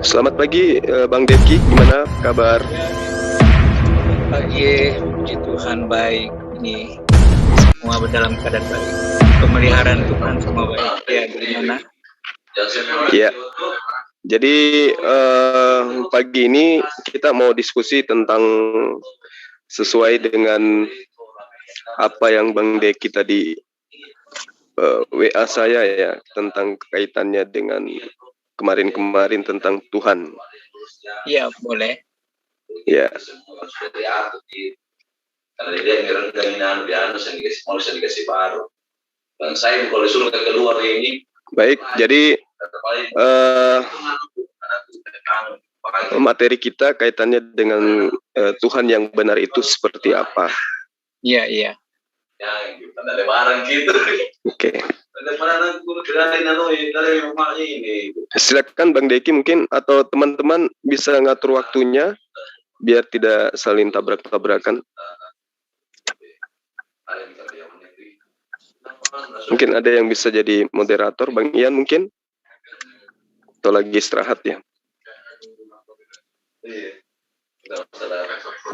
Selamat pagi, Bang Deki. Gimana kabar? Pagi, puji Tuhan baik. Ini semua dalam keadaan baik. Pemeliharaan Tuhan semua baik. Ya, gimana? Ya. Jadi pagi ini kita mau diskusi tentang sesuai dengan apa yang Bang Deki tadi WA saya ya, tentang kaitannya dengan kemarin-kemarin tentang Tuhan. Iya, boleh. Ya. Karena dia ngerendahin dikasih baru. Dan saya kalau disuruh keluar ini. Baik, jadi materi kita kaitannya dengan Tuhan yang benar itu seperti apa? Iya, iya. Ya, ada lebaran gitu. Oke. Silakan Bang Deki mungkin atau teman-teman bisa ngatur waktunya biar tidak saling tabrak-tabrakan. Mungkin ada yang bisa jadi moderator, Bang Ian mungkin? Atau lagi istirahat ya?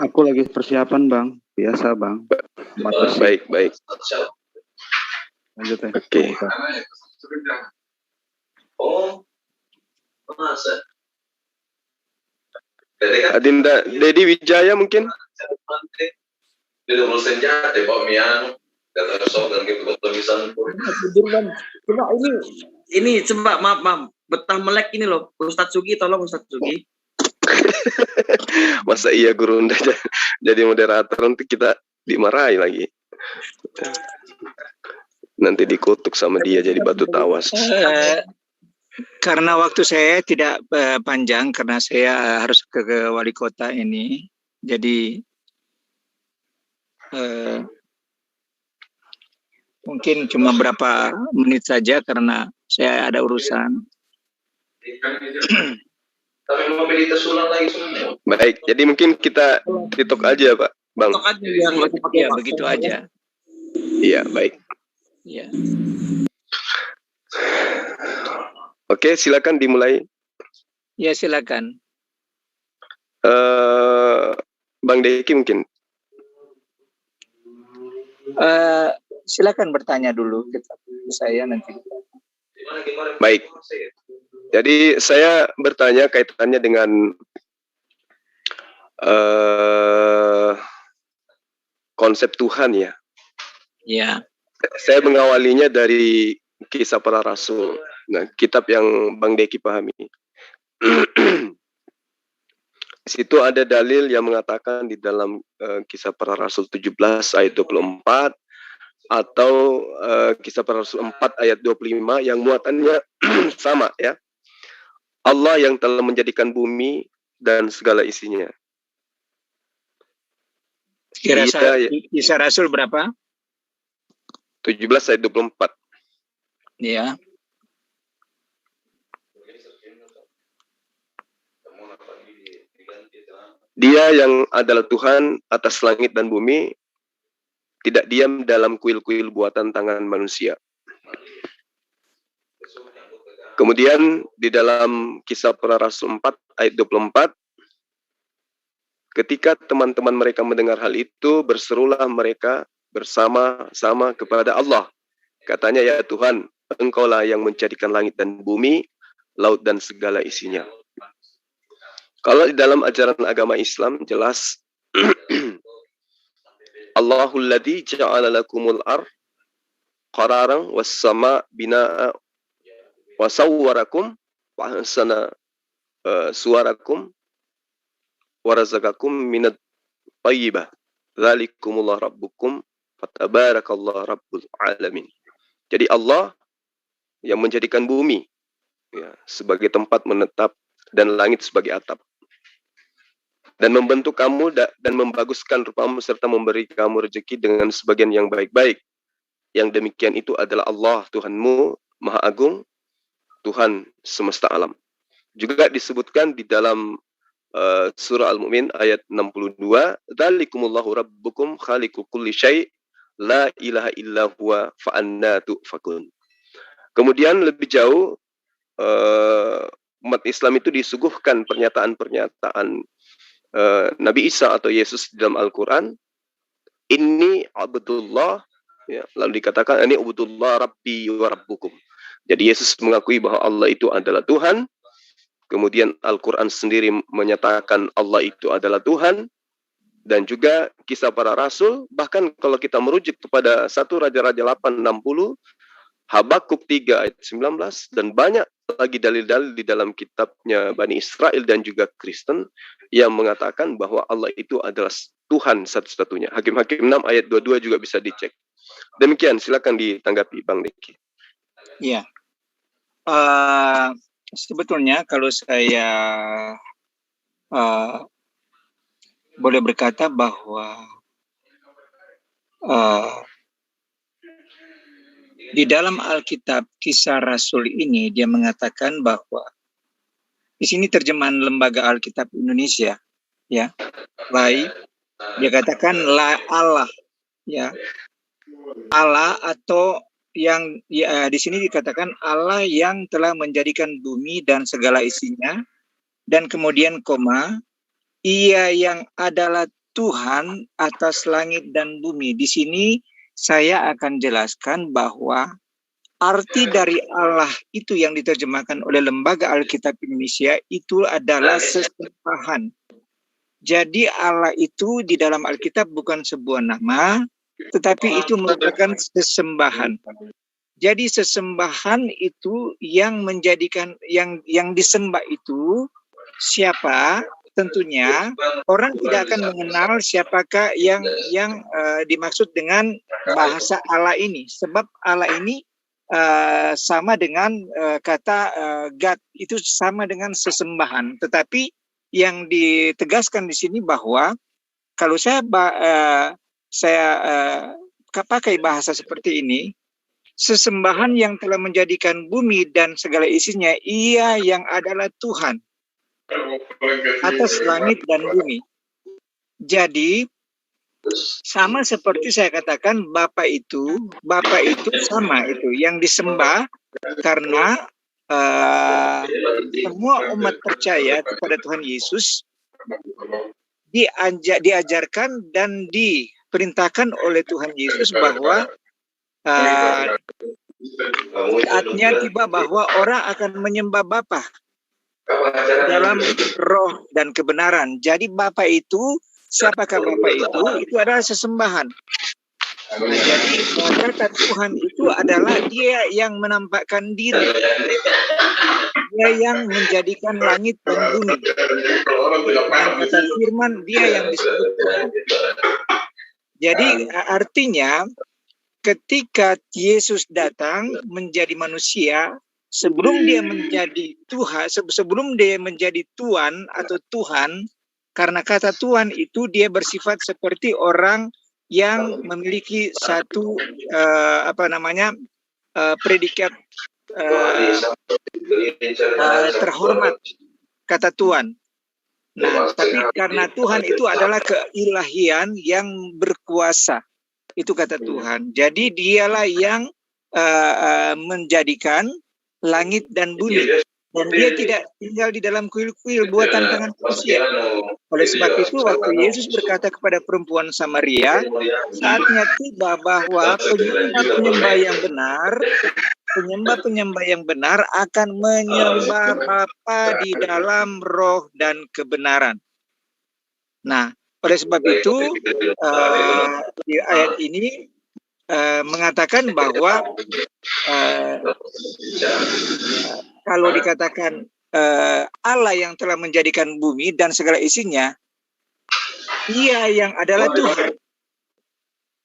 Aku lagi persiapan, Bang. Biasa, Bang. Baik. Lanjut ya. Oke. Oh, masa? Adinda Dedi Wijaya mungkin? Dia udah senjata, Pak Mian. Kata dan gitu betul bisa. Coba ini coba maaf. Betah melek ini loh. Ustadz Sugi, tolong Ustadz Sugi. Masa iya guru Unda jadi moderator, nanti kita dimarahi lagi. Nanti dikutuk sama dia jadi batu tawas. Karena waktu saya tidak panjang karena saya harus ke wali kota ini, jadi mungkin cuma berapa menit saja karena saya ada urusan. Tapi mau kita sulang lagi semua. Baik, jadi mungkin kita titok aja Pak Bang. Tok aja yang lagi pakai Ya begitu aja. Iya baik. Ya. Oke, silakan dimulai. Ya silakan. Bang Deki mungkin. Silakan bertanya dulu ke saya nanti. Baik. Jadi saya bertanya kaitannya dengan konsep Tuhan ya. Ya. Saya mengawalinya dari Kisah Para Rasul. Nah, kitab yang Bang Deki pahami. Di situ ada dalil yang mengatakan di dalam Kisah Para Rasul 17 ayat 24 atau Kisah Para Rasul 4 ayat 25 yang muatannya sama ya. Allah yang telah menjadikan bumi dan segala isinya. Kisah Rasul berapa? 17 ayat 24. Ya. Dia yang adalah Tuhan atas langit dan bumi, tidak diam dalam kuil-kuil buatan tangan manusia. Kemudian di dalam Kisah Para Rasul 4 ayat 24, ketika teman-teman mereka mendengar hal itu, berserulah mereka bersama-sama kepada Allah. Katanya, ya Tuhan, Engkaulah yang menjadikan langit dan bumi, laut dan segala isinya. Kalau di dalam ajaran agama Islam jelas Allahul ladzi ja'ala lakumul ardh qararan was sama binaa wa sawwarakum wa ahsana suwarakum wa razaqakum minat thayyibah. Dzalikumullah rabbukum fatabarakallahu rabbul alamin. Jadi Allah yang menjadikan bumi ya, sebagai tempat menetap dan langit sebagai atap. Dan membentuk kamu dan membaguskan rupamu serta memberi kamu rezeki dengan sebagian yang baik-baik. Yang demikian itu adalah Allah Tuhanmu Maha Agung, Tuhan semesta alam. Juga disebutkan di dalam surah Al-Mu'min ayat 62, dzalikumullahu rabbukum khaliqu kulli syai' la ilaha illa huwa fa anna tu'fakun. Kemudian lebih jauh umat Islam itu disuguhkan pernyataan-pernyataan Nabi Isa atau Yesus dalam Al-Quran, inni abdullah, ya, lalu dikatakan ini abdullah rabbi wa rabbukum. Jadi Yesus mengakui bahwa Allah itu adalah Tuhan. Kemudian Al-Quran sendiri menyatakan Allah itu adalah Tuhan. Dan juga kisah para rasul, bahkan kalau kita merujuk kepada 1 Raja-Raja 8:60, Habakuk 3 ayat 19, dan banyak lagi dalil-dalil di dalam kitabnya Bani Israel dan juga Kristen yang mengatakan bahwa Allah itu adalah Tuhan satu-satunya. Hakim-Hakim 6 ayat 22 juga bisa dicek. Demikian, silakan ditanggapi Bang Deki. Iya. Sebetulnya kalau saya boleh berkata bahwa di dalam Alkitab Kisah Rasul ini dia mengatakan bahwa di sini terjemahan Lembaga Alkitab Indonesia, ya, baik, dia katakan Allah, ya, Allah atau yang ya, di sini dikatakan Allah yang telah menjadikan bumi dan segala isinya, dan kemudian koma, Ia yang adalah Tuhan atas langit dan bumi. Di sini saya akan jelaskan bahwa arti dari Allah itu yang diterjemahkan oleh Lembaga Alkitab Indonesia itu adalah sesembahan. Jadi Allah itu di dalam Alkitab bukan sebuah nama, tetapi itu merupakan sesembahan. Jadi sesembahan itu yang menjadikan yang disembah itu siapa? Tentunya orang tidak akan mengenal siapakah yang dimaksud dengan bahasa Allah ini, sebab Allah ini sama dengan kata God, itu sama dengan sesembahan. Tetapi yang ditegaskan di sini bahwa kalau saya pakai bahasa seperti ini, sesembahan yang telah menjadikan bumi dan segala isinya, Ia yang adalah Tuhan atas langit dan bumi. Jadi sama seperti saya katakan Bapa itu sama itu yang disembah, karena semua umat percaya kepada Tuhan Yesus diajarkan dan diperintahkan oleh Tuhan Yesus bahwa saatnya tiba bahwa orang akan menyembah Bapa dalam roh dan kebenaran. Jadi Bapa itu, siapakah Bapa itu? Itu adalah sesembahan. Nah, jadi kata Tuhan itu adalah Dia yang menampakkan diri, Dia yang menjadikan langit dan bumi. Dan kata firman, Dia yang disebut Tuhan. Jadi artinya ketika Yesus datang menjadi manusia, sebelum dia menjadi Tuhan, sebelum dia menjadi Tuhan atau Tuhan, karena kata Tuhan itu dia bersifat seperti orang yang memiliki satu predikat terhormat, kata Tuhan. Nah, tapi karena Tuhan itu adalah keilahian yang berkuasa, itu kata Tuhan. Jadi dialah yang menjadikan langit dan bumi, dan dia tidak tinggal di dalam kuil-kuil buatan tangan manusia. Oleh sebab itu waktu Yesus berkata kepada perempuan Samaria, saatnya tiba bahwa penyembah yang benar akan menyembah Bapa di dalam roh dan kebenaran. Nah, oleh sebab itu di ayat ini mengatakan bahwa kalau dikatakan Allah yang telah menjadikan bumi dan segala isinya, Ia yang adalah Tuhan.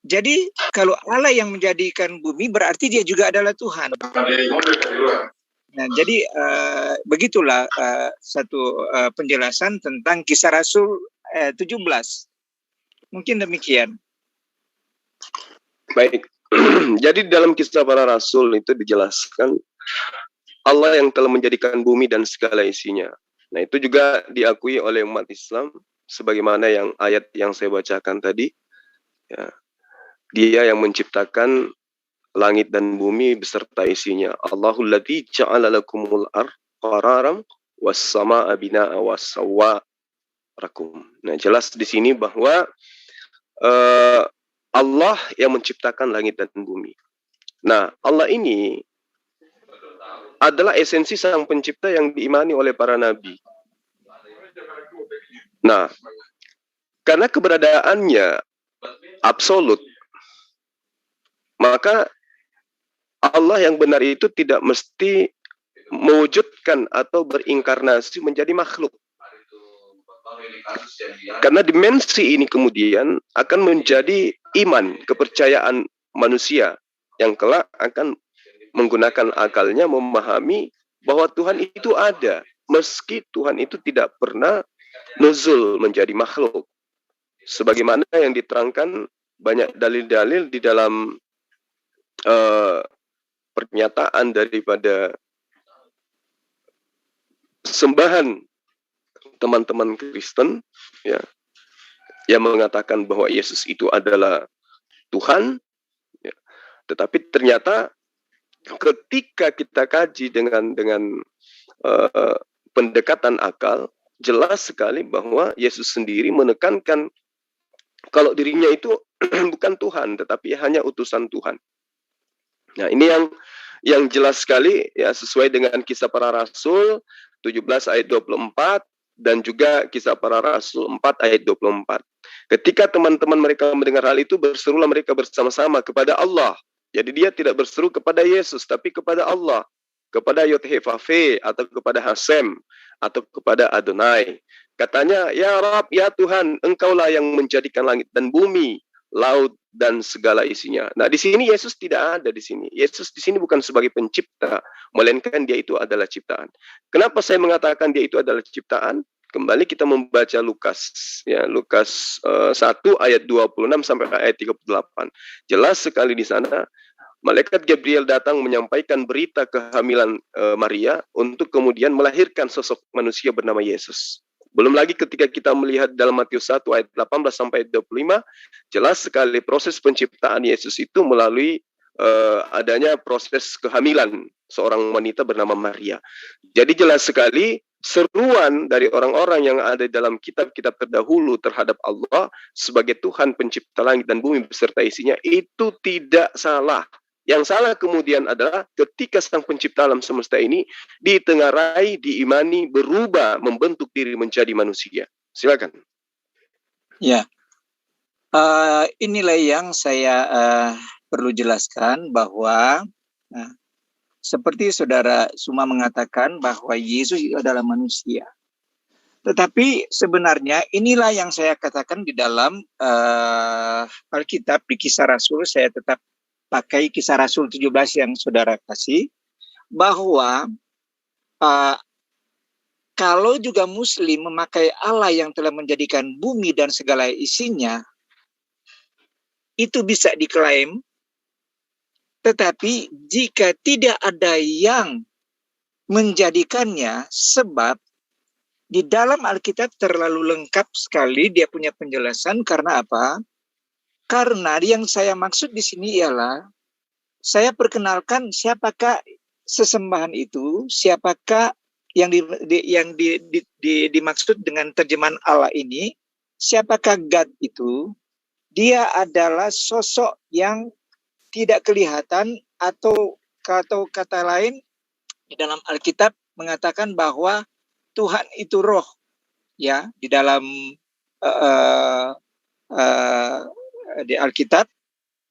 Jadi kalau Allah yang menjadikan bumi berarti Dia juga adalah Tuhan. Nah, jadi begitulah satu penjelasan tentang Kisah Rasul 17. Mungkin demikian. Baik. Jadi dalam Kisah Para Rasul itu dijelaskan Allah yang telah menjadikan bumi dan segala isinya. Nah, itu juga diakui oleh umat Islam sebagaimana yang ayat yang saya bacakan tadi. Ya. Dia yang menciptakan langit dan bumi beserta isinya. Allahul ladzi ja'ala lakumul ardha qararan was-samaa'a binaa'a wasawwarakum. Nah, jelas di sini bahwa Allah yang menciptakan langit dan bumi. Nah, Allah ini adalah esensi sang pencipta yang diimani oleh para nabi. Nah, karena keberadaannya absolut, maka Allah yang benar itu tidak mesti mewujudkan atau berinkarnasi menjadi makhluk. Karena dimensi ini kemudian akan menjadi iman, kepercayaan manusia yang kelak akan menggunakan akalnya memahami bahwa Tuhan itu ada, meski Tuhan itu tidak pernah nuzul menjadi makhluk. Sebagaimana yang diterangkan banyak dalil-dalil di dalam pernyataan daripada sembahan teman-teman Kristen, ya, yang mengatakan bahwa Yesus itu adalah Tuhan, ya. Tetapi ternyata ketika kita kaji dengan pendekatan akal, jelas sekali bahwa Yesus sendiri menekankan kalau dirinya itu bukan Tuhan, tetapi hanya utusan Tuhan. Nah, ini yang jelas sekali, ya, sesuai dengan Kisah Para Rasul 17 ayat 24 dan juga Kisah Para Rasul 4 ayat 24. Ketika teman-teman mereka mendengar hal itu, berserulah mereka bersama-sama kepada Allah. Jadi dia tidak berseru kepada Yesus, tapi kepada Allah, kepada Yod-Heh-Vah-Veh atau kepada Hasem atau kepada Adonai. Katanya, ya Rab, ya Tuhan, Engkaulah yang menjadikan langit dan bumi, laut dan segala isinya. Nah, di sini Yesus tidak ada di sini. Yesus di sini bukan sebagai pencipta, melainkan dia itu adalah ciptaan. Kenapa saya mengatakan dia itu adalah ciptaan? Kembali kita membaca Lukas, ya, Lukas 1 ayat 26 sampai ayat 38. Jelas sekali di sana malaikat Gabriel datang menyampaikan berita kehamilan Maria untuk kemudian melahirkan sosok manusia bernama Yesus. Belum lagi ketika kita melihat dalam Matius 1 ayat 18 sampai 25, jelas sekali proses penciptaan Yesus itu melalui adanya proses kehamilan seorang wanita bernama Maria. Jadi jelas sekali seruan dari orang-orang yang ada dalam kitab-kitab terdahulu terhadap Allah sebagai Tuhan pencipta langit dan bumi beserta isinya itu tidak salah. Yang salah kemudian adalah ketika sang pencipta alam semesta ini ditengarai, diimani, berubah, membentuk diri menjadi manusia. Silakan. Ya, inilah yang saya perlu jelaskan bahwa seperti saudara Suma mengatakan bahwa Yesus itu adalah manusia. Tetapi sebenarnya inilah yang saya katakan di dalam Alkitab di Kisah Rasul, saya tetap pakai Kisah Rasul 17 yang saudara kasih, bahwa kalau juga Muslim memakai Allah yang telah menjadikan bumi dan segala isinya, itu bisa diklaim. Tetapi jika tidak ada yang menjadikannya, sebab di dalam Alkitab terlalu lengkap sekali dia punya penjelasan. Karena apa? Karena yang saya maksud di sini ialah saya perkenalkan siapakah sesembahan itu, siapakah yang dimaksud dengan terjemahan Allah ini, siapakah God itu. Dia adalah sosok yang tidak kelihatan, atau kata lain di dalam Alkitab mengatakan bahwa Tuhan itu roh, ya, di dalam di Alkitab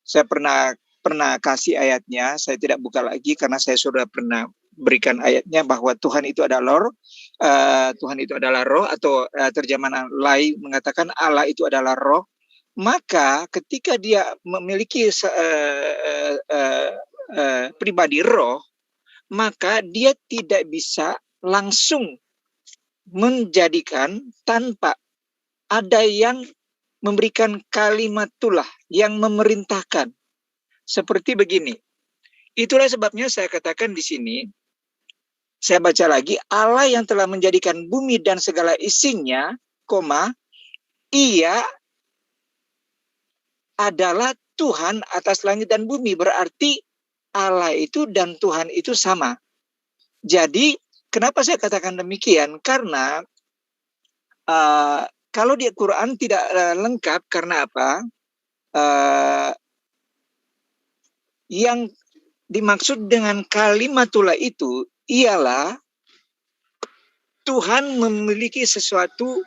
saya pernah kasih ayatnya. Saya tidak buka lagi karena saya sudah pernah berikan ayatnya bahwa Tuhan itu adalah roh. Tuhan itu adalah roh, atau terjemahan lain mengatakan Allah itu adalah roh. Maka ketika dia memiliki pribadi roh, maka dia tidak bisa langsung menjadikan tanpa ada yang memberikan kalimatullah, yang memerintahkan. Seperti begini. Itulah sebabnya saya katakan di sini, saya baca lagi, Allah yang telah menjadikan bumi dan segala isinya, ia adalah Tuhan atas langit dan bumi. Berarti Allah itu dan Tuhan itu sama. Jadi Kenapa saya katakan demikian? Karena kalau di Quran tidak lengkap, karena apa? Yang dimaksud dengan kalimatullah itu ialah Tuhan memiliki sesuatu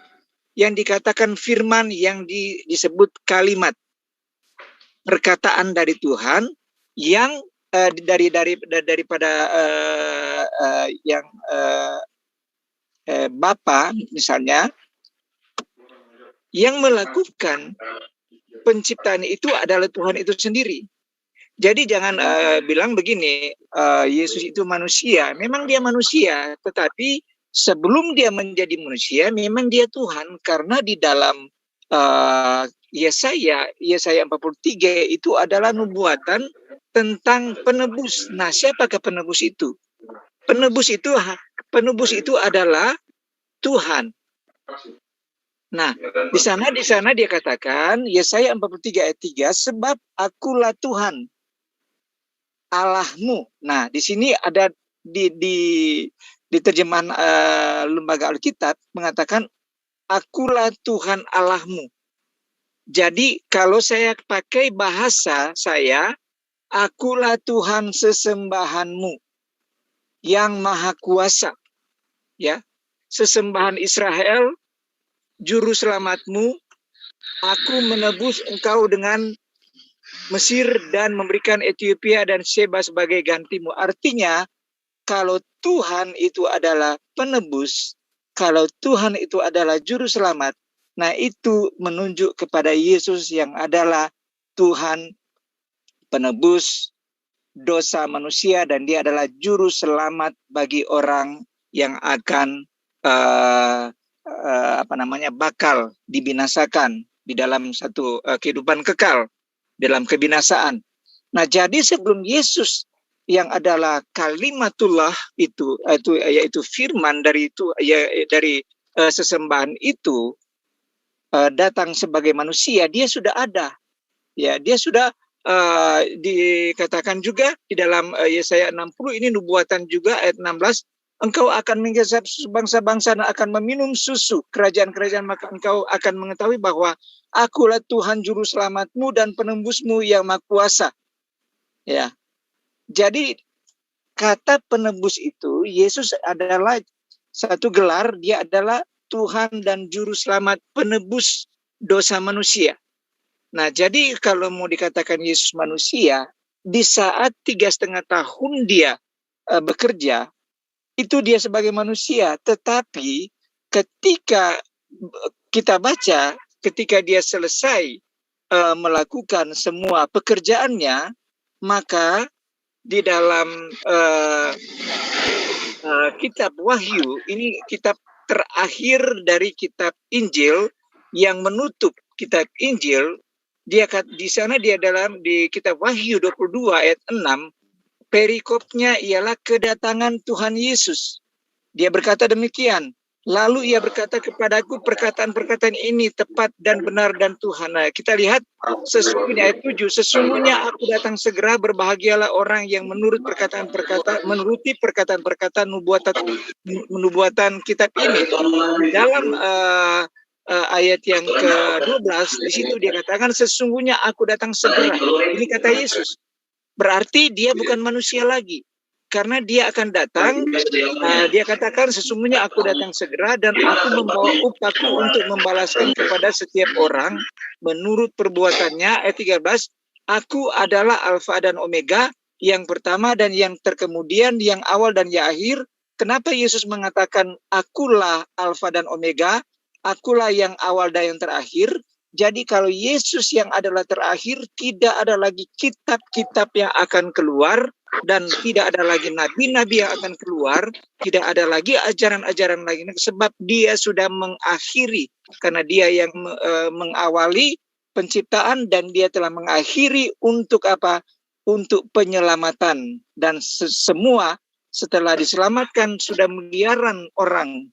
yang dikatakan firman, yang disebut kalimat, perkataan dari Tuhan yang daripada yang Bapa misalnya, yang melakukan penciptaan itu adalah Tuhan itu sendiri. Jadi jangan bilang begini, Yesus itu manusia. Memang dia manusia, tetapi sebelum dia menjadi manusia, memang dia Tuhan. Karena di dalam Yesaya 43 itu adalah nubuatan tentang penebus. Nah, siapakah penebus itu? Penebus itu adalah Tuhan. Nah, di sana dia katakan, Yesaya 43 ayat 3, sebab akulah Tuhan Allahmu. Nah, di sini ada di terjemahan Lembaga Alkitab mengatakan, akulah Tuhan Allahmu. Jadi kalau saya pakai bahasa saya, akulah Tuhan sesembahanmu yang maha kuasa. Ya, sesembahan Israel, juru selamatmu, aku menebus engkau dengan Mesir dan memberikan Ethiopia dan Sheba sebagai gantimu. Artinya, kalau Tuhan itu adalah penebus, kalau Tuhan itu adalah juru selamat, nah itu menunjuk kepada Yesus yang adalah Tuhan penebus dosa manusia, dan dia adalah juru selamat bagi orang yang akan bakal dibinasakan di dalam satu kehidupan kekal, dalam kebinasaan. Nah, jadi sebelum Yesus yang adalah kalimatullah itu yaitu firman dari sesembahan itu datang sebagai manusia, dia sudah ada. Ya, dia sudah dikatakan juga di dalam Yesaya 60, ini nubuatan juga ayat 16, engkau akan menggezap bangsa-bangsa dan akan meminum susu kerajaan-kerajaan, maka engkau akan mengetahui bahwa akulah Tuhan juru selamatmu dan penebusmu yang maha kuasa. Ya. Jadi kata penebus itu, Yesus adalah satu gelar, dia adalah Tuhan dan juru selamat penebus dosa manusia. Nah, jadi kalau mau dikatakan Yesus manusia, di saat 3,5 tahun dia bekerja, itu dia sebagai manusia. Tetapi ketika kita baca, ketika dia selesai melakukan semua pekerjaannya, maka di dalam kitab Wahyu, ini kitab terakhir dari kitab Injil yang menutup kitab Injil, di sana dia di kitab Wahyu 22 ayat 6, perikopnya ialah kedatangan Tuhan Yesus. Dia berkata demikian, lalu ia berkata kepadaku, perkataan-perkataan ini tepat dan benar dan Tuhan. Nah, kita lihat sesungguhnya ayat 7, sesungguhnya aku datang segera, berbahagialah orang yang menuruti perkataan-perkataan nubuatan kitab ini. Dalam ayat yang ke-12 di situ dia katakan sesungguhnya aku datang segera. Ini kata Yesus. Berarti dia bukan manusia lagi. Karena dia akan datang, dia katakan sesungguhnya aku datang segera dan aku membawa upahku untuk membalaskan kepada setiap orang menurut perbuatannya. Ayat 13, aku adalah Alfa dan Omega, yang pertama dan yang terkemudian, yang awal dan yang akhir. Kenapa Yesus mengatakan akulah Alfa dan Omega, akulah yang awal dan yang terakhir? Jadi kalau Yesus yang adalah terakhir, tidak ada lagi kitab-kitab yang akan keluar, dan tidak ada lagi nabi-nabi yang akan keluar, tidak ada lagi ajaran-ajaran lagi, sebab dia sudah mengakhiri, karena dia yang mengawali penciptaan dan dia telah mengakhiri untuk apa? Untuk penyelamatan. Dan semua setelah diselamatkan, sudah miliaran orang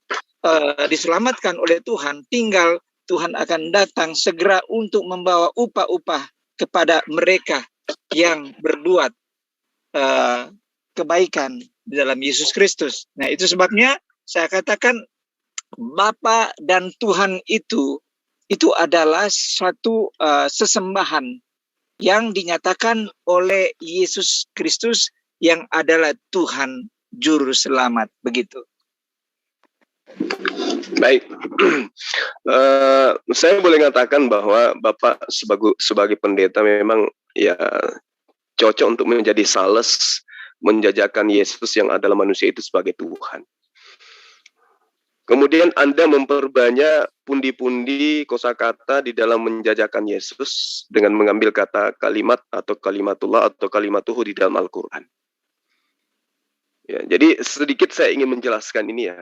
diselamatkan oleh Tuhan, tinggal Tuhan akan datang segera untuk membawa upah-upah kepada mereka yang berbuat kebaikan di dalam Yesus Kristus. Nah, itu sebabnya saya katakan Bapa dan Tuhan itu adalah suatu sesembahan yang dinyatakan oleh Yesus Kristus yang adalah Tuhan Juru Selamat, begitu. Baik, saya boleh mengatakan bahwa Bapak sebagai pendeta memang ya cocok untuk menjadi sales, menjajakan Yesus yang adalah manusia itu sebagai Tuhan. Kemudian Anda memperbanyak pundi-pundi kosakata di dalam menjajakan Yesus dengan mengambil kata kalimat atau kalimatullah atau kalimatuhu di dalam Al-Quran. Ya, jadi sedikit saya ingin menjelaskan ini ya.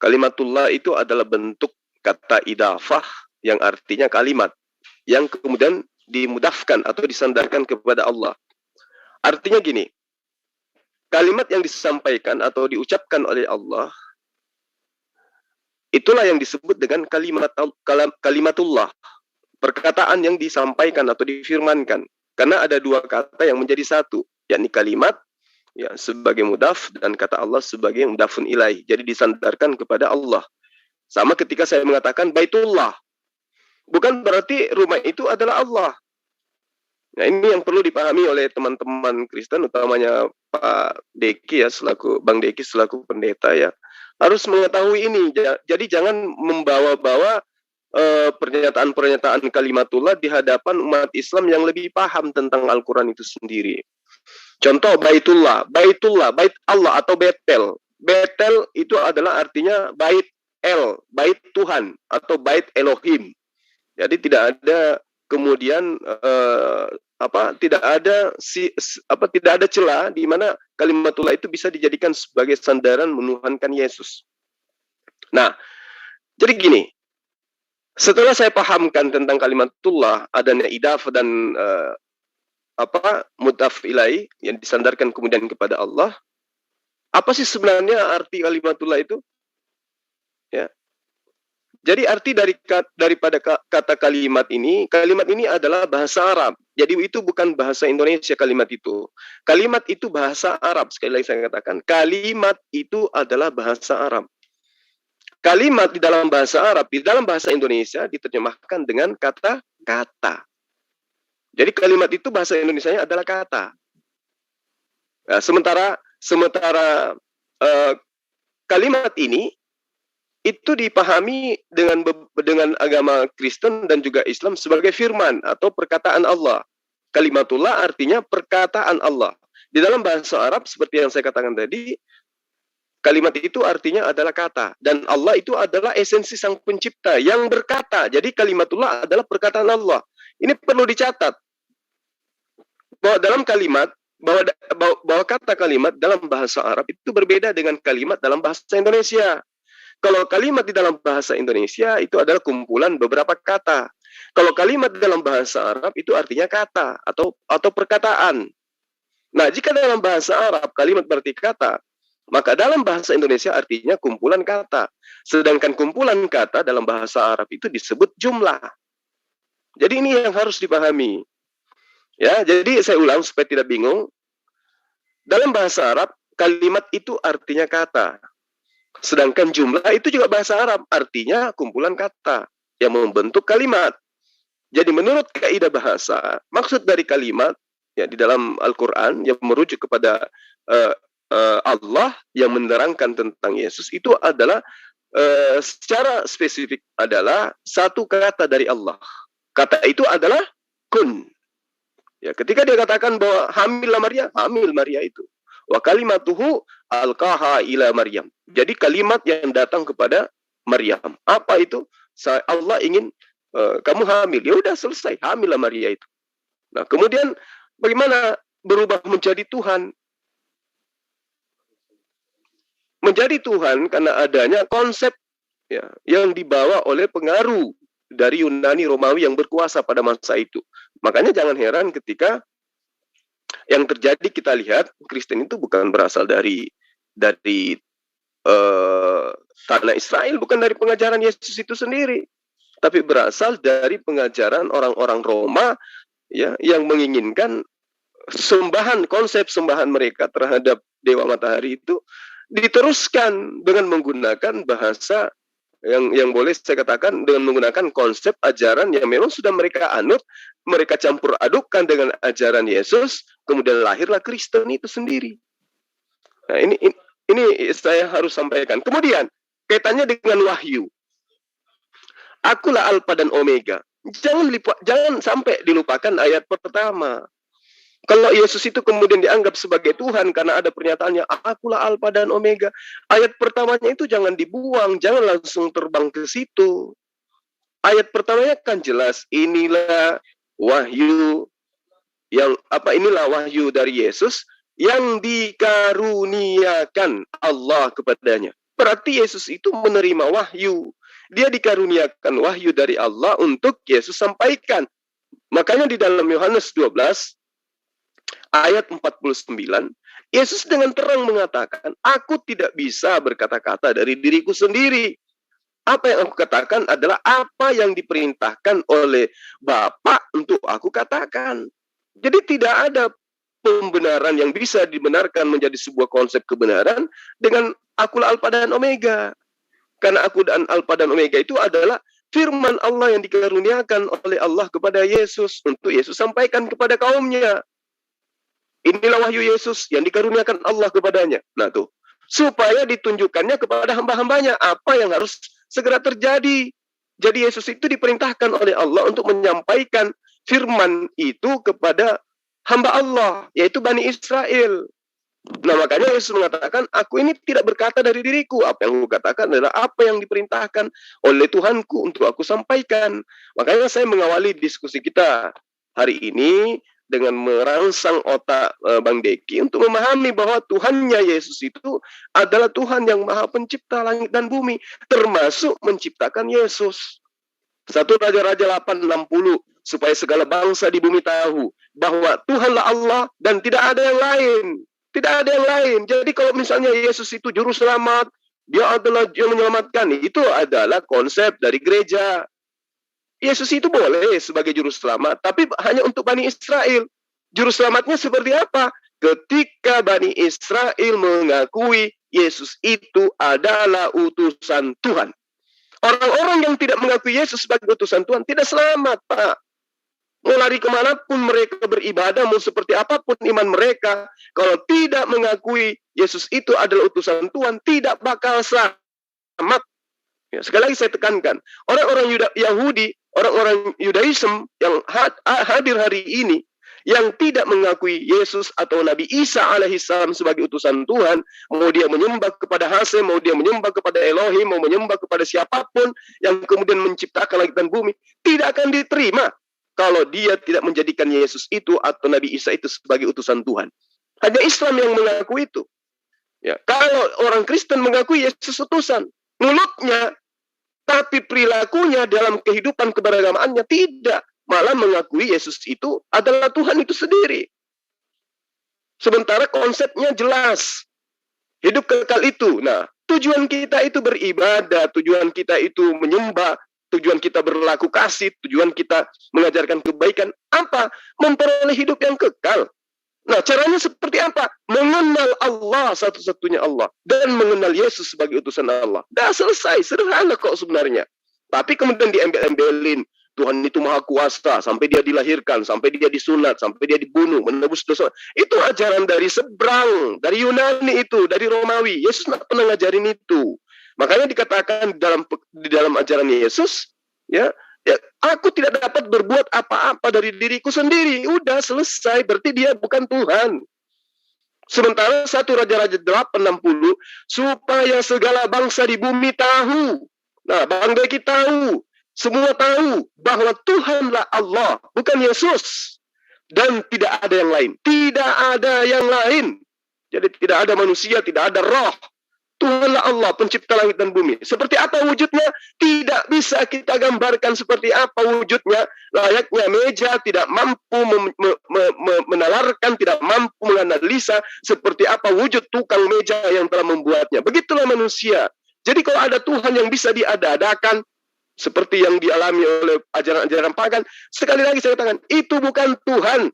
Kalimatullah itu adalah bentuk kata idafah yang artinya kalimat yang kemudian dimudafkan atau disandarkan kepada Allah. Artinya gini, kalimat yang disampaikan atau diucapkan oleh Allah itulah yang disebut dengan kalimatullah, perkataan yang disampaikan atau difirmankan. Karena ada dua kata yang menjadi satu, yakni kalimat ya sebagai mudaf dan kata Allah sebagai mudafun ilaih. Jadi disandarkan kepada Allah. Sama ketika saya mengatakan Baitullah, bukan berarti rumah itu adalah Allah. Nah, ini yang perlu dipahami oleh teman-teman Kristen, utamanya Pak Deki ya, Bang Deki selaku pendeta ya, harus mengetahui ini. Jadi jangan membawa-bawa pernyataan-pernyataan kalimatullah di hadapan umat Islam yang lebih paham tentang Al-Quran itu sendiri. Contoh Baitullah, bait Allah atau Betel. Betel itu adalah artinya bait bait Tuhan atau bait Elohim. Jadi tidak ada kemudian tidak ada celah di mana kalimatullah itu bisa dijadikan sebagai sandaran menuhankan Yesus. Nah, jadi gini, setelah saya pahamkan tentang kalimatullah, adanya idaf dan mudaf ilaih yang disandarkan kemudian kepada Allah, apa sih sebenarnya arti kalimatullah itu? Ya. Jadi arti daripada kata kalimat ini adalah bahasa Arab. Jadi itu bukan bahasa Indonesia kalimat itu. Kalimat itu bahasa Arab. Sekali lagi saya katakan, kalimat itu adalah bahasa Arab. Kalimat di dalam bahasa Arab, di dalam bahasa Indonesia diterjemahkan dengan kata-kata. Jadi kalimat itu bahasa Indonesianya adalah kata. Nah, sementara kalimat ini itu dipahami dengan agama Kristen dan juga Islam sebagai firman atau perkataan Allah. Kalimatullah artinya perkataan Allah. Di dalam bahasa Arab seperti yang saya katakan tadi, kalimat itu artinya adalah kata. Dan Allah itu adalah esensi sang pencipta yang berkata. Jadi kalimatullah adalah perkataan Allah. Ini perlu dicatat. Bahwa dalam kalimat, bahwa kata kalimat dalam bahasa Arab itu berbeda dengan kalimat dalam bahasa Indonesia. Kalau kalimat di dalam bahasa Indonesia itu adalah kumpulan beberapa kata. Kalau kalimat dalam bahasa Arab itu artinya kata atau perkataan. Nah, jika dalam bahasa Arab kalimat berarti kata, maka dalam bahasa Indonesia artinya kumpulan kata. Sedangkan kumpulan kata dalam bahasa Arab itu disebut jumlah. Jadi ini yang harus dipahami. Ya, jadi saya ulang supaya tidak bingung. Dalam bahasa Arab kalimat itu artinya kata. Sedangkan jumlah itu juga bahasa Arab, artinya kumpulan kata yang membentuk kalimat. Jadi menurut kaidah bahasa, maksud dari kalimat ya di dalam Al-Quran yang merujuk kepada Allah yang menerangkan tentang Yesus itu adalah secara spesifik adalah satu kata dari Allah. Kata itu adalah kun. Ya, ketika dia katakan bahwa hamillah Maria, hamil Maria itu. Wa kalimatuhu alqaha ila Maryam. Jadi kalimat yang datang kepada Maryam. Apa itu? Allah ingin kamu hamil. Ya udah selesai, hamillah Maria itu. Nah, kemudian bagaimana berubah menjadi Tuhan? Menjadi Tuhan karena adanya konsep ya yang dibawa oleh pengaruh dari Yunani Romawi yang berkuasa pada masa itu. Makanya jangan heran ketika yang terjadi kita lihat Kristen itu bukan berasal dari tanah Israel, bukan dari pengajaran Yesus itu sendiri, tapi berasal dari pengajaran orang-orang Roma ya yang menginginkan konsep sembahan mereka terhadap dewa matahari itu diteruskan dengan menggunakan bahasa yang boleh saya katakan dengan menggunakan konsep ajaran yang memang sudah mereka anut, mereka campur adukkan dengan ajaran Yesus, kemudian lahirlah Kristen itu sendiri. Nah, ini saya harus sampaikan. Kemudian kaitannya dengan wahyu. Akulah Alfa dan Omega. Jangan sampai dilupakan ayat pertama. Kalau Yesus itu kemudian dianggap sebagai Tuhan karena ada pernyataannya, akulah Alfa dan Omega. Ayat pertamanya itu jangan dibuang, jangan langsung terbang ke situ. Ayat pertamanya kan jelas, inilah wahyu inilah wahyu dari Yesus yang dikaruniakan Allah kepadanya. Berarti Yesus itu menerima wahyu. Dia dikaruniakan wahyu dari Allah untuk Yesus sampaikan. Makanya di dalam Yohanes 12 ayat 49, Yesus dengan terang mengatakan, aku tidak bisa berkata-kata dari diriku sendiri. Apa yang aku katakan adalah apa yang diperintahkan oleh Bapa untuk aku katakan. Jadi tidak ada pembenaran yang bisa dibenarkan menjadi sebuah konsep kebenaran dengan akulah Alfa dan Omega. Karena aku dan Alfa dan Omega itu adalah firman Allah yang dikaruniakan oleh Allah kepada Yesus untuk Yesus sampaikan kepada kaumnya. Inilah wahyu Yesus yang dikaruniakan Allah kepadanya. Nah tuh, supaya ditunjukkannya kepada hamba-hambanya apa yang harus segera terjadi. Jadi Yesus itu diperintahkan oleh Allah untuk menyampaikan firman itu kepada hamba Allah, yaitu Bani Israel. Nah makanya Yesus mengatakan, aku ini tidak berkata dari diriku. Apa yang aku katakan adalah apa yang diperintahkan oleh Tuhanku untuk aku sampaikan. Makanya saya mengawali diskusi kita hari ini dengan merangsang otak Bang Deki untuk memahami bahwa Tuhannya Yesus itu adalah Tuhan yang Maha Pencipta langit dan bumi, termasuk menciptakan Yesus. 1 Raja-Raja 8:60, supaya segala bangsa di bumi tahu bahwa Tuhanlah Allah dan tidak ada yang lain. Tidak ada yang lain. Jadi kalau misalnya Yesus itu juru selamat, dia adalah yang menyelamatkan, itu adalah konsep dari gereja. Yesus itu boleh sebagai juru selamat, tapi hanya untuk Bani Israel. Juru selamatnya seperti apa? Ketika Bani Israel mengakui Yesus itu adalah utusan Tuhan. Orang-orang yang tidak mengakui Yesus sebagai utusan Tuhan tidak selamat, Pak. Mau lari kemanapun mereka beribadah, mau seperti apapun iman mereka, kalau tidak mengakui Yesus itu adalah utusan Tuhan, tidak bakal selamat. Ya, sekali lagi saya tekankan, orang-orang Yahudi, orang-orang Yudaism yang hadir hari ini, yang tidak mengakui Yesus atau Nabi Isa alaihissalam sebagai utusan Tuhan, mau dia menyembah kepada Hasem, mau dia menyembah kepada Elohim, mau menyembah kepada siapapun yang kemudian menciptakan langit dan bumi, tidak akan diterima kalau dia tidak menjadikan Yesus itu atau Nabi Isa itu sebagai utusan Tuhan. Hanya Islam yang mengaku itu. Ya, kalau orang Kristen mengakui Yesus utusan, mulutnya, tapi perilakunya dalam kehidupan keberagamaannya tidak, malah mengakui Yesus itu adalah Tuhan itu sendiri. Sementara konsepnya jelas, hidup kekal itu. Nah, tujuan kita itu beribadah, tujuan kita itu menyembah, tujuan kita berlaku kasih, tujuan kita mengajarkan kebaikan, apa? Memperoleh hidup yang kekal. Nah, caranya seperti apa? Mengenal Allah, satu-satunya Allah, dan mengenal Yesus sebagai utusan Allah. Dah selesai, sederhana kok sebenarnya. Tapi kemudian diembel-embelin, Tuhan itu maha kuasa, sampai dia dilahirkan, sampai dia disunat, sampai dia dibunuh, menebus dosa. Itu ajaran dari seberang, dari Yunani itu, dari Romawi. Yesus tidak pernah ngajarin itu. Makanya dikatakan di dalam ajaran Yesus, ya, aku tidak dapat berbuat apa-apa dari diriku sendiri. Udah selesai, berarti dia bukan Tuhan. Sementara 1 Raja-Raja 8:60, supaya segala bangsa di bumi tahu. Nah, Bang Deki tahu, semua tahu bahwa Tuhanlah Allah, bukan Yesus. Dan tidak ada yang lain. Tidak ada yang lain. Jadi tidak ada manusia, tidak ada roh. Tuhanlah Allah, pencipta langit dan bumi. Seperti apa wujudnya? Tidak bisa kita gambarkan seperti apa wujudnya. Layaknya meja, tidak mampu menalarkan, tidak mampu menganalisa seperti apa wujud tukang meja yang telah membuatnya. Begitulah manusia. Jadi kalau ada Tuhan yang bisa diada-adakan, seperti yang dialami oleh ajaran-ajaran pagan, sekali lagi saya katakan, itu bukan Tuhan.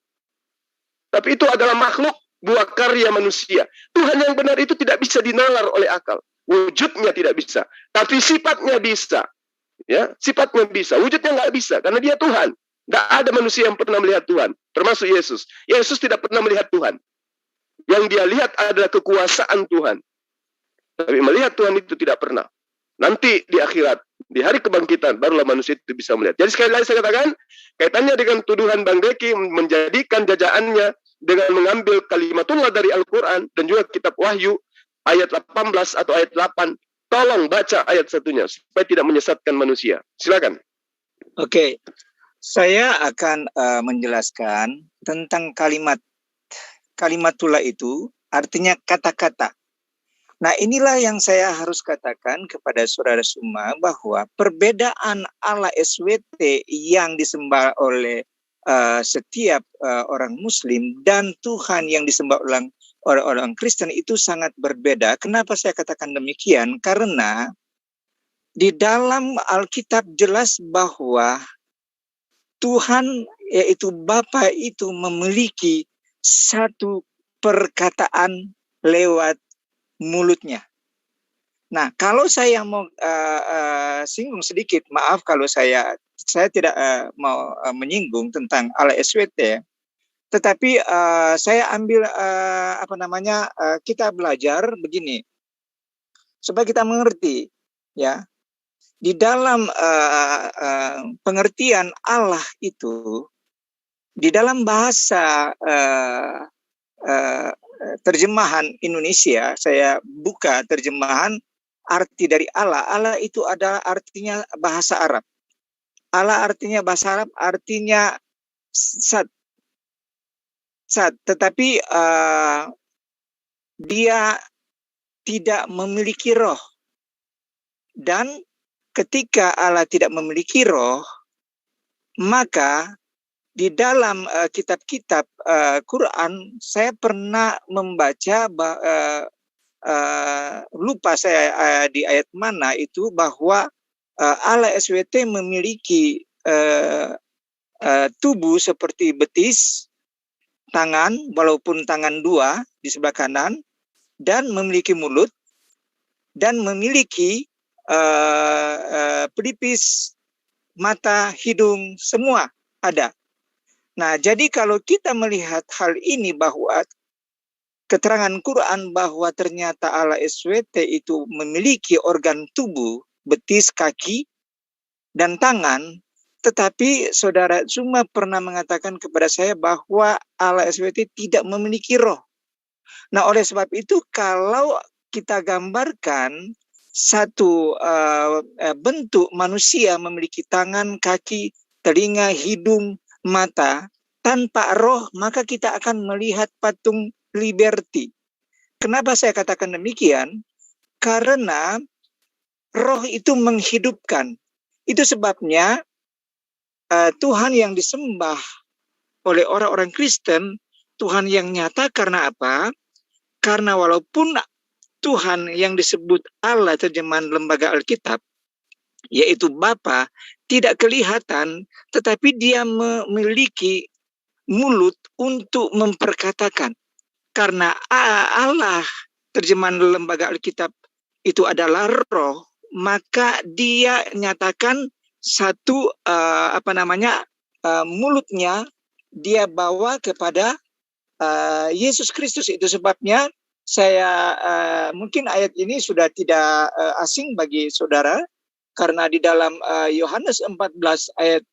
Tapi itu adalah makhluk buah karya manusia. Tuhan yang benar itu tidak bisa dinalar oleh akal. Wujudnya tidak bisa, tapi sifatnya bisa. Ya, sifatnya bisa, wujudnya nggak bisa karena dia Tuhan. Nggak ada manusia yang pernah melihat Tuhan, termasuk Yesus. Yesus tidak pernah melihat Tuhan. Yang dia lihat adalah kekuasaan Tuhan. Tapi melihat Tuhan itu tidak pernah. Nanti di akhirat, di hari kebangkitan, barulah manusia itu bisa melihat. Jadi sekali lagi saya katakan, kaitannya dengan tuduhan Bang Deki menjadikan jajaannya dengan mengambil kalimatullah dari Al-Quran dan juga kitab Wahyu ayat 18 atau ayat 8. Tolong baca ayat satunya supaya tidak menyesatkan manusia. Silakan. Oke, saya akan menjelaskan tentang kalimatullah itu artinya kata-kata. Nah, inilah yang saya harus katakan kepada saudara semua bahwa perbedaan Allah SWT yang disembah oleh setiap orang Muslim dan Tuhan yang disembah oleh orang Kristen itu sangat berbeda. Kenapa saya katakan demikian? Karena di dalam Alkitab jelas bahwa Tuhan yaitu Bapa itu memiliki satu perkataan lewat mulutnya. Nah, kalau saya mau singgung sedikit, maaf kalau saya tidak mau menyinggung tentang Allah SWT, tetapi saya ambil kita belajar begini supaya kita mengerti, ya. Di dalam pengertian Allah itu, di dalam bahasa terjemahan Indonesia, saya buka terjemahan arti dari Allah. Allah itu adalah artinya bahasa Arab. Allah artinya bahasa Arab, artinya sat. Tetapi dia tidak memiliki roh. Dan ketika Allah tidak memiliki roh, maka di dalam kitab-kitab Quran, saya pernah membaca, lupa saya di ayat mana itu, bahwa Allah SWT memiliki tubuh seperti betis, tangan, walaupun tangan dua di sebelah kanan, dan memiliki mulut, dan memiliki pelipis, mata, hidung, semua ada. Nah, jadi kalau kita melihat hal ini bahwa keterangan Quran bahwa ternyata Allah SWT itu memiliki organ tubuh, betis, kaki, dan tangan, tetapi saudara semua pernah mengatakan kepada saya bahwa Allah SWT tidak memiliki roh. Nah, oleh sebab itu kalau kita gambarkan satu bentuk manusia memiliki tangan, kaki, telinga, hidung, mata, tanpa roh, maka kita akan melihat patung Liberty. Kenapa saya katakan demikian? Karena roh itu menghidupkan. Itu sebabnya Tuhan yang disembah oleh orang-orang Kristen, Tuhan yang nyata. Karena apa? Karena walaupun Tuhan yang disebut Allah terjemahan lembaga Alkitab, yaitu Bapa, tidak kelihatan, tetapi dia memiliki mulut untuk memperkatakan. Karena Allah terjemahan lembaga Alkitab itu adalah roh, maka dia nyatakan satu mulutnya dia bawa kepada Yesus Kristus. Itu sebabnya saya mungkin ayat ini sudah tidak asing bagi saudara, karena di dalam Yohanes 14 ayat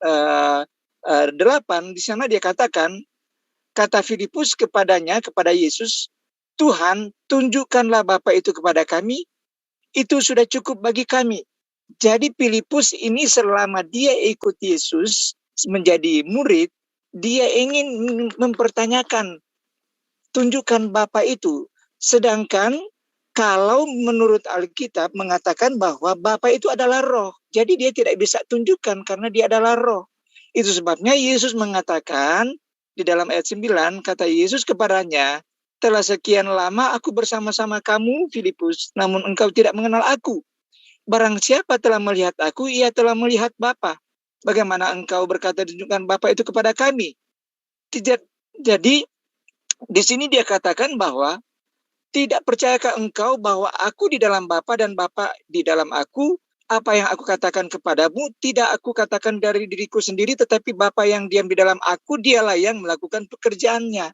8 di sana dia katakan, kata Filipus kepadanya, kepada Yesus, Tuhan, tunjukkanlah Bapa itu kepada kami, itu sudah cukup bagi kami. Jadi Filipus ini selama dia ikut Yesus menjadi murid, dia ingin mempertanyakan, tunjukkan Bapa itu. Sedangkan kalau menurut Alkitab mengatakan bahwa Bapa itu adalah roh. Jadi dia tidak bisa tunjukkan karena dia adalah roh. Itu sebabnya Yesus mengatakan di dalam ayat 9, kata Yesus kepadanya, telah sekian lama aku bersama-sama kamu, Filipus, namun engkau tidak mengenal aku. Barang siapa telah melihat aku, ia telah melihat Bapa. Bagaimana engkau berkata tunjukkan Bapa itu kepada kami? Jadi Di sini dia katakan bahwa tidak percayakah engkau bahwa aku di dalam Bapa dan Bapa di dalam aku? Apa yang aku katakan kepadamu tidak aku katakan dari diriku sendiri, tetapi Bapa yang diam di dalam aku, dialah yang melakukan pekerjaannya.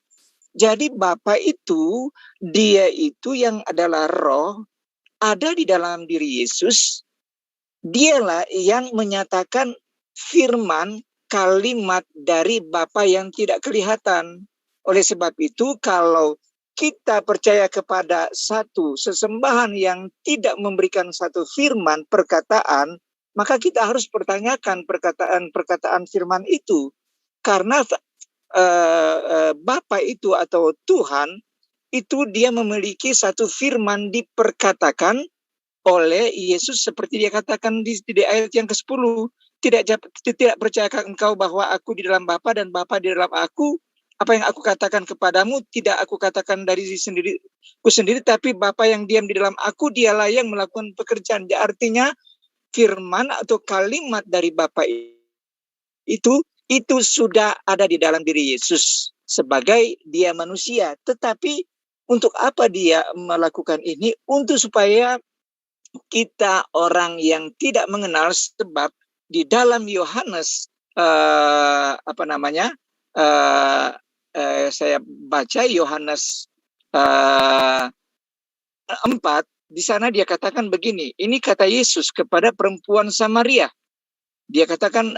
Jadi Bapa itu, dia itu yang adalah roh, ada di dalam diri Yesus. Dialah yang menyatakan firman, kalimat dari Bapa yang tidak kelihatan. Oleh sebab itu, kalau kita percaya kepada satu sesembahan yang tidak memberikan satu firman, perkataan, maka kita harus pertanyakan perkataan firman itu. Karena Bapa itu atau Tuhan, itu dia memiliki satu firman diperkatakan oleh Yesus seperti dia katakan di ayat yang ke-10. Tidak percayakah engkau bahwa aku di dalam Bapa dan Bapa di dalam aku? Apa yang aku katakan kepadamu tidak aku katakan dari ku sendiri, tapi Bapa yang diam di dalam aku, dialah yang melakukan pekerjaan. Artinya firman atau kalimat dari Bapa itu sudah ada di dalam diri Yesus sebagai dia manusia. Tetapi untuk apa dia melakukan ini? Untuk supaya kita orang yang tidak mengenal, sebab di dalam Yohanes saya baca Yohanes 4, di sana dia katakan begini. Ini kata Yesus kepada perempuan Samaria. Dia katakan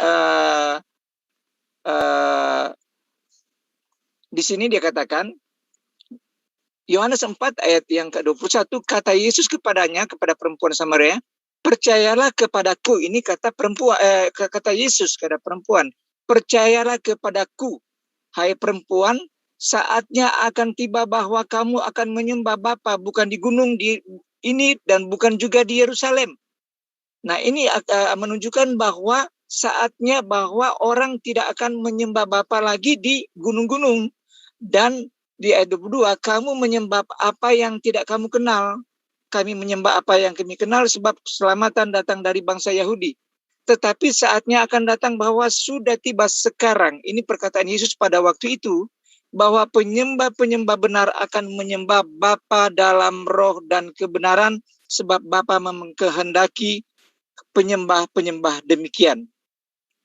di sini dia katakan Yohanes 4 ayat yang ke-21, kata Yesus kepadanya, kepada perempuan Samaria, percayalah kepadaku. Ini kata perempuan, kata Yesus kepada perempuan, percayalah kepadaku, hai perempuan, saatnya akan tiba bahwa kamu akan menyembah Bapa, bukan di gunung ini dan bukan juga di Yerusalem. Nah, ini menunjukkan bahwa saatnya bahwa orang tidak akan menyembah Bapa lagi di gunung-gunung. Dan di ayat 22, kamu menyembah apa yang tidak kamu kenal. Kami menyembah apa yang kami kenal, sebab keselamatan datang dari bangsa Yahudi. Tetapi saatnya akan datang bahwa sudah tiba sekarang. Ini perkataan Yesus pada waktu itu, bahwa penyembah-penyembah benar akan menyembah Bapa dalam roh dan kebenaran, sebab Bapa mengkehendaki penyembah-penyembah demikian.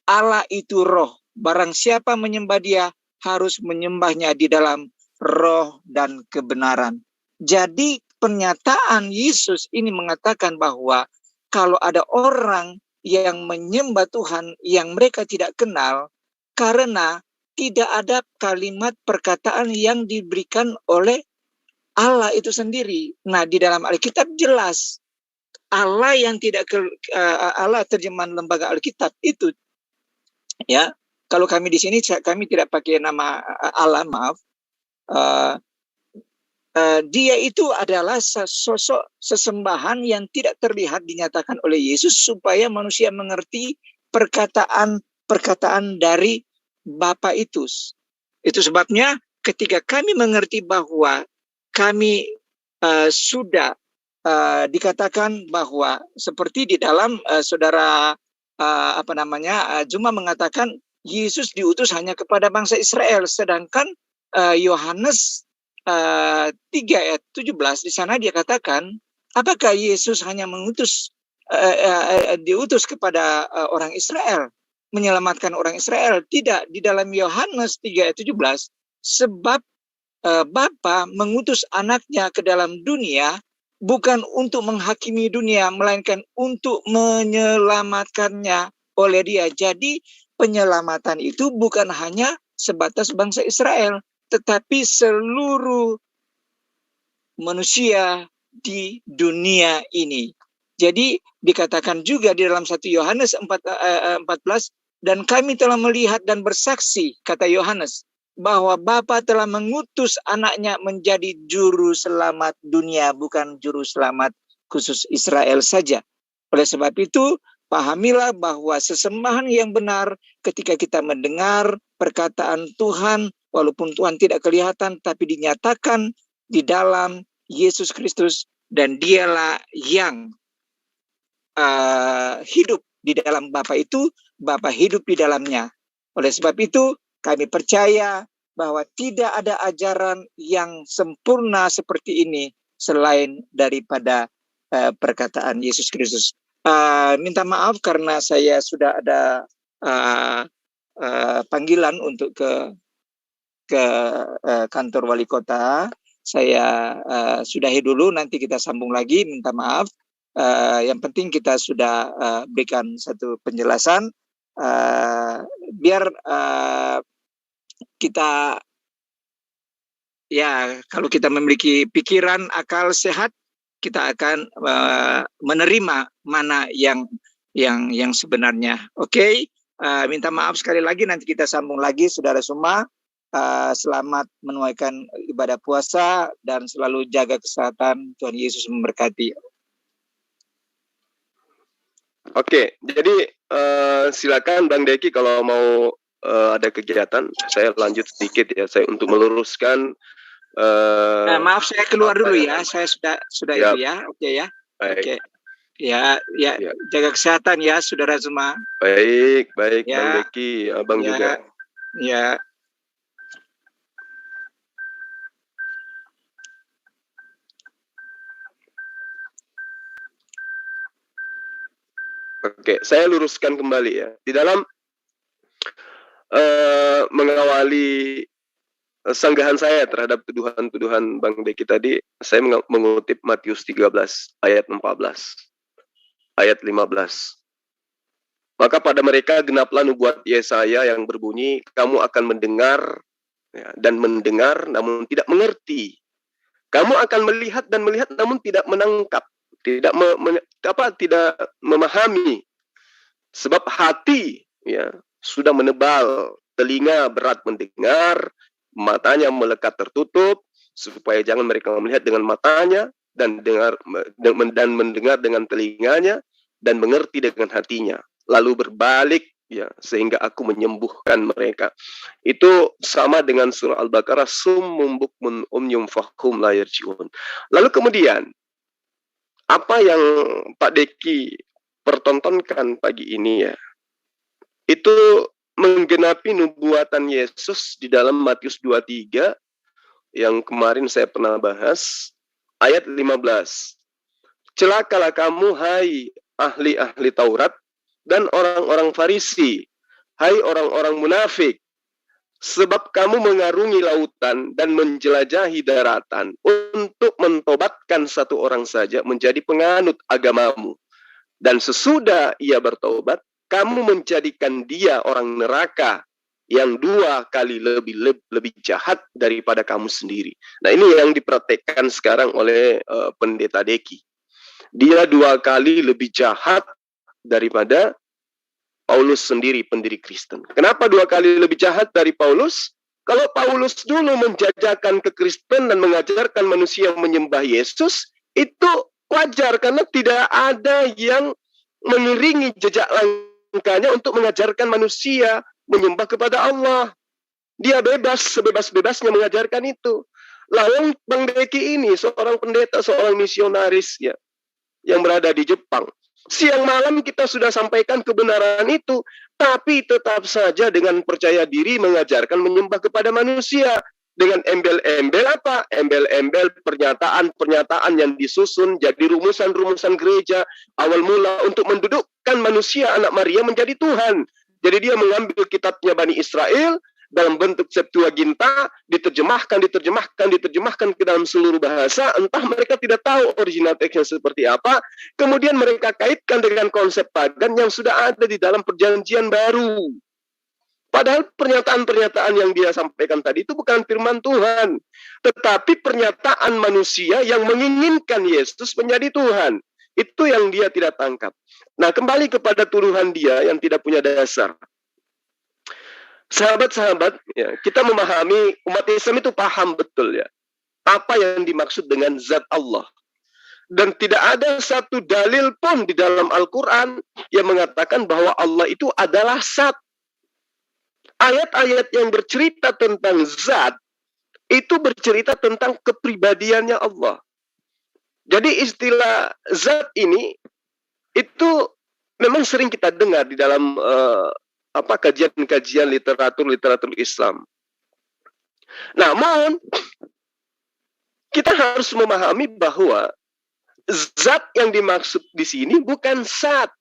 Allah itu roh. Barang siapa menyembah dia, harus menyembahnya di dalam roh dan kebenaran. Jadi pernyataan Yesus ini mengatakan bahwa kalau ada orang yang menyembah Tuhan yang mereka tidak kenal, karena tidak ada kalimat perkataan yang diberikan oleh Allah itu sendiri. Nah, di dalam Alkitab jelas Allah yang tidak Allah terjemahan lembaga Alkitab itu, ya. Kalau kami di sini kami tidak pakai nama Allah, maaf. Dia itu adalah sosok sesembahan yang tidak terlihat dinyatakan oleh Yesus supaya manusia mengerti perkataan dari Bapa itu. Itu sebabnya ketika kami mengerti bahwa kami sudah dikatakan bahwa seperti di dalam saudara Juma mengatakan Yesus diutus hanya kepada bangsa Israel, sedangkan Yohanes 3 ayat 17 di sana dia katakan, apakah Yesus hanya diutus kepada orang Israel, menyelamatkan orang Israel? Tidak, di dalam Yohanes 3 ayat 17, sebab Bapa mengutus anaknya ke dalam dunia bukan untuk menghakimi dunia, melainkan untuk menyelamatkannya oleh dia. Jadi penyelamatan itu bukan hanya sebatas bangsa Israel, tetapi seluruh manusia di dunia ini. Jadi dikatakan juga di dalam 1 Yohanes 14, dan kami telah melihat dan bersaksi, kata Yohanes, bahwa Bapa telah mengutus anaknya menjadi juru selamat dunia, bukan juru selamat khusus Israel saja. Oleh sebab itu, pahamilah bahwa sesembahan yang benar ketika kita mendengar perkataan Tuhan, walaupun Tuhan tidak kelihatan, tapi dinyatakan di dalam Yesus Kristus, dan dialah yang hidup di dalam Bapa itu, Bapa hidup di dalamnya. Oleh sebab itu, kami percaya bahwa tidak ada ajaran yang sempurna seperti ini selain daripada perkataan Yesus Kristus. Minta maaf karena saya sudah ada panggilan untuk ke kantor wali kota. Saya sudahi dulu, nanti kita sambung lagi. Minta maaf. Yang penting kita sudah berikan satu penjelasan biar kita, ya, kalau kita memiliki pikiran akal sehat, kita akan menerima mana yang sebenarnya. Oke. Minta maaf sekali lagi, nanti kita sambung lagi, saudara semua. Selamat menunaikan ibadah puasa dan selalu jaga kesehatan. Tuhan Yesus memberkati. Oke, jadi silakan Bang Deki kalau mau ada kegiatan. Saya lanjut sedikit ya, saya untuk meluruskan. Maaf, saya keluar dulu ya. Saya sudah ya. itu ya. Oke ya. Baik. Oke. Ya, jaga kesehatan ya, saudara semua. Baik, Ya. Bang Deki, Abang juga. Ya. Oke, saya luruskan kembali ya. Di dalam mengawali sanggahan saya terhadap tuduhan-tuduhan Bang Deki tadi, saya mengutip Matius 13 ayat 14, ayat 15. Maka pada mereka genaplah nubuat Yesaya yang berbunyi, kamu akan mendengar ya, dan mendengar namun tidak mengerti. Kamu akan melihat dan melihat namun tidak menangkap, tidak memahami. Sebab hati ya sudah menebal, telinga berat mendengar, matanya melekat tertutup, supaya jangan mereka melihat dengan matanya dan mendengar dengan telinganya dan mengerti dengan hatinya, lalu berbalik ya sehingga aku menyembuhkan mereka. Itu sama dengan surah Al-Baqarah, summum bukmun umyum fahum la yarji'un. Lalu kemudian apa yang Pak Deki pertontonkan pagi ini ya, itu menggenapi nubuatan Yesus di dalam Matius 23 yang kemarin saya pernah bahas, ayat 15. Celakalah kamu, hai ahli-ahli Taurat dan orang-orang Farisi, hai orang-orang munafik, sebab kamu mengarungi lautan dan menjelajahi daratan untuk mentobatkan satu orang saja menjadi penganut agamamu. Dan sesudah ia bertobat, kamu menjadikan dia orang neraka yang 2 kali lebih jahat daripada kamu sendiri. Nah, ini yang dipraktekkan sekarang oleh Pendeta Deki. Dia 2 kali lebih jahat daripada Paulus sendiri, pendiri Kristen. Kenapa 2 kali lebih jahat dari Paulus? Kalau Paulus dulu menjajakan kekristenan dan mengajarkan manusia menyembah Yesus, itu wajar karena tidak ada yang mengiringi jejak langkahnya untuk mengajarkan manusia menyembah kepada Allah. Dia bebas, sebebas-bebasnya mengajarkan itu. Lalu Bang Deki ini seorang pendeta, seorang misionaris ya, yang berada di Jepang. Siang malam kita sudah sampaikan kebenaran itu, tapi tetap saja dengan percaya diri mengajarkan menyembah kepada manusia. Dengan embel-embel apa? Embel-embel pernyataan-pernyataan yang disusun jadi rumusan-rumusan gereja awal mula untuk mendudukkan manusia anak Maria menjadi Tuhan. Jadi dia mengambil kitabnya Bani Israel dalam bentuk Septuaginta, diterjemahkan ke dalam seluruh bahasa, entah mereka tidak tahu original teksnya seperti apa, kemudian mereka kaitkan dengan konsep pagan yang sudah ada di dalam perjanjian baru. Padahal pernyataan-pernyataan yang dia sampaikan tadi itu bukan firman Tuhan, tetapi pernyataan manusia yang menginginkan Yesus menjadi Tuhan. Itu yang dia tidak tangkap. Nah, kembali kepada tuduhan dia yang tidak punya dasar. Sahabat-sahabat, ya, kita memahami, umat Islam itu paham betul ya, apa yang dimaksud dengan zat Allah. Dan tidak ada satu dalil pun di dalam Al-Quran yang mengatakan bahwa Allah itu adalah zat. Ayat-ayat yang bercerita tentang zat, itu bercerita tentang kepribadiannya Allah. Jadi istilah zat ini, itu memang sering kita dengar di dalam kajian-kajian literatur Islam. Namun kita harus memahami bahwa zat yang dimaksud di sini bukan zat.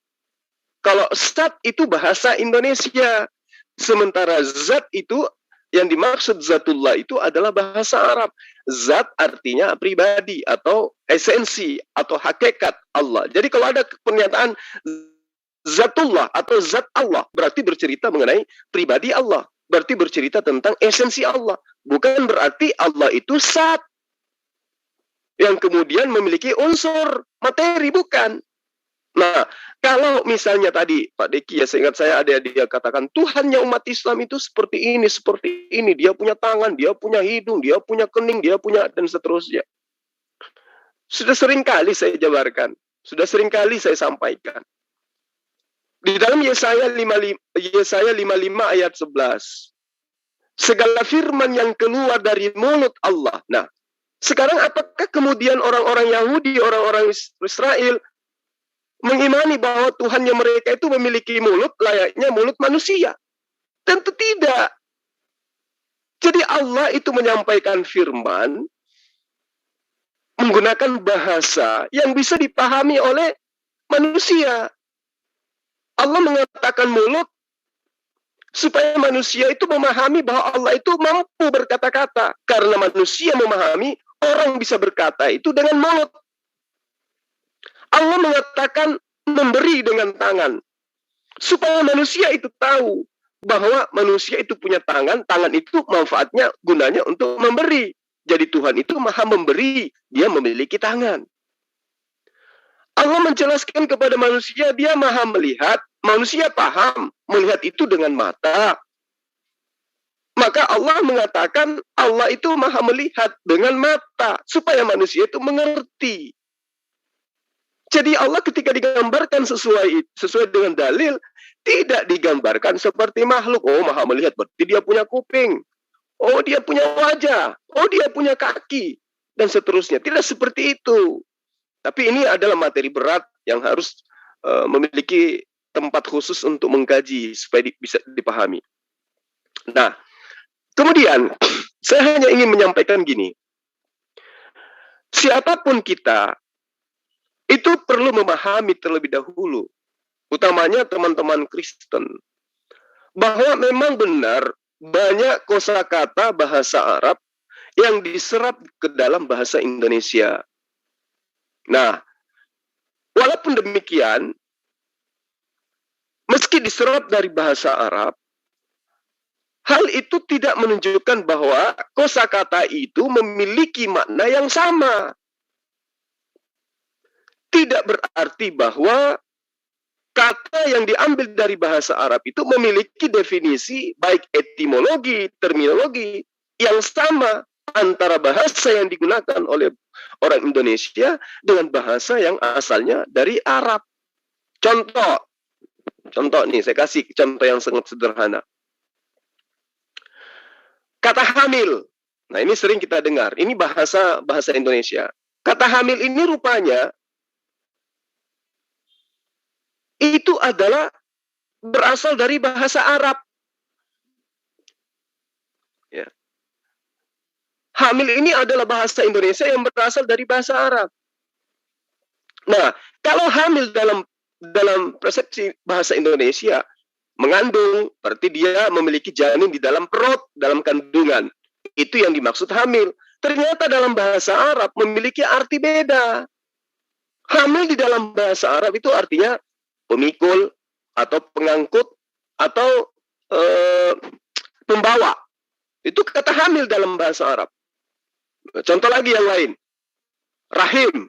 Kalau zat itu bahasa Indonesia, sementara zat itu yang dimaksud zatullah itu adalah bahasa Arab. Zat artinya pribadi atau esensi atau hakikat Allah. Jadi kalau ada pernyataan zatullah atau zat Allah, berarti bercerita mengenai pribadi Allah. Berarti bercerita tentang esensi Allah. Bukan berarti Allah itu zat yang kemudian memiliki unsur materi, bukan. Nah, kalau misalnya tadi Pak Deki, ya seingat saya ada dia katakan Tuhannya umat Islam itu seperti ini, dia punya tangan, dia punya hidung, dia punya kening, dia punya dan seterusnya. Sudah sering kali saya jabarkan, sudah sering kali saya sampaikan. Di dalam Yesaya 55 ayat 11, segala firman yang keluar dari mulut Allah. Nah, sekarang apakah kemudian orang-orang Yahudi, orang-orang Israel mengimani bahwa Tuhannya mereka itu memiliki mulut layaknya mulut manusia? Tentu tidak. Jadi Allah itu menyampaikan firman menggunakan bahasa yang bisa dipahami oleh manusia. Allah mengatakan mulut supaya manusia itu memahami bahwa Allah itu mampu berkata-kata. Karena manusia memahami orang bisa berkata itu dengan mulut. Allah mengatakan memberi dengan tangan. Supaya manusia itu tahu bahwa manusia itu punya tangan. Tangan itu manfaatnya, gunanya untuk memberi. Jadi Tuhan itu maha memberi. Dia memiliki tangan. Allah menjelaskan kepada manusia, dia maha melihat. Manusia paham, melihat itu dengan mata. Maka Allah mengatakan, Allah itu maha melihat dengan mata. Supaya manusia itu mengerti. Jadi Allah ketika digambarkan sesuai dengan dalil, tidak digambarkan seperti makhluk. Oh, maha melihat, berarti dia punya kuping. Oh, dia punya wajah. Oh, dia punya kaki. Dan seterusnya. Tidak seperti itu. Tapi ini adalah materi berat yang harus memiliki tempat khusus untuk mengkaji supaya bisa dipahami. Nah, kemudian saya hanya ingin menyampaikan gini. Siapapun kita, itu perlu memahami terlebih dahulu, utamanya teman-teman Kristen, bahwa memang benar banyak kosakata bahasa Arab yang diserap ke dalam bahasa Indonesia. Nah, walaupun demikian, meski diserap dari bahasa Arab, hal itu tidak menunjukkan bahwa kosakata itu memiliki makna yang sama. Tidak berarti bahwa kata yang diambil dari bahasa Arab itu memiliki definisi baik etimologi, terminologi yang sama antara bahasa yang digunakan oleh orang Indonesia dengan bahasa yang asalnya dari Arab. Contoh nih, saya kasih contoh yang sangat sederhana. Kata hamil. Nah, ini sering kita dengar. Ini bahasa Indonesia. Kata hamil ini rupanya itu adalah berasal dari bahasa Arab. Ya. Hamil ini adalah bahasa Indonesia yang berasal dari bahasa Arab. Nah, kalau hamil dalam persepsi bahasa Indonesia, mengandung, berarti dia memiliki janin di dalam perut, dalam kandungan. Itu yang dimaksud hamil. Ternyata dalam bahasa Arab memiliki arti beda. Hamil di dalam bahasa Arab itu artinya pemikul, atau pengangkut, atau pembawa. Itu kata hamil dalam bahasa Arab. Contoh lagi yang lain. Rahim.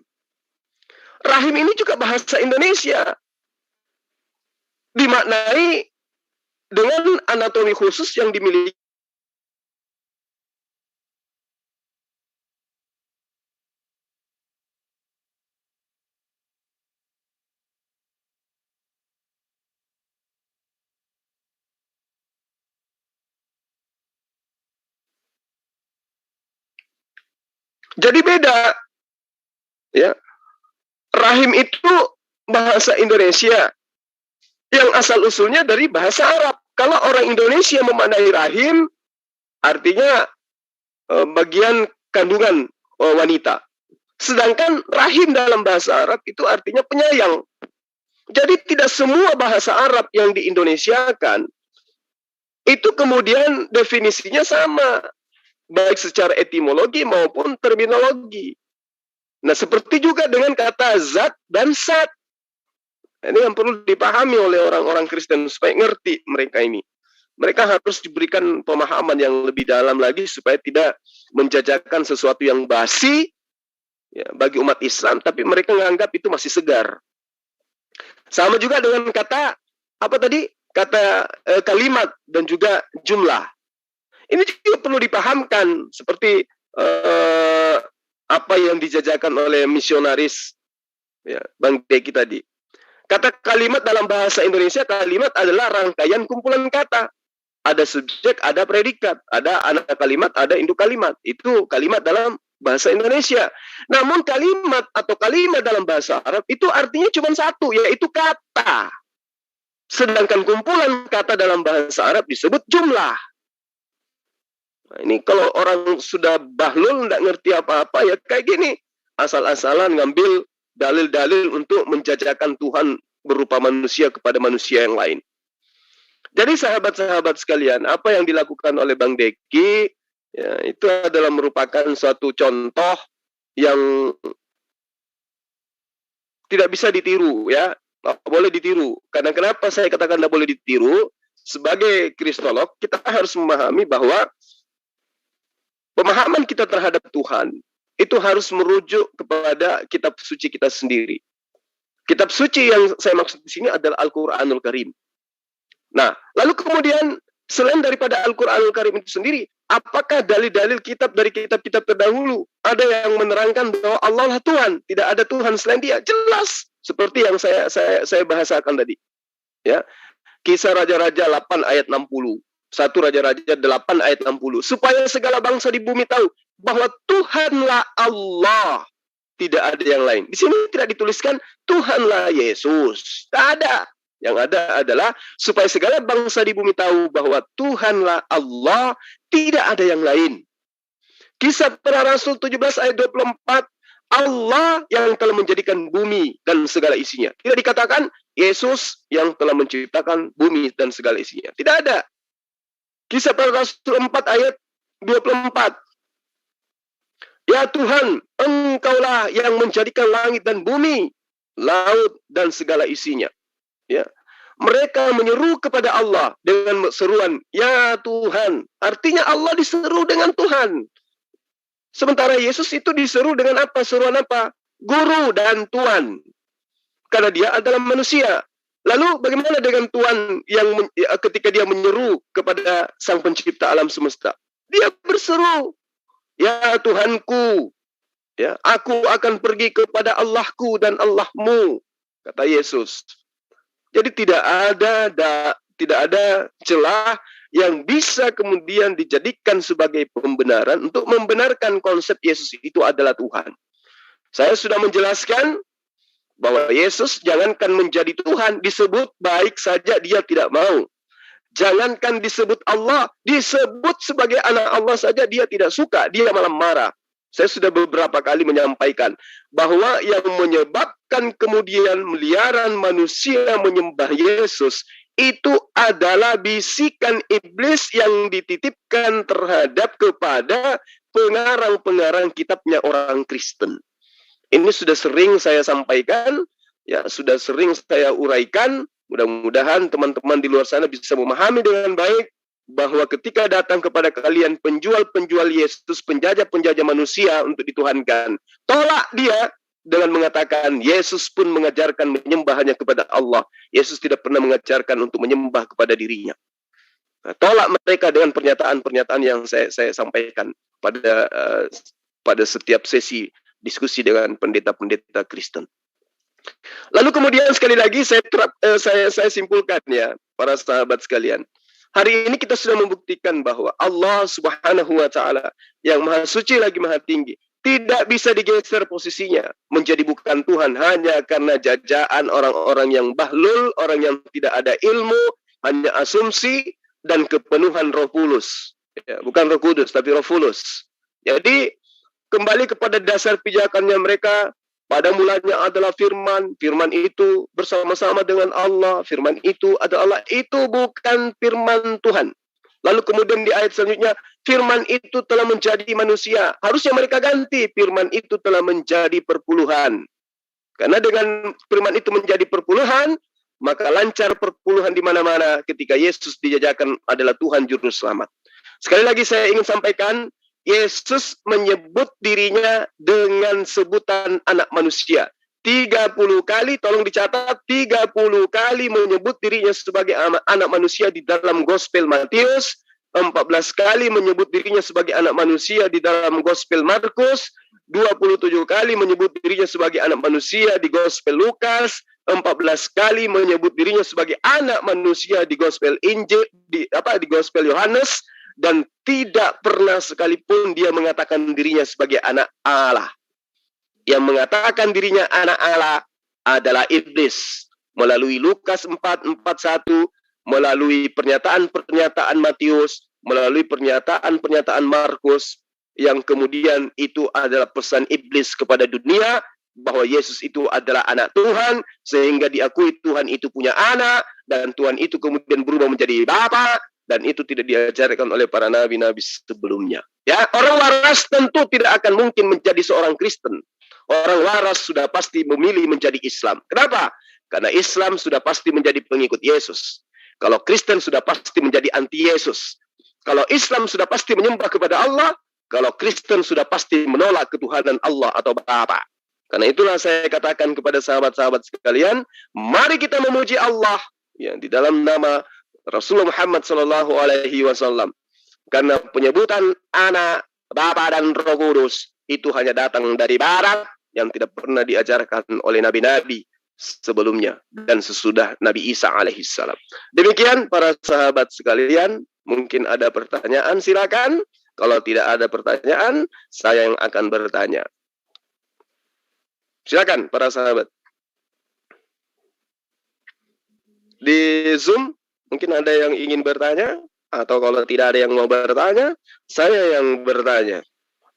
Rahim ini juga bahasa Indonesia. Dimaknai dengan anatomi khusus yang dimiliki. Jadi beda. Ya. Rahim itu bahasa Indonesia yang asal-usulnya dari bahasa Arab. Kalau orang Indonesia memaknai rahim, artinya bagian kandungan wanita. Sedangkan rahim dalam bahasa Arab itu artinya penyayang. Jadi tidak semua bahasa Arab yang di-Indonesiakan itu kemudian definisinya sama, baik secara etimologi maupun terminologi. Nah, seperti juga dengan kata zat dan sat. Ini yang perlu dipahami oleh orang-orang Kristen supaya ngerti mereka ini. Mereka harus diberikan pemahaman yang lebih dalam lagi supaya tidak menjajakan sesuatu yang basi ya, bagi umat Islam, tapi mereka menganggap itu masih segar. Sama juga dengan kata apa tadi? Kata kalimat dan juga jumlah. Ini juga perlu dipahamkan seperti apa yang dijajakan oleh misionaris ya, Bang Deki tadi. Kata kalimat dalam bahasa Indonesia, kalimat adalah rangkaian kumpulan kata. Ada subjek, ada predikat, ada anak kalimat, ada induk kalimat. Itu kalimat dalam bahasa Indonesia. Namun kalimat atau kalimat dalam bahasa Arab itu artinya cuma satu, yaitu kata. Sedangkan kumpulan kata dalam bahasa Arab disebut jumlah. Nah, ini kalau orang sudah bahlul, nggak ngerti apa-apa, ya kayak gini. Asal-asalan ngambil dalil-dalil untuk menjajakan Tuhan berupa manusia kepada manusia yang lain. Jadi sahabat-sahabat sekalian, apa yang dilakukan oleh Bang Deki, ya, itu adalah merupakan suatu contoh yang tidak bisa ditiru, ya, nggak boleh ditiru. Karena kenapa saya katakan tidak boleh ditiru? Sebagai kristolog, kita harus memahami bahwa pemahaman kita terhadap Tuhan itu harus merujuk kepada kitab suci kita sendiri. Kitab suci yang saya maksud di sini adalah Al-Quranul Karim. Nah, lalu kemudian selain daripada Al-Quranul Karim itu sendiri, apakah dalil-dalil kitab dari kitab-kitab terdahulu ada yang menerangkan bahwa Allah lah Tuhan, tidak ada Tuhan selain Dia? Jelas, seperti yang saya bahasakan tadi. Ya, Kisah Raja-Raja 8 ayat 60. 1 Raja-Raja 8 ayat 60. Supaya segala bangsa di bumi tahu bahwa Tuhanlah Allah, tidak ada yang lain. Di sini tidak dituliskan Tuhanlah Yesus. Tidak ada. Yang ada adalah supaya segala bangsa di bumi tahu bahwa Tuhanlah Allah, tidak ada yang lain. Kisah Para Rasul 17 ayat 24, Allah yang telah menjadikan bumi dan segala isinya. Tidak dikatakan Yesus yang telah menciptakan bumi dan segala isinya. Tidak ada. Kisah Para Rasul 4 ayat 24. Ya Tuhan, Engkaulah yang menjadikan langit dan bumi, laut dan segala isinya. Ya, mereka menyeru kepada Allah dengan seruan, Ya Tuhan. Artinya Allah diseru dengan Tuhan. Sementara Yesus itu diseru dengan apa? Seruan apa? Guru dan Tuhan. Karena dia adalah manusia. Lalu bagaimana dengan Tuhan yang ketika dia menyeru kepada Sang Pencipta alam semesta? Dia berseru, Ya Tuhanku, ya, aku akan pergi kepada Allahku dan Allahmu, kata Yesus. Jadi tidak ada celah yang bisa kemudian dijadikan sebagai pembenaran untuk membenarkan konsep Yesus itu adalah Tuhan. Saya sudah menjelaskan bahwa Yesus jangankan menjadi Tuhan, disebut baik saja dia tidak mau. Jangankan disebut Allah, disebut sebagai anak Allah saja dia tidak suka, dia malah marah. Saya sudah beberapa kali menyampaikan bahwa yang menyebabkan kemudian miliaran manusia menyembah Yesus itu adalah bisikan iblis yang dititipkan terhadap kepada pengarang-pengarang kitabnya orang Kristen. Ini sudah sering saya sampaikan, ya, sudah sering saya uraikan. Mudah-mudahan teman-teman di luar sana bisa memahami dengan baik bahwa ketika datang kepada kalian penjual-penjual Yesus, penjajah-penjajah manusia untuk dituhankan, tolak dia dengan mengatakan Yesus pun mengajarkan menyembah hanya kepada Allah. Yesus tidak pernah mengajarkan untuk menyembah kepada dirinya. Nah, tolak mereka dengan pernyataan-pernyataan yang saya sampaikan pada setiap sesi diskusi dengan pendeta-pendeta Kristen. Lalu kemudian sekali lagi saya simpulkan, ya, para sahabat sekalian. Hari ini kita sudah membuktikan bahwa Allah Subhanahu wa Ta'ala yang Maha Suci lagi Maha Tinggi tidak bisa digeser posisinya menjadi bukan Tuhan hanya karena jajaan orang-orang yang bahlul, orang yang tidak ada ilmu, hanya asumsi dan kepenuhan Roh Kudus. Ya, bukan Roh Kudus tapi Roh Fulus. Jadi kembali kepada dasar pijakannya mereka. Pada mulanya adalah firman, firman itu bersama-sama dengan Allah, firman itu adalah Allah, itu bukan firman Tuhan. Lalu kemudian di ayat selanjutnya, firman itu telah menjadi manusia. Harusnya mereka ganti, firman itu telah menjadi perpuluhan. Karena dengan firman itu menjadi perpuluhan, maka lancar perpuluhan di mana-mana ketika Yesus dijajakan adalah Tuhan Juru Selamat. Sekali lagi saya ingin sampaikan, Yesus menyebut dirinya dengan sebutan anak manusia. 30 kali, tolong dicatat, 30 kali menyebut dirinya sebagai anak manusia di dalam Gospel Matius, 14 kali menyebut dirinya sebagai anak manusia di dalam Gospel Markus, 27 kali menyebut dirinya sebagai anak manusia di Gospel Lukas, 14 kali menyebut dirinya sebagai anak manusia di Gospel Injil, di Gospel Yohanes, dan tidak pernah sekalipun dia mengatakan dirinya sebagai anak Allah. Yang mengatakan dirinya anak Allah adalah iblis. Melalui Lukas 4:41, melalui pernyataan-pernyataan Matius, melalui pernyataan-pernyataan Markus, yang kemudian itu adalah pesan iblis kepada dunia, bahwa Yesus itu adalah anak Tuhan, sehingga diakui Tuhan itu punya anak, dan Tuhan itu kemudian berubah menjadi Bapa, dan itu tidak diajarkan oleh para nabi-nabi sebelumnya. Ya, orang waras tentu tidak akan mungkin menjadi seorang Kristen. Orang waras sudah pasti memilih menjadi Islam. Kenapa? Karena Islam sudah pasti menjadi pengikut Yesus. Kalau Kristen sudah pasti menjadi anti Yesus. Kalau Islam sudah pasti menyembah kepada Allah, kalau Kristen sudah pasti menolak ketuhanan Allah atau Bapa. Karena itulah saya katakan kepada sahabat-sahabat sekalian, mari kita memuji Allah ya, di dalam nama Rasulullah Muhammad SAW. Karena penyebutan anak, Bapa dan Roh Kudus itu hanya datang dari barat yang tidak pernah diajarkan oleh nabi-nabi sebelumnya dan sesudah Nabi Isa alaihissalam. Demikian para sahabat sekalian, mungkin ada pertanyaan, silakan. Kalau tidak ada pertanyaan, saya yang akan bertanya. Silakan para sahabat. Di Zoom mungkin ada yang ingin bertanya, atau kalau tidak ada yang mau bertanya, saya yang bertanya.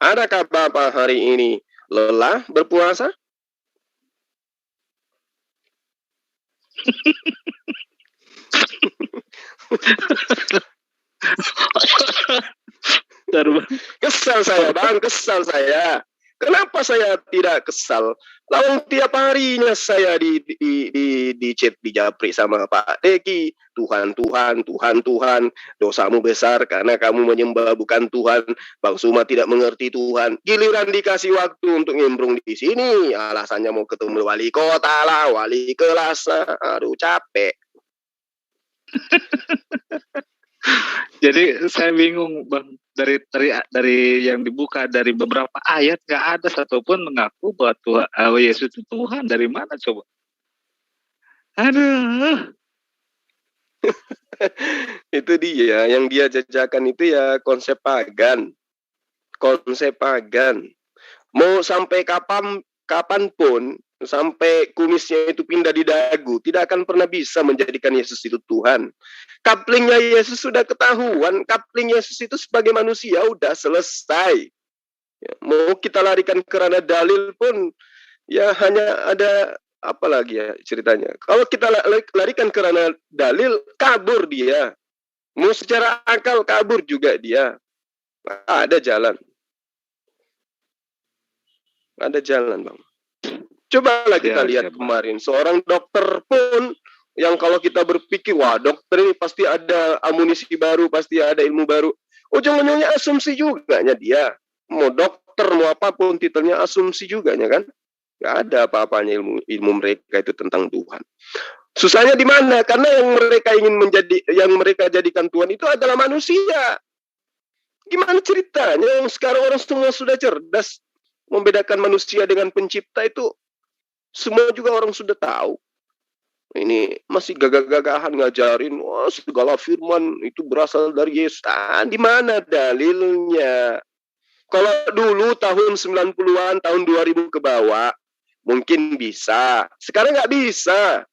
Adakah Bapak hari ini lelah berpuasa? Kesal saya, Bang, kesal saya. Kenapa saya tidak kesal? Lalu tiap harinya saya di chat, di japri sama Pak Deki. Tuhan, Tuhan, Tuhan, Tuhan. Dosamu besar karena kamu menyembah bukan Tuhan. Bang Suma tidak mengerti Tuhan. Giliran dikasih waktu untuk nyembrung di sini. Alasannya mau ketemu wali kota lah, wali kelas lah. Aduh, capek. Jadi saya bingung, Bang. Dari yang dibuka dari beberapa ayat nggak ada satupun mengaku bahwa Tuhan, Yesus itu Tuhan. Dari mana coba? Aduh. Itu dia yang dia jajakan itu ya konsep pagan. Konsep pagan. Mau sampai kapanpun, sampai kumisnya itu pindah di dagu, tidak akan pernah bisa menjadikan Yesus itu Tuhan. Kaplingnya Yesus sudah ketahuan, kapling Yesus itu sebagai manusia udah selesai. Ya, mau kita larikan kerana dalil pun, ya hanya ada apa lagi ya ceritanya. Kalau kita larikan kerana dalil, kabur dia. Mau secara akal kabur juga dia. Ada jalan. Ada jalan, Bang. Cobalah kita lihat kemarin, seorang dokter pun yang kalau kita berpikir, wah dokter ini pasti ada amunisi baru, pasti ada ilmu baru. Ujung-ujungnya asumsi juga dia. Mau dokter, mau apapun titelnya asumsi juga kan. Gak ada apa-apanya ilmu mereka itu tentang Tuhan. Susahnya di mana? Karena yang mereka jadikan Tuhan itu adalah manusia. Gimana ceritanya? Yang sekarang orang semua sudah cerdas. Membedakan manusia dengan pencipta itu semua juga orang sudah tahu. Ini masih gagah-gagahan ngajarin, wah segala firman itu berasal dari Yesus. Di mana dalilnya? Kalau dulu tahun 90-an, tahun 2000 ke bawah, mungkin bisa. Sekarang nggak bisa.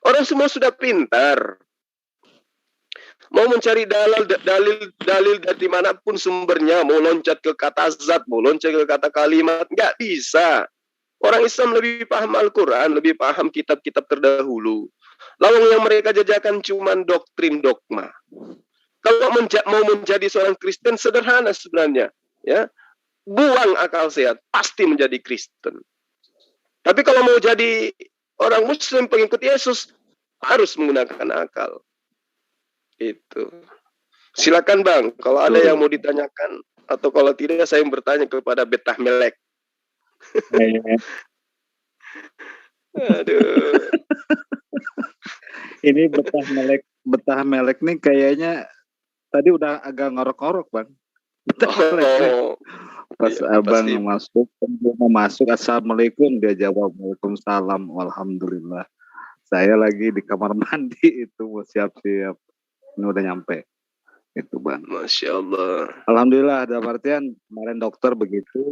Orang semua sudah pintar. Mau mencari dalil dari manapun sumbernya, mau loncat ke kata zat, mau loncat ke kata kalimat, nggak bisa. Orang Islam lebih paham Al-Quran, lebih paham kitab-kitab terdahulu. Lalu yang mereka jajakan cuma doktrin dogma. Kalau mau menjadi seorang Kristen sederhana sebenarnya, ya, buang akal sehat, pasti menjadi Kristen. Tapi kalau mau jadi orang Muslim pengikut Yesus, harus menggunakan akal. Itu. Silakan Bang, kalau ada yang mau ditanyakan atau kalau tidak saya bertanya kepada Betah Melek. Aduh. Ini Betah Melek nih kayaknya tadi udah agak ngorok-ngorok Bang. Pas iya, abang pasti. mau masuk, assalamualaikum, dia jawab waalaikumsalam, alhamdulillah. Saya lagi di kamar mandi itu mau siap-siap, ini udah nyampe, itu Bang. Masya Allah. Alhamdulillah, ada artian kemarin dokter begitu.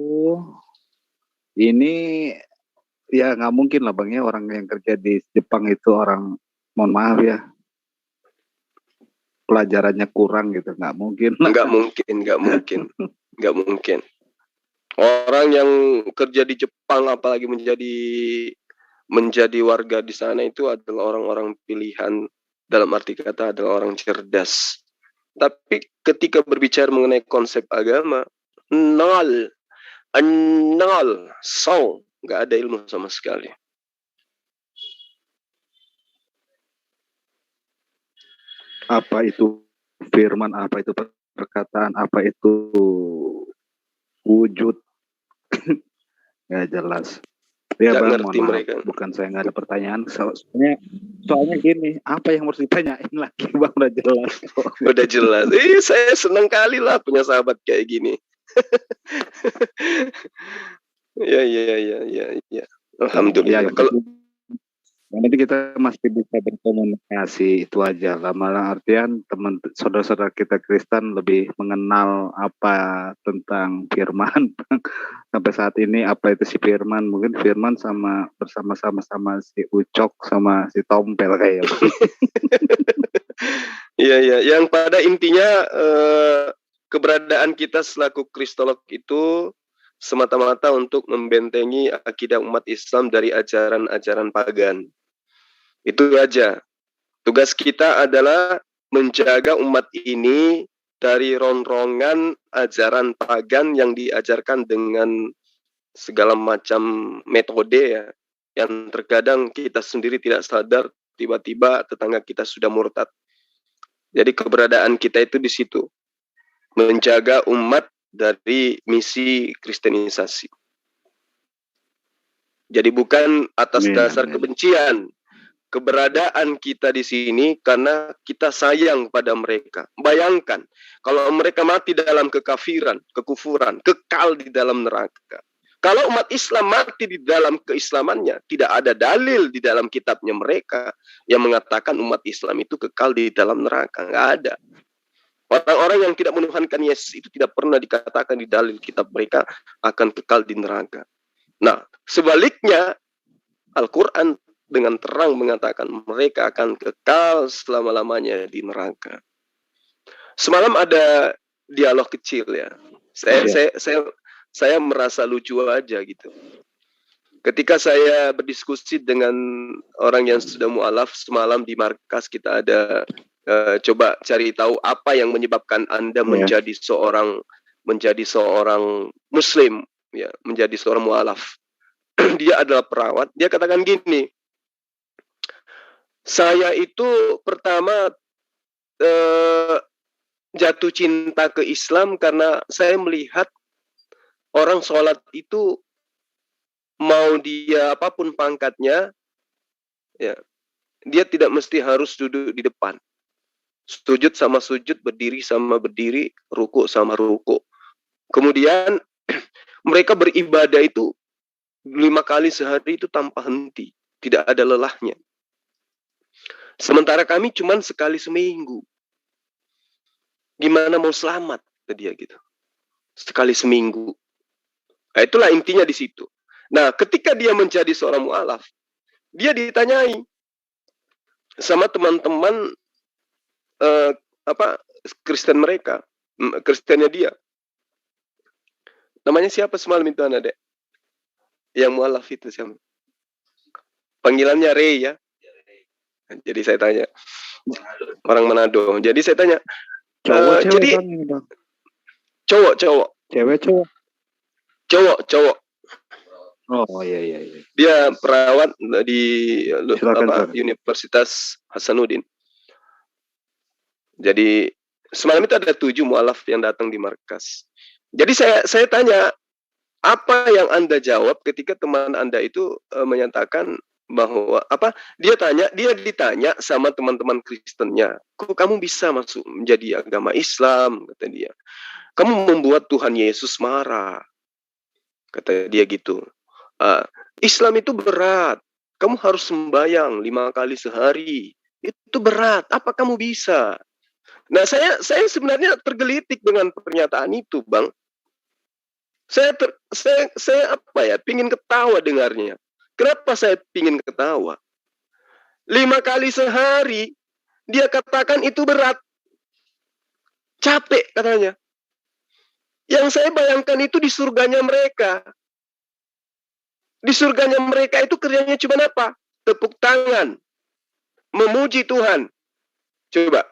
Ini ya nggak mungkin lah Bang ya, orang yang kerja di Jepang itu orang, mohon maaf ya, pelajarannya kurang gitu, nggak mungkin. Nggak mungkin. Orang yang kerja di Jepang apalagi menjadi warga di sana itu adalah orang-orang pilihan, dalam arti kata adalah orang cerdas. Tapi ketika berbicara mengenai konsep agama, nol, nggak ada ilmu sama sekali. Apa itu firman, apa itu perkataan, apa itu wujud, nggak jelas. Ya Nggak Bang, ngerti mohon maaf, mereka. bukan saya nggak ada pertanyaan. Soalnya gini, apa yang harus ditanyain lagi Bang, udah jelas. Udah jelas. Saya senang kali lah punya sahabat kayak gini. Ya. Alhamdulillah. Ya, nanti kita masih bisa berkomunikasi, itu aja lah. Malah artian teman saudara-saudara kita Kristen lebih mengenal apa tentang firman sampai saat ini, apa itu si firman. Mungkin firman bersama-sama si Ucok sama si Tompel kayak. Iya. Yang pada intinya keberadaan kita selaku kristolog itu semata-mata untuk membentengi akidah umat Islam dari ajaran-ajaran pagan. Itu aja. Tugas kita adalah menjaga umat ini dari rongrongan ajaran pagan yang diajarkan dengan segala macam metode ya, yang terkadang kita sendiri tidak sadar, tiba-tiba tetangga kita sudah murtad. Jadi keberadaan kita itu di situ, menjaga umat dari misi kristenisasi. Jadi bukan atas dasar kebencian. Keberadaan kita di sini karena kita sayang pada mereka. Bayangkan, kalau mereka mati dalam kekafiran, kekufuran, kekal di dalam neraka. Kalau umat Islam mati di dalam keislamannya, tidak ada dalil di dalam kitabnya mereka yang mengatakan umat Islam itu kekal di dalam neraka. Nggak ada. Orang-orang yang tidak menuhankan Yesus itu tidak pernah dikatakan di dalil kitab mereka akan kekal di neraka. Nah, sebaliknya, Al-Quran dengan terang mengatakan mereka akan kekal selama-lamanya di neraka. Semalam ada dialog kecil ya. Saya merasa lucu aja gitu. Ketika saya berdiskusi dengan orang yang sudah mu'alaf semalam di markas, kita ada coba cari tahu apa yang menyebabkan Anda menjadi seorang Muslim, ya, menjadi seorang mu'alaf. Dia adalah perawat. Dia katakan gini, saya itu pertama jatuh cinta ke Islam karena saya melihat orang sholat itu mau dia apapun pangkatnya, ya, dia tidak mesti harus duduk di depan. Sujud sama sujud, berdiri sama berdiri, ruku sama ruku. Kemudian mereka beribadah itu 5 kali sehari itu tanpa henti, tidak ada lelahnya. Sementara kami cuma sekali seminggu. Gimana mau selamat ke dia gitu? Sekali seminggu. Nah, itulah intinya di situ. Nah, ketika dia menjadi seorang mu'alaf, dia ditanyai sama teman-teman Kristen mereka, Kristennya dia. Namanya siapa semalam itu anak dek? Yang mualaf itu siapa? Panggilannya Ray ya. Jadi saya tanya, orang Manado. Jadi saya tanya, Cowok, cewek, jadi Bang, ini, Bang. cowok, Cewek, cowok. cowok. Oh, iya. Dia perawat di Silakan. Universitas Hasanuddin. Jadi semalam itu ada 7 mualaf yang datang di markas. Jadi saya tanya, apa yang Anda jawab ketika teman Anda itu menyatakan bahwa dia ditanya sama teman-teman Kristennya, kok kamu bisa masuk menjadi agama Islam, kata dia. Kamu membuat Tuhan Yesus marah, kata dia gitu. Islam itu berat, kamu harus sembahyang 5 kali sehari, itu berat, apa kamu bisa? Nah, saya sebenarnya tergelitik dengan pernyataan itu, Bang. Saya pingin ketawa dengarnya. Kenapa saya pingin ketawa? 5 kali sehari, dia katakan itu berat. Capek katanya. Yang saya bayangkan itu di surganya mereka. Di surganya mereka itu kerjanya cuma apa? Tepuk tangan. Memuji Tuhan. Coba.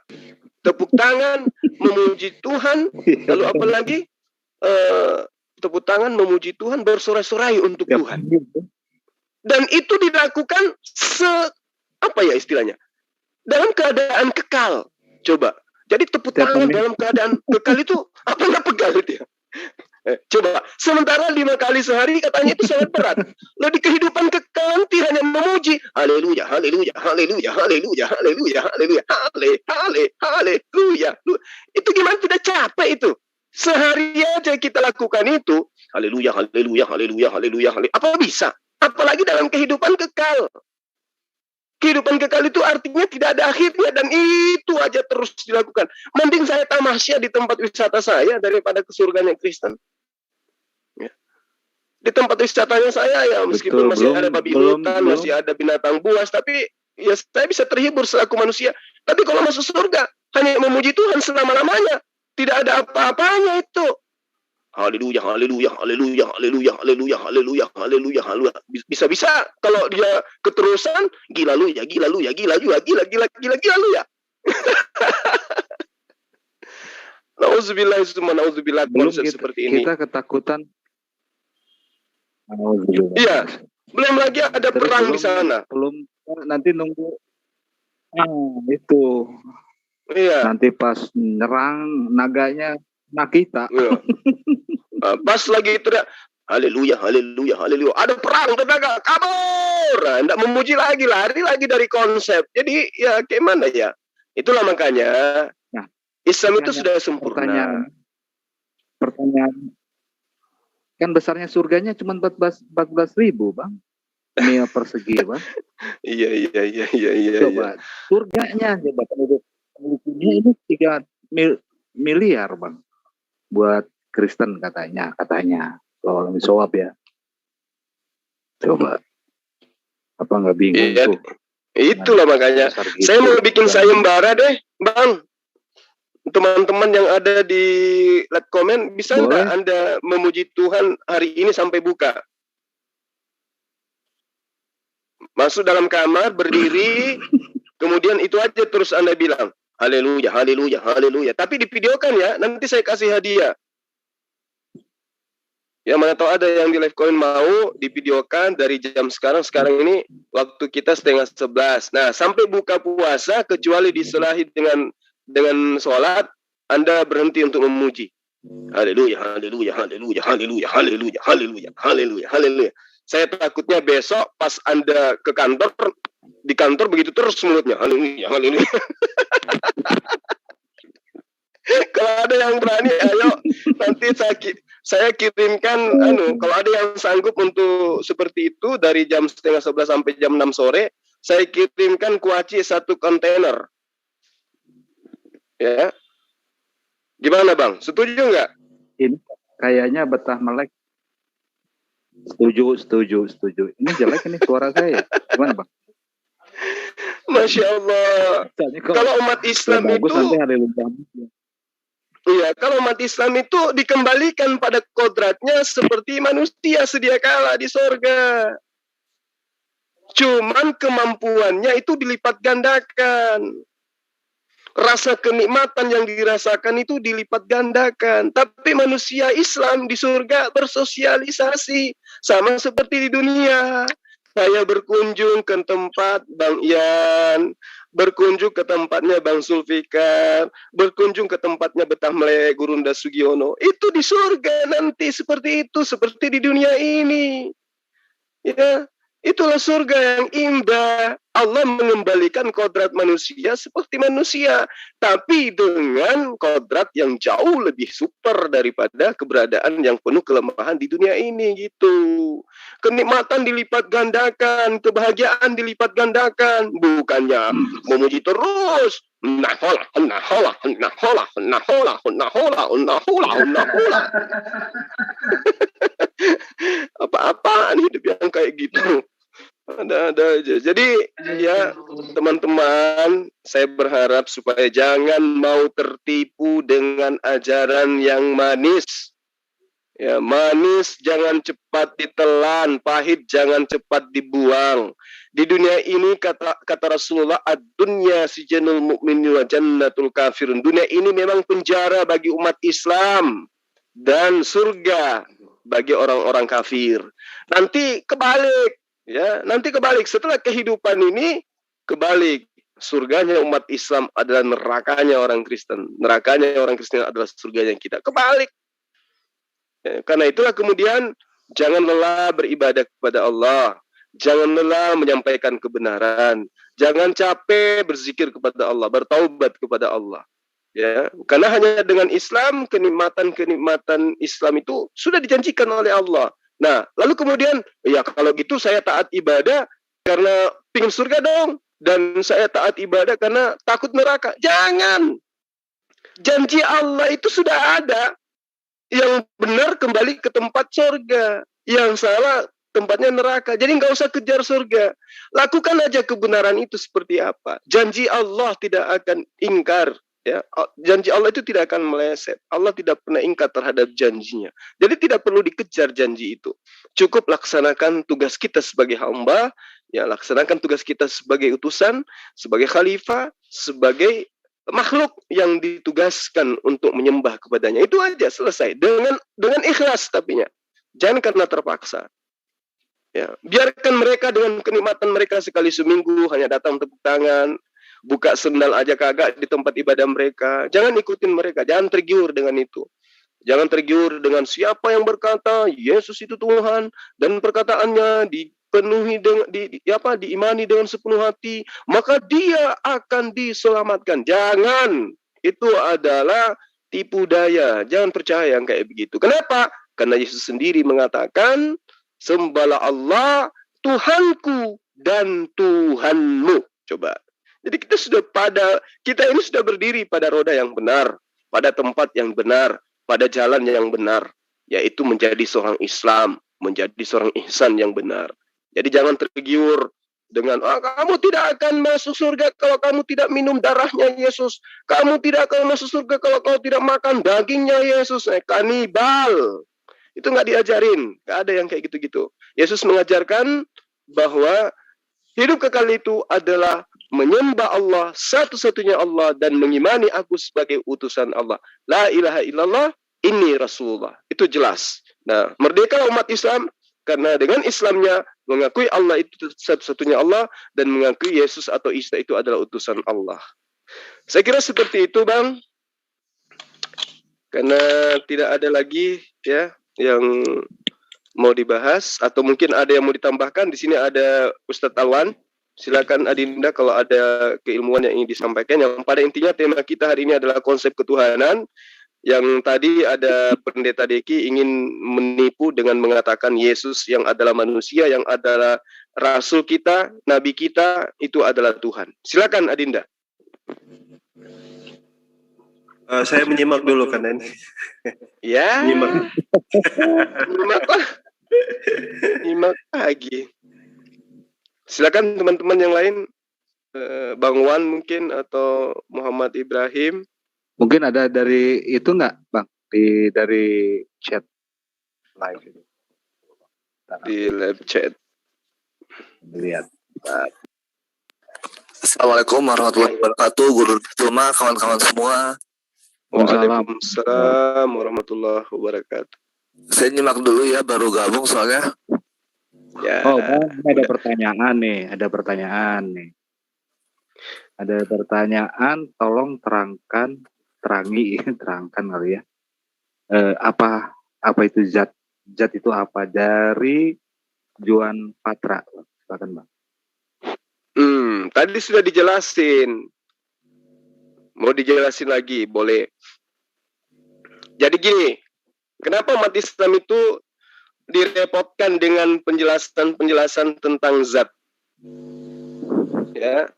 Tepuk tangan, memuji Tuhan. Lalu apa lagi? Tepuk tangan, memuji Tuhan, bersorai-sorai untuk Tuhan. Dan itu dilakukan istilahnya? Dalam keadaan kekal. Coba. Jadi tepuk tangan dalam keadaan kekal itu apa nggak pegal itu ya? Coba. Sementara 5 kali sehari katanya itu sangat berat. Lalu di kehidupan kekal nanti hanya memuji. Haleluya, haleluya, haleluya, haleluya, haleluya, haleluya, haleluya. Itu gimana tidak capek itu? Sehari aja kita lakukan itu. Haleluya, haleluya, haleluya, haleluya, haleluya. Apa bisa? Apalagi dalam kehidupan kekal. Kehidupan kekal itu artinya tidak ada akhirnya dan itu aja terus dilakukan. Mending saya tamasya di tempat wisata saya daripada ke surganya Kristen. Ya. Di tempat wisatanya saya ya meskipun masih ada babi hutan, masih ada binatang buas, tapi ya saya bisa terhibur selaku manusia. Tapi kalau masuk surga hanya memuji Tuhan selama-lamanya, tidak ada apa-apanya itu. Haleluya, haleluya, haleluya, haleluya, haleluya, haleluya, haleluya, haleluya. Bisa-bisa kalau dia keterusan, gila lu ya, gila lu ya, gila lu ya. Nauzubillah konsep seperti ini. Kita ketakutan. Iya, belum lagi ada perang di sana. Belum, nanti nunggu. Itu. Iya. Nanti pas nyerang naganya kita. Iya. Pas lagi teriak haleluya, haleluya, haleluya. Ada perang tenaga, kabur. Tidak memuji lagi, lari lagi dari konsep. Jadi ya kayak mana ya? Itulah makanya Islam itu sudah sempurna. Pertanyaan. Kan besarnya surganya cuma 14.000, Bang. Mil persegi, Bang. Iya. Coba surganya coba penduduknya ini 3 miliar, Bang. Buat Kristen katanya kalau misowab ya. Coba apa nggak bingung tuh? Itulah makanya gitu. Saya mau bikin sayembara deh, Bang. Teman-teman yang ada di live comment, bisa nggak Anda memuji Tuhan hari ini sampai buka? Masuk dalam kamar, berdiri, kemudian itu aja terus Anda bilang haleluya, haleluya, haleluya. Tapi divideokan ya, nanti saya kasih hadiah. Ya mana tahu ada yang di live comment mau divideokan dari jam sekarang ini waktu kita 10:30. Nah, sampai buka puasa kecuali diselahi dengan sholat, Anda berhenti untuk memuji. Haleluya, haleluya, haleluya, haleluya, haleluya, haleluya, haleluya, haleluya. Saya takutnya besok pas Anda ke kantor, di kantor begitu terus mulutnya. Haleluya, haleluya. Kalau ada yang berani, ayo nanti saya kirimkan, kalau ada yang sanggup untuk seperti itu dari jam 10:30 sampai jam 6 sore, saya kirimkan kuaci 1 kontainer. Ya, gimana Bang? Setuju nggak? Ini kayaknya betah melek. Setuju. Ini jelek ini suara saya. Gimana Bang? Masya Allah. Kalau umat Islam bagus, itu, nanti hari lupa. iya, kalau umat Islam itu dikembalikan pada kodratnya seperti manusia sedia kala di sorga. Cuman kemampuannya itu dilipat gandakan. Rasa kenikmatan yang dirasakan itu dilipat gandakan. Tapi manusia Islam di surga bersosialisasi. Sama seperti di dunia. Saya berkunjung ke tempat Bang Ian, berkunjung ke tempatnya Bang Zulfikar, berkunjung ke tempatnya Betah Melek Gurunda Sugiono. Itu di surga nanti seperti itu, seperti di dunia ini. Ya, itulah surga yang indah. Allah mengembalikan kodrat manusia seperti manusia, tapi dengan kodrat yang jauh lebih super daripada keberadaan yang penuh kelemahan di dunia ini gitu. Kenikmatan dilipat gandakan, kebahagiaan dilipat gandakan, bukannya memuji terus. Nahola, nahola, nahola, nahola, nahola, nahola, nahola. Apa-apaan hidup yang kayak gitu. Ada aja. Jadi ya teman-teman, saya berharap supaya jangan mau tertipu dengan ajaran yang manis. Ya, manis jangan cepat ditelan, pahit jangan cepat dibuang. Di dunia ini kata Rasulullah, ad-dunya sijanul mu'min wa jannatul kafirun. Dunia ini memang penjara bagi umat Islam dan surga bagi orang-orang kafir. Nanti kebalik. Ya, nanti kebalik, setelah kehidupan ini kebalik. Surganya umat Islam adalah nerakanya orang Kristen. Nerakanya orang Kristen adalah surganya kita. Kebalik. Ya, karena itulah kemudian jangan lelah beribadah kepada Allah. Jangan lelah menyampaikan kebenaran. Jangan capek berzikir kepada Allah, bertaubat kepada Allah. Ya, karena hanya dengan Islam kenikmatan-kenikmatan Islam itu sudah dijanjikan oleh Allah. Nah, lalu kemudian, ya kalau gitu saya taat ibadah karena pingin surga dong. Dan saya taat ibadah karena takut neraka. Jangan. Janji Allah itu sudah ada. Yang benar kembali ke tempat surga. Yang salah tempatnya neraka. Jadi nggak usah kejar surga. Lakukan aja kebenaran itu seperti apa. Janji Allah tidak akan ingkar. Ya, janji Allah itu tidak akan meleset. Allah tidak pernah ingkar terhadap janjinya. Jadi tidak perlu dikejar janji itu. Cukup laksanakan tugas kita sebagai hamba, ya laksanakan tugas kita sebagai utusan, sebagai khalifah, sebagai makhluk yang ditugaskan untuk menyembah kepadanya. Itu aja, selesai. Dengan ikhlas tapinya. Jangan karena terpaksa. Ya, biarkan mereka dengan kenikmatan mereka sekali seminggu hanya datang tepuk tangan, buka sendal aja kagak di tempat ibadah mereka. Jangan ikutin mereka, jangan tergiur dengan itu. Jangan tergiur dengan siapa yang berkata Yesus itu Tuhan dan perkataannya dipenuhi dengan diimani dengan sepenuh hati, maka dia akan diselamatkan. Jangan. Itu adalah tipu daya. Jangan percaya yang kayak begitu. Kenapa? Karena Yesus sendiri mengatakan, sembahlah Allah, Tuhanku dan Tuhanmu. Coba. Jadi kita ini sudah berdiri pada roda yang benar, pada tempat yang benar, pada jalan yang benar, yaitu menjadi seorang Islam, menjadi seorang ihsan yang benar. Jadi jangan tergiur dengan kamu tidak akan masuk surga kalau kamu tidak minum darahnya Yesus. Kamu tidak akan masuk surga kalau kamu tidak makan dagingnya Yesus. Kanibal. Itu nggak diajarin, nggak ada yang kayak gitu-gitu. Yesus mengajarkan bahwa hidup kekal itu adalah menyembah Allah, satu-satunya Allah, dan mengimani aku sebagai utusan Allah. La ilaha illallah, inni Rasulullah. Itu jelas. Nah, merdeka umat Islam, karena dengan Islamnya mengakui Allah itu satu-satunya Allah, dan mengakui Yesus atau Isa itu adalah utusan Allah. Saya kira seperti itu, Bang. Karena tidak ada lagi ya yang mau dibahas, atau mungkin ada yang mau ditambahkan. Di sini ada Ustadz Alwan. Silakan Adinda kalau ada keilmuan yang ingin disampaikan. Yang pada intinya tema kita hari ini adalah konsep ketuhanan. Yang tadi ada Pendeta Deki ingin menipu dengan mengatakan Yesus yang adalah manusia, yang adalah Rasul kita, Nabi kita, itu adalah Tuhan. Silakan Adinda. Saya menyimak dulu kan ini. Ya. Menyimak. Nyimak lagi. Silakan teman-teman yang lain. Bang Wan mungkin atau Muhammad Ibrahim. Mungkin ada dari itu nggak, Bang? Dari chat live itu. Di live chat. Lihat. Assalamualaikum warahmatullahi wabarakatuh, Guru Cuma, kawan-kawan semua. Waalaikumsalam warahmatullahi wabarakatuh. Saya nyimak dulu ya, baru gabung soalnya. Ya. Oh, Bang, ada pertanyaan nih. Ada pertanyaan, tolong terangkan kali ya. Apa itu zat? Zat itu apa? Dari Juan Patra. Silakan, Bang. Tadi sudah dijelasin. Mau dijelasin lagi, boleh. Jadi gini, kenapa umat Islam itu direpotkan dengan penjelasan tentang zat? Ya,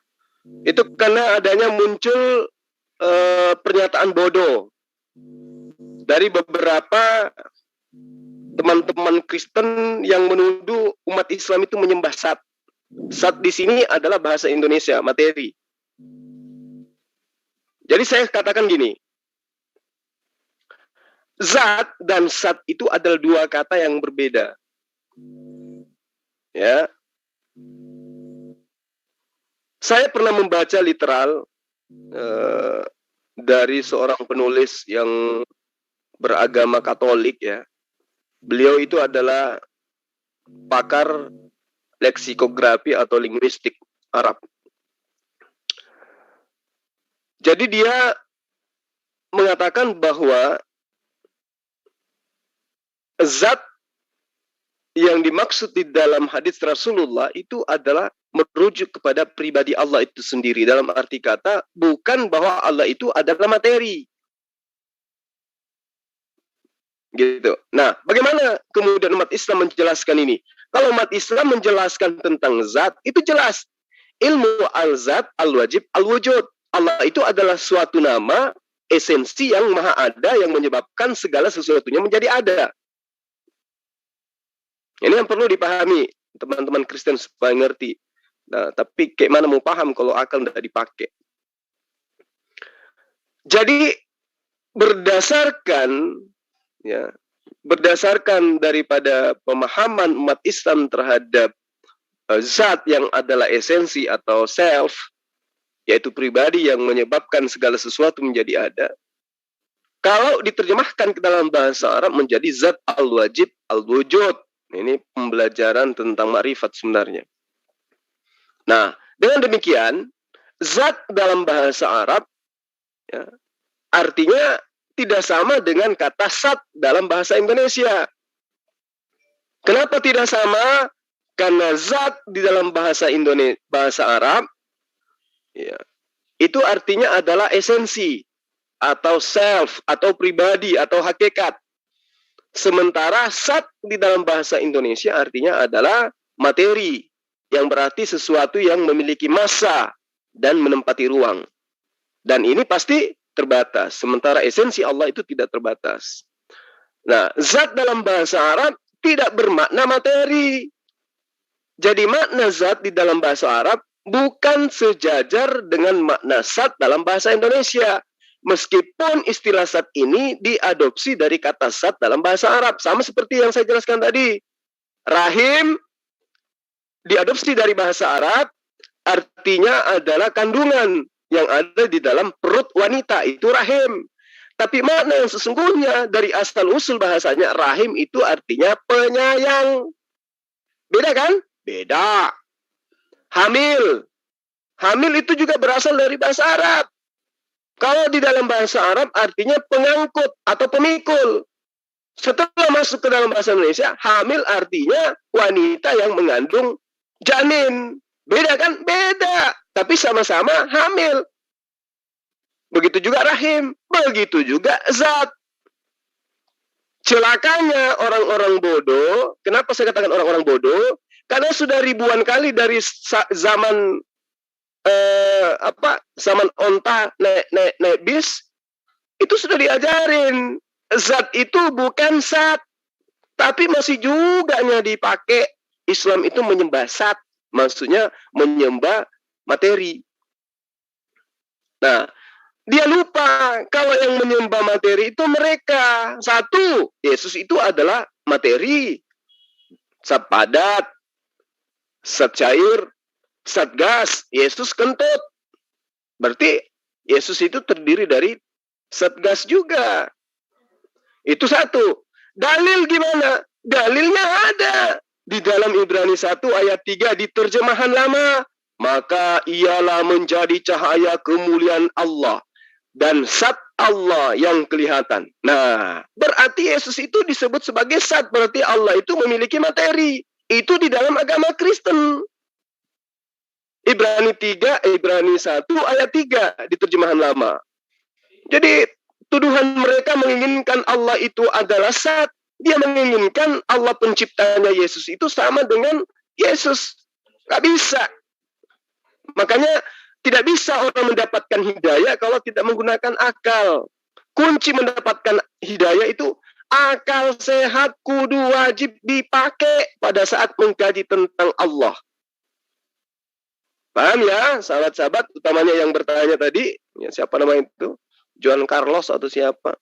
itu karena adanya muncul pernyataan bodoh dari beberapa teman-teman Kristen yang menuduh umat Islam itu menyembah zat. Zat di sini adalah bahasa Indonesia, materi. Jadi saya katakan gini, zat dan sat itu adalah dua kata yang berbeda. Ya. Saya pernah membaca literal dari seorang penulis yang beragama Katolik ya. Beliau itu adalah pakar leksikografi atau linguistik Arab. Jadi dia mengatakan bahwa zat yang dimaksud di dalam hadis Rasulullah itu adalah merujuk kepada pribadi Allah itu sendiri. Dalam arti kata, bukan bahwa Allah itu adalah materi. Gitu. Nah, bagaimana kemudian umat Islam menjelaskan ini? Kalau umat Islam menjelaskan tentang zat, itu jelas. Ilmu al-zat, al-wajib, al-wujud. Allah itu adalah suatu nama, esensi yang maha ada, yang menyebabkan segala sesuatunya menjadi ada. Ini yang perlu dipahami teman-teman Kristen supaya ngerti. Nah, tapi kayak mana mau paham kalau akal tidak dipakai. Jadi berdasarkan daripada pemahaman umat Islam terhadap zat yang adalah esensi atau self, yaitu pribadi yang menyebabkan segala sesuatu menjadi ada. Kalau diterjemahkan ke dalam bahasa Arab menjadi zat al-wajib al-wujud. Ini pembelajaran tentang makrifat sebenarnya. Nah, dengan demikian, zat dalam bahasa Arab ya, artinya tidak sama dengan kata sat dalam bahasa Indonesia. Kenapa tidak sama? Karena zat di dalam bahasa Indonesia, bahasa Arab, ya, itu artinya adalah esensi atau self atau pribadi atau hakikat. Sementara sat di dalam bahasa Indonesia artinya adalah materi, yang berarti sesuatu yang memiliki massa dan menempati ruang. Dan ini pasti terbatas, sementara esensi Allah itu tidak terbatas. Nah, zat dalam bahasa Arab tidak bermakna materi. Jadi makna zat di dalam bahasa Arab bukan sejajar dengan makna sat dalam bahasa Indonesia. Meskipun istilah sat ini diadopsi dari kata sat dalam bahasa Arab. Sama seperti yang saya jelaskan tadi. Rahim diadopsi dari bahasa Arab, artinya adalah kandungan yang ada di dalam perut wanita, itu rahim. Tapi makna yang sesungguhnya dari asal-usul bahasanya, rahim itu artinya penyayang. Beda kan? Beda. Hamil. Hamil itu juga berasal dari bahasa Arab. Kalau di dalam bahasa Arab artinya pengangkut atau pemikul. Setelah masuk ke dalam bahasa Indonesia, hamil artinya wanita yang mengandung janin. Beda kan? Beda. Tapi sama-sama hamil. Begitu juga rahim. Begitu juga zat. Celakanya orang-orang bodoh. Kenapa saya katakan orang-orang bodoh? Karena sudah ribuan kali dari zaman zaman onta naik bis, itu sudah diajarin zat itu bukan sat, tapi masih juga dipakai. Islam itu menyembah sat, maksudnya menyembah materi. Nah, dia lupa kalau yang menyembah materi itu mereka. Satu, Yesus itu adalah materi. Zat padat, zat cair, zat gas. Yesus kentut. Berarti Yesus itu terdiri dari zat gas juga. Itu satu. Dalil gimana? Dalilnya ada. Di dalam Ibrani 1 ayat 3 di terjemahan lama. Maka ialah menjadi cahaya kemuliaan Allah. Dan zat Allah yang kelihatan. Nah, berarti Yesus itu disebut sebagai zat. Berarti Allah itu memiliki materi. Itu di dalam agama Kristen. Ibrani 1 ayat 3 di terjemahan lama. Jadi tuduhan mereka menginginkan Allah itu adalah zat. Dia menginginkan Allah penciptanya Yesus itu sama dengan Yesus. Gak bisa. Makanya tidak bisa orang mendapatkan hidayah kalau tidak menggunakan akal. Kunci mendapatkan hidayah itu akal sehat kudu wajib dipakai pada saat mengkaji tentang Allah. Paham ya, sahabat-sahabat, utamanya yang bertanya tadi, ya, siapa nama itu? Juan Carlos atau siapa?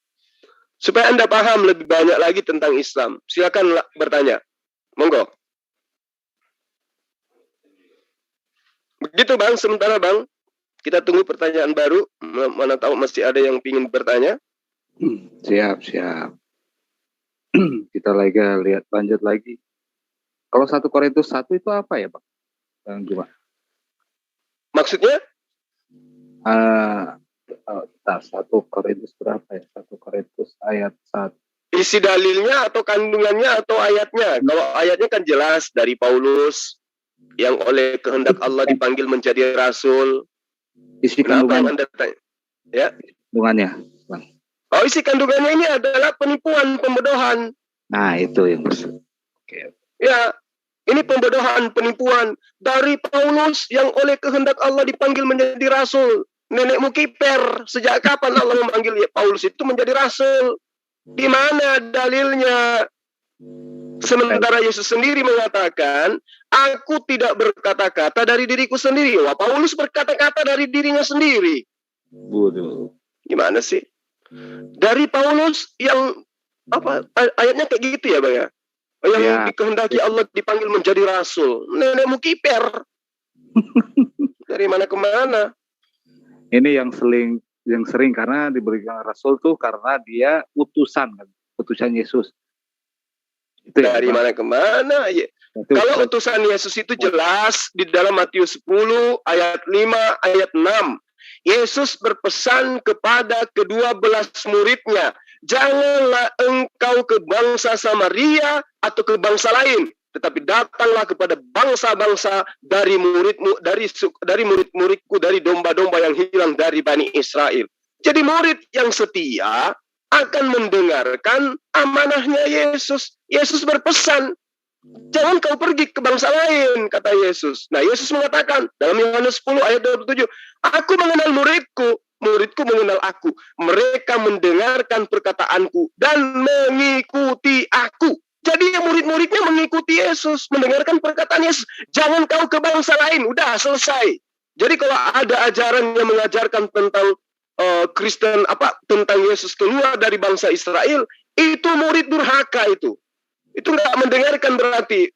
Supaya Anda paham lebih banyak lagi tentang Islam. Silakan bertanya. Monggo. Begitu Bang, sementara Bang, kita tunggu pertanyaan baru. Mana tahu masih ada yang ingin bertanya. Siap. Kita lagi lihat lanjut lagi. Kalau 1 Korintus 1 itu apa ya, Bang? Bang Juma. Maksudnya? 1 Korintus berapa ya? 1 Korintus ayat 1. Isi dalilnya atau kandungannya atau ayatnya? Kalau ayatnya kan jelas dari Paulus yang oleh kehendak Allah dipanggil menjadi rasul. Isi kandungannya. Ya. Kandungannya, Bang. Oh, isi kandungannya ini adalah penipuan, pembodohan. Nah, itu yang maksud. Oke. Ya, ini pembodohan, penipuan dari Paulus yang oleh kehendak Allah dipanggil menjadi rasul. Nenekmu kiper. Sejak kapan Allah memanggil Paulus itu menjadi rasul? Di mana dalilnya? Sementara Yesus sendiri mengatakan, aku tidak berkata-kata dari diriku sendiri. Wah, Paulus berkata-kata dari dirinya sendiri. Waduh. Gimana sih? Dari Paulus yang apa ayatnya kayak gitu ya, Bang ya? Yang dikehendaki Allah dipanggil menjadi rasul. Nenekmu kiper. Dari mana ke mana? Ini yang sering karena diberikan rasul tuh karena dia utusan kan, utusan Yesus. Itu dari mana ke mana? Ya. Kalau utusan Yesus itu jelas di dalam Matius 10 ayat 5 ayat 6. Yesus berpesan kepada ke-12 muridnya, janganlah engkau ke bangsa Samaria atau ke bangsa lain, tetapi datanglah kepada bangsa-bangsa dari murid-muridku, dari domba-domba yang hilang dari Bani Israel. Jadi murid yang setia akan mendengarkan amanahnya Yesus. Yesus berpesan, jangan kau pergi ke bangsa lain, kata Yesus. Nah, Yesus mengatakan dalam Yohanes 10 ayat 27, aku mengenal muridku, muridku mengenal aku. Mereka mendengarkan perkataanku dan mengikuti aku. Jadi murid-muridnya mengikuti Yesus, mendengarkan perkataan Yesus. Jangan kau ke bangsa lain, udah selesai. Jadi kalau ada ajaran yang mengajarkan tentang Kristen tentang Yesus keluar dari bangsa Israel, itu murid durhaka itu. Itu nggak mendengarkan berarti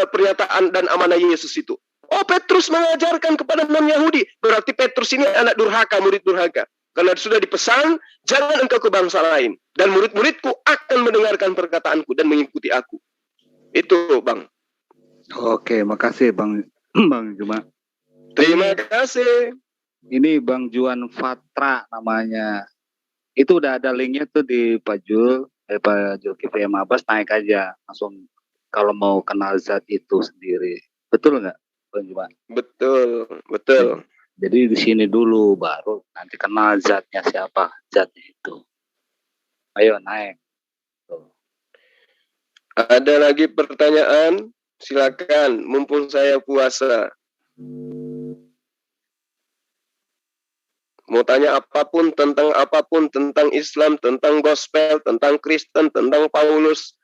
pernyataan dan amanah Yesus itu. Oh, Petrus mengajarkan kepada non-Yahudi, berarti Petrus ini anak durhaka, murid durhaka. Karena sudah dipesan, jangan engkau ke bangsa lain. Dan murid-muridku akan mendengarkan perkataanku dan mengikuti aku. Itu, Bang. Oke, makasih Bang Juma. Terima kasih. Ini Bang Juan Fatra namanya. Itu udah ada linknya tuh di Pak Zulkifli Abbas, naik aja langsung kalau mau kenal zat itu sendiri. Betul nggak, Bang Juma? Betul. Jadi di sini dulu baru nanti kenal zatnya siapa, zatnya itu. Ayo naik. Tuh. Ada lagi pertanyaan? Silakan, mumpung saya puasa. Mau tanya apapun tentang Islam, tentang gospel, tentang Kristen, tentang Paulus,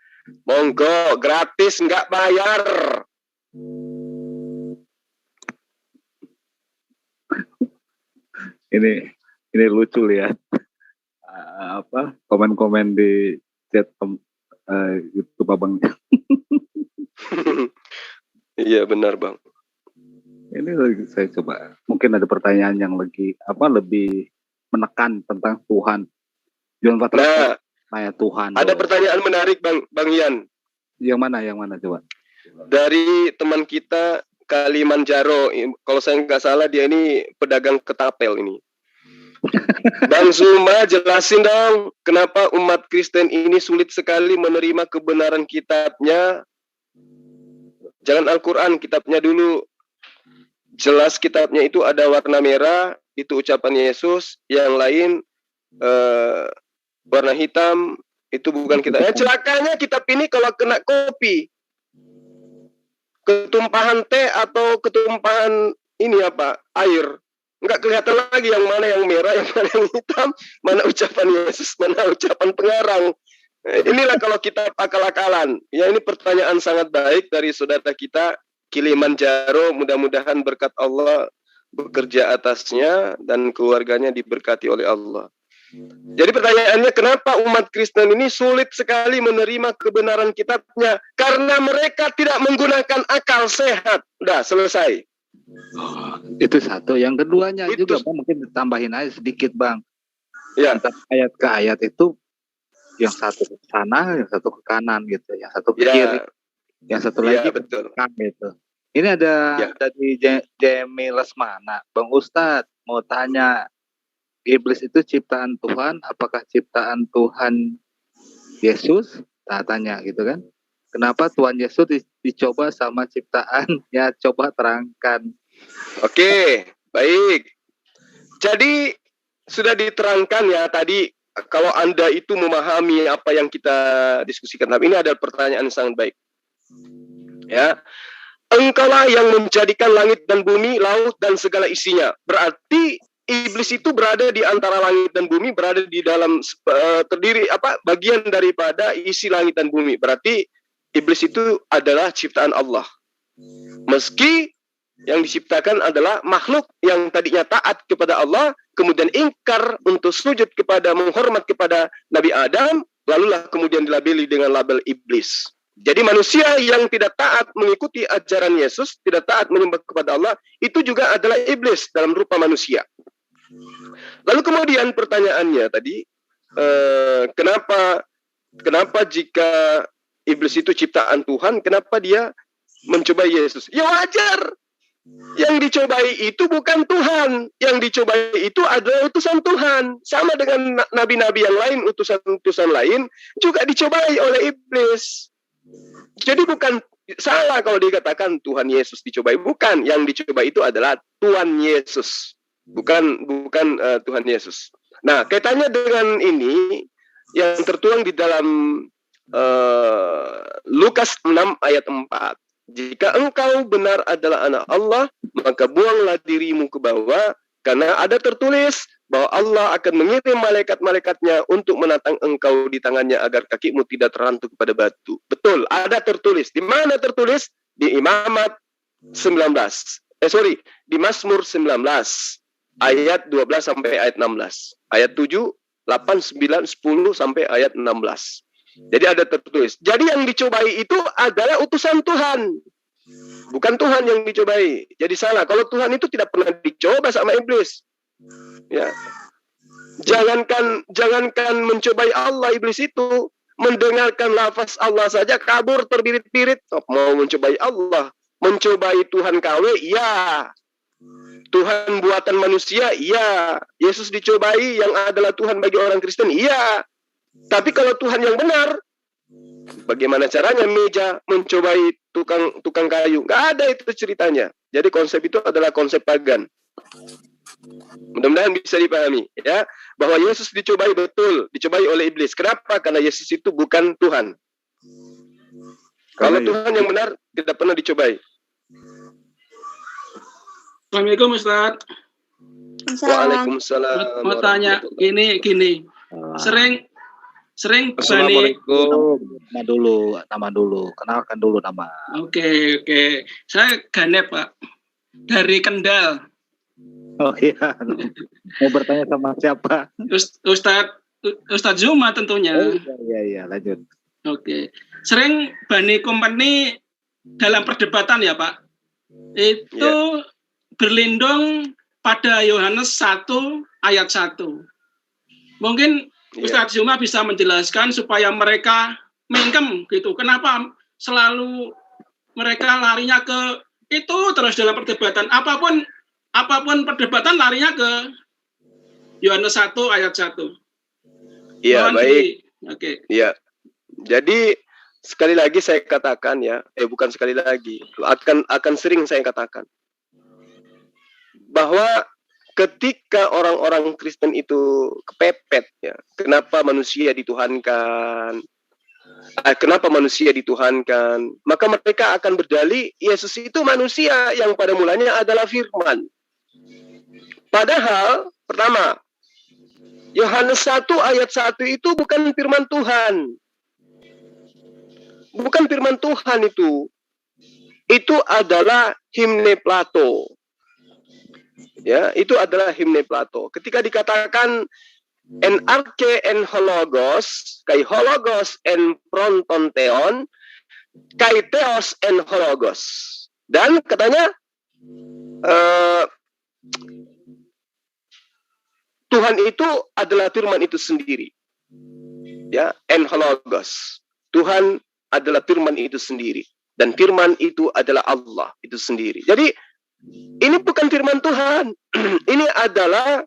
monggo, gratis, nggak bayar. Ini lucu lihat komen-komen di chat YouTube abang. Iya benar bang. Ini lagi saya coba. Mungkin ada pertanyaan yang lebih menekan tentang Tuhan. John Patras Nah, kayak Tuhan. ada pertanyaan menarik bang Ian. Yang mana coba? Dari teman kita Kalimanjaro. Kalau saya nggak salah dia ini pedagang ketapel ini. Bang Zuma, jelasin dong kenapa umat Kristen ini sulit sekali menerima kebenaran kitabnya. Jangan Al-Quran, kitabnya dulu. Jelas kitabnya itu ada warna merah, itu ucapan Yesus. Yang lain warna hitam, itu bukan kitab. Celakanya kitab ini kalau kena kopi, ketumpahan teh atau ketumpahan air, nggak kelihatan lagi yang mana yang merah, yang mana yang hitam, mana ucapan Yesus, mana ucapan pengarang. Inilah kalau kita akal-akalan. Ya, ini pertanyaan sangat baik dari saudara kita Kilimanjaro. Mudah-mudahan berkat Allah bekerja atasnya dan keluarganya diberkati oleh Allah. Jadi pertanyaannya, kenapa umat Kristen ini sulit sekali menerima kebenaran kitabnya? Karena mereka tidak menggunakan akal sehat. Udah, selesai. Itu satu. Yang keduanya itu juga Bang, mungkin ditambahin aja sedikit Bang. Ya. Antara ayat ke ayat itu yang satu ke sana, yang satu ke kanan gitu, yang satu ke kiri, yang satu lagi ke belakang gitu. Ini ada dari Jemi Lesmana, Bang Ustadz mau tanya, iblis itu ciptaan Tuhan, apakah ciptaan Tuhan Yesus? Tanya gitu kan? Kenapa Tuhan Yesus dicoba sama ciptaannya? Coba terangkan. Oke, baik. Jadi sudah diterangkan ya tadi. Kalau Anda itu memahami apa yang kita diskusikan, tapi ini adalah pertanyaan yang sangat baik. Ya, Engkaulah yang menjadikan langit dan bumi, laut dan segala isinya. Berarti iblis itu berada di antara langit dan bumi, berada di dalam bagian daripada isi langit dan bumi. Berarti iblis itu adalah ciptaan Allah. Meski yang diciptakan adalah makhluk yang tadinya taat kepada Allah, kemudian ingkar untuk sujud kepada, menghormat kepada Nabi Adam, lalulah kemudian dilabeli dengan label iblis. Jadi manusia yang tidak taat mengikuti ajaran Yesus, tidak taat menyembah kepada Allah, itu juga adalah iblis dalam rupa manusia. Lalu kemudian pertanyaannya tadi, kenapa jika iblis itu ciptaan Tuhan, kenapa dia mencobai Yesus? Ya wajar. Yang dicobai itu bukan Tuhan. Yang dicobai itu adalah utusan Tuhan. Sama dengan nabi-nabi yang lain, utusan-utusan lain juga dicobai oleh iblis. Jadi bukan salah kalau dikatakan Tuhan Yesus dicobai. Bukan. Yang dicobai itu adalah Tuhan Yesus. Bukan Tuhan Yesus. Nah, kaitannya dengan ini yang tertuang di dalam Lukas 6 ayat 4. Jika engkau benar adalah anak Allah, maka buanglah dirimu ke bawah, karena ada tertulis bahwa Allah akan mengirim malaikat-malaikatnya untuk menatang engkau di tangannya agar kakimu tidak terantuk kepada batu. Betul, ada tertulis. Di mana tertulis? Di Imamat 19. Di Mazmur 19 ayat 12 sampai ayat 16. Ayat 7, 8, 9, 10 sampai ayat 16. Jadi ada tertulis. Jadi yang dicobai itu adalah utusan Tuhan. Bukan Tuhan yang dicobai. Jadi salah. Kalau Tuhan itu tidak pernah dicoba sama iblis. Ya. Jangankan mencobai Allah, iblis itu mendengarkan lafaz Allah saja kabur terbirit-birit. Mau mencobai Allah, mencobai Tuhan KW, ya. Tuhan buatan manusia, iya. Yesus dicobai yang adalah Tuhan bagi orang Kristen, iya. Tapi kalau Tuhan yang benar, bagaimana caranya meja mencobai tukang kayu? Nggak ada itu ceritanya. Jadi konsep itu adalah konsep pagan. Mudah-mudahan bisa dipahami, ya, bahwa Yesus dicobai, betul, dicobai oleh iblis. Kenapa? Karena Yesus itu bukan Tuhan. Kalau Tuhan yang benar tidak pernah dicobai. Assalamualaikum Ustaz. Waalaikumsalam. Mau tanya gini. Sering Assalamualaikum. Nama dulu. Kenalkan dulu nama. Oke. Saya Ganep, Pak. Dari Kendal. Oh iya, mau bertanya sama siapa? Ustadz Zuma tentunya. Oh iya, lanjut. Oke. Sering Bani Kompeni dalam perdebatan ya Pak, itu berlindung pada Yohanes 1 ayat 1. Mungkin Ustadz Zuma bisa menjelaskan supaya mereka mingkem gitu. Kenapa selalu mereka larinya ke itu terus dalam perdebatan? Apapun perdebatan larinya ke Yohanes 1 ayat 1. Iya, baik. Oke. Iya. Jadi sekali lagi saya katakan ya, bukan sekali lagi, akan sering saya katakan bahwa ketika orang-orang Kristen itu kepepet ya, kenapa manusia dituhankan? Kenapa manusia dituhankan? Maka mereka akan berdalih Yesus itu manusia yang pada mulanya adalah firman. Padahal pertama, Yohanes 1 ayat 1 itu bukan firman Tuhan. Bukan firman Tuhan itu. Itu adalah himne Plato. Ya, itu adalah himne Plato. Ketika dikatakan en arche en hologos, kai hologos en frontonteon, kai theos en hologos. Dan katanya Tuhan itu adalah firman itu sendiri. Ya, en hologos. Tuhan adalah firman itu sendiri. Dan firman itu adalah Allah itu sendiri. Jadi, ini bukan firman Tuhan. Ini adalah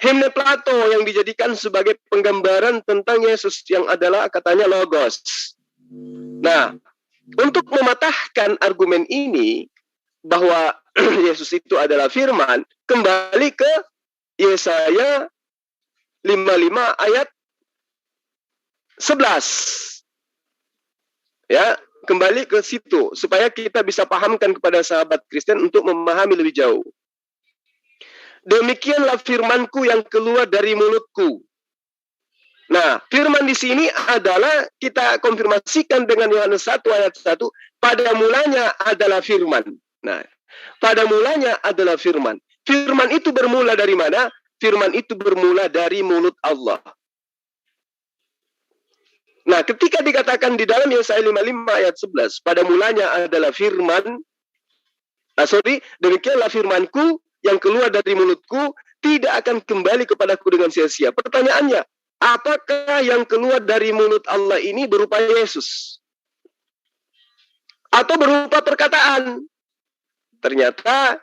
himne Plato yang dijadikan sebagai penggambaran tentang Yesus yang adalah katanya logos. Nah, untuk mematahkan argumen ini, bahwa Yesus itu adalah firman, kembali ke Yesaya 55 ayat 11. Ya, kembali ke situ supaya kita bisa pahamkan kepada sahabat Kristen untuk memahami lebih jauh. Demikianlah firmanku yang keluar dari mulutku. Nah, firman di sini adalah kita konfirmasikan dengan Yohanes 1 ayat 1, pada mulanya adalah firman. Nah, pada mulanya adalah firman. Firman itu bermula dari mana? Firman itu bermula dari mulut Allah. Nah, ketika dikatakan di dalam Yesaya 55 ayat 11, pada mulanya adalah firman, demikianlah firmanku yang keluar dari mulutku, tidak akan kembali kepadaku dengan sia-sia. Pertanyaannya, apakah yang keluar dari mulut Allah ini berupa Yesus? Atau berupa perkataan? Ternyata,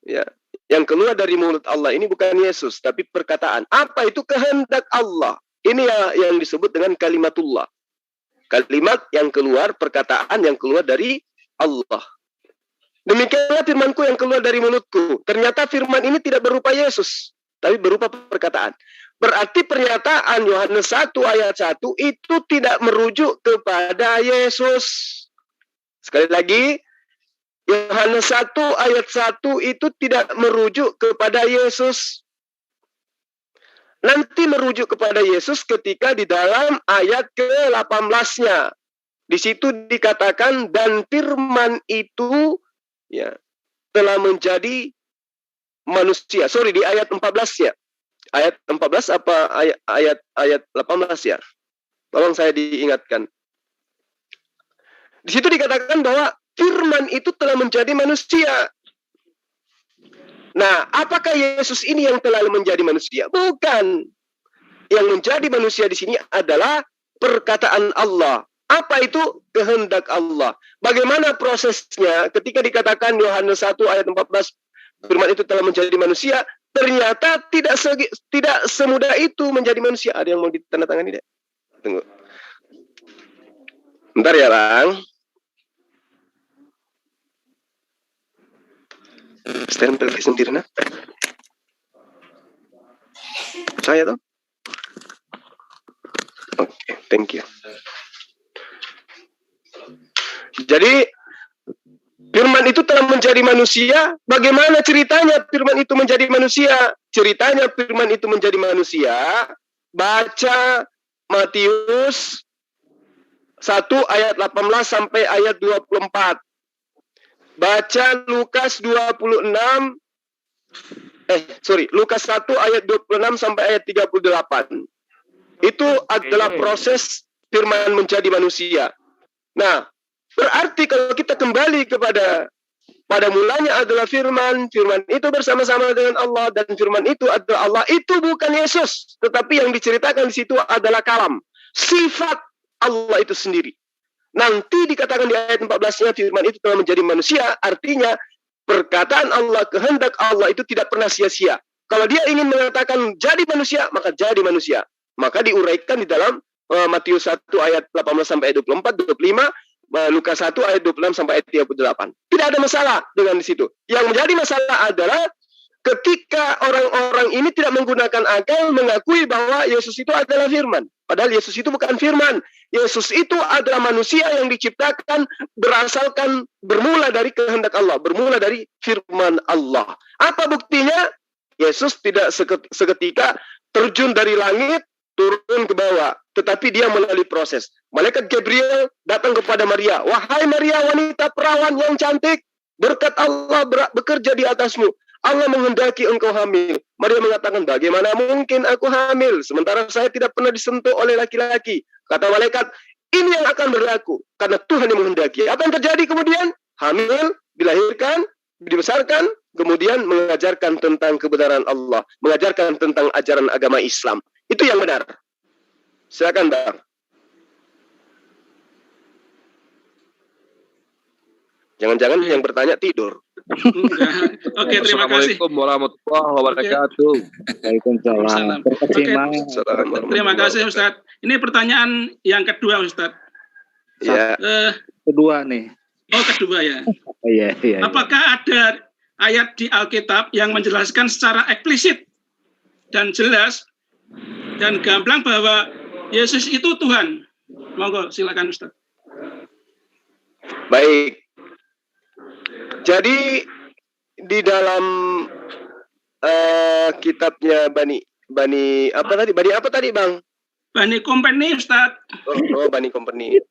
ya, yang keluar dari mulut Allah ini bukan Yesus, tapi perkataan. Apa itu kehendak Allah? Ini yang disebut dengan kalimatullah. Kalimat yang keluar, perkataan yang keluar dari Allah. Demikianlah firmanku yang keluar dari mulutku. Ternyata firman ini tidak berupa Yesus, tapi berupa perkataan. Berarti pernyataan Yohanes 1 ayat 1 itu tidak merujuk kepada Yesus. Sekali lagi, Yohanes 1 ayat 1 itu tidak merujuk kepada Yesus. Nanti merujuk kepada Yesus ketika di dalam ayat ke-18-nya. Di situ dikatakan, dan firman itu ya telah menjadi manusia. Sorry, di ayat 14 ya. Ayat 14 apa ayat 18 ya? Tolong saya diingatkan. Di situ dikatakan bahwa firman itu telah menjadi manusia. Nah, apakah Yesus ini yang telah menjadi manusia? Bukan. Yang menjadi manusia di sini adalah perkataan Allah. Apa itu kehendak Allah? Bagaimana prosesnya ketika dikatakan Yohanes 1 ayat 14 firman itu telah menjadi manusia, ternyata tidak semudah itu menjadi manusia. Ada yang mau ditandatangani tidak? Tunggu. Bentar ya, Bang. Stempel sendiri nah. Percaya toh? Oke, thank you. Jadi firman itu telah menjadi manusia. Bagaimana ceritanya firman itu menjadi manusia? Ceritanya firman itu menjadi manusia. Baca Matius 1 ayat 18 sampai ayat 24. Baca Lukas 26 Lukas 1 ayat 26 sampai ayat 38. Itu adalah proses firman menjadi manusia. Nah, berarti kalau kita kembali kepada pada mulanya adalah firman itu bersama-sama dengan Allah, dan firman itu adalah Allah. Itu bukan Yesus, tetapi yang diceritakan di situ adalah kalam, sifat Allah itu sendiri. Nanti dikatakan di ayat 14-nya firman itu telah menjadi manusia, artinya perkataan Allah, kehendak Allah itu tidak pernah sia-sia. Kalau dia ingin mengatakan jadi manusia, maka jadi manusia. Maka diuraikan di dalam Matius 1 ayat 18 sampai 24, 25, Lukas 1 ayat 26 sampai ayat 38. Tidak ada masalah dengan di situ. Yang menjadi masalah adalah ketika orang-orang ini tidak menggunakan akal mengakui bahwa Yesus itu adalah firman. Padahal Yesus itu bukan firman. Yesus itu adalah manusia yang diciptakan bermula dari kehendak Allah, bermula dari firman Allah. Apa buktinya? Yesus tidak seketika terjun dari langit, turun ke bawah, tetapi dia melalui proses. Malaikat Gabriel datang kepada Maria. Wahai Maria, wanita perawan yang cantik, berkat Allah bekerja di atasmu. Allah menghendaki engkau hamil. Maria mengatakan, bagaimana mungkin aku hamil, sementara saya tidak pernah disentuh oleh laki-laki. Kata malaikat, ini yang akan berlaku, karena Tuhan yang menghendaki. Apa yang terjadi kemudian? Hamil, dilahirkan, dibesarkan, kemudian mengajarkan tentang kebenaran Allah, mengajarkan tentang ajaran agama Islam. Itu yang benar. Silakan, Bang. Jangan-jangan yang bertanya tidur. Oke, terima kasih. Assalamualaikum warahmatullahi wabarakatuh. Waalaikumsalam. Terima kasih, Ustadz. Ini pertanyaan yang kedua, Ustadz. Ya. Kedua nih. Oh, kedua ya. Iya. Apakah ada ayat di Alkitab yang menjelaskan secara eksplisit dan jelas dan gamblang bahwa Yesus itu Tuhan? Monggo, silakan Ustaz. Baik. Jadi di dalam kitabnya Bani apa tadi, Bang? Bani Company, Ustaz. Oh, Bani Company.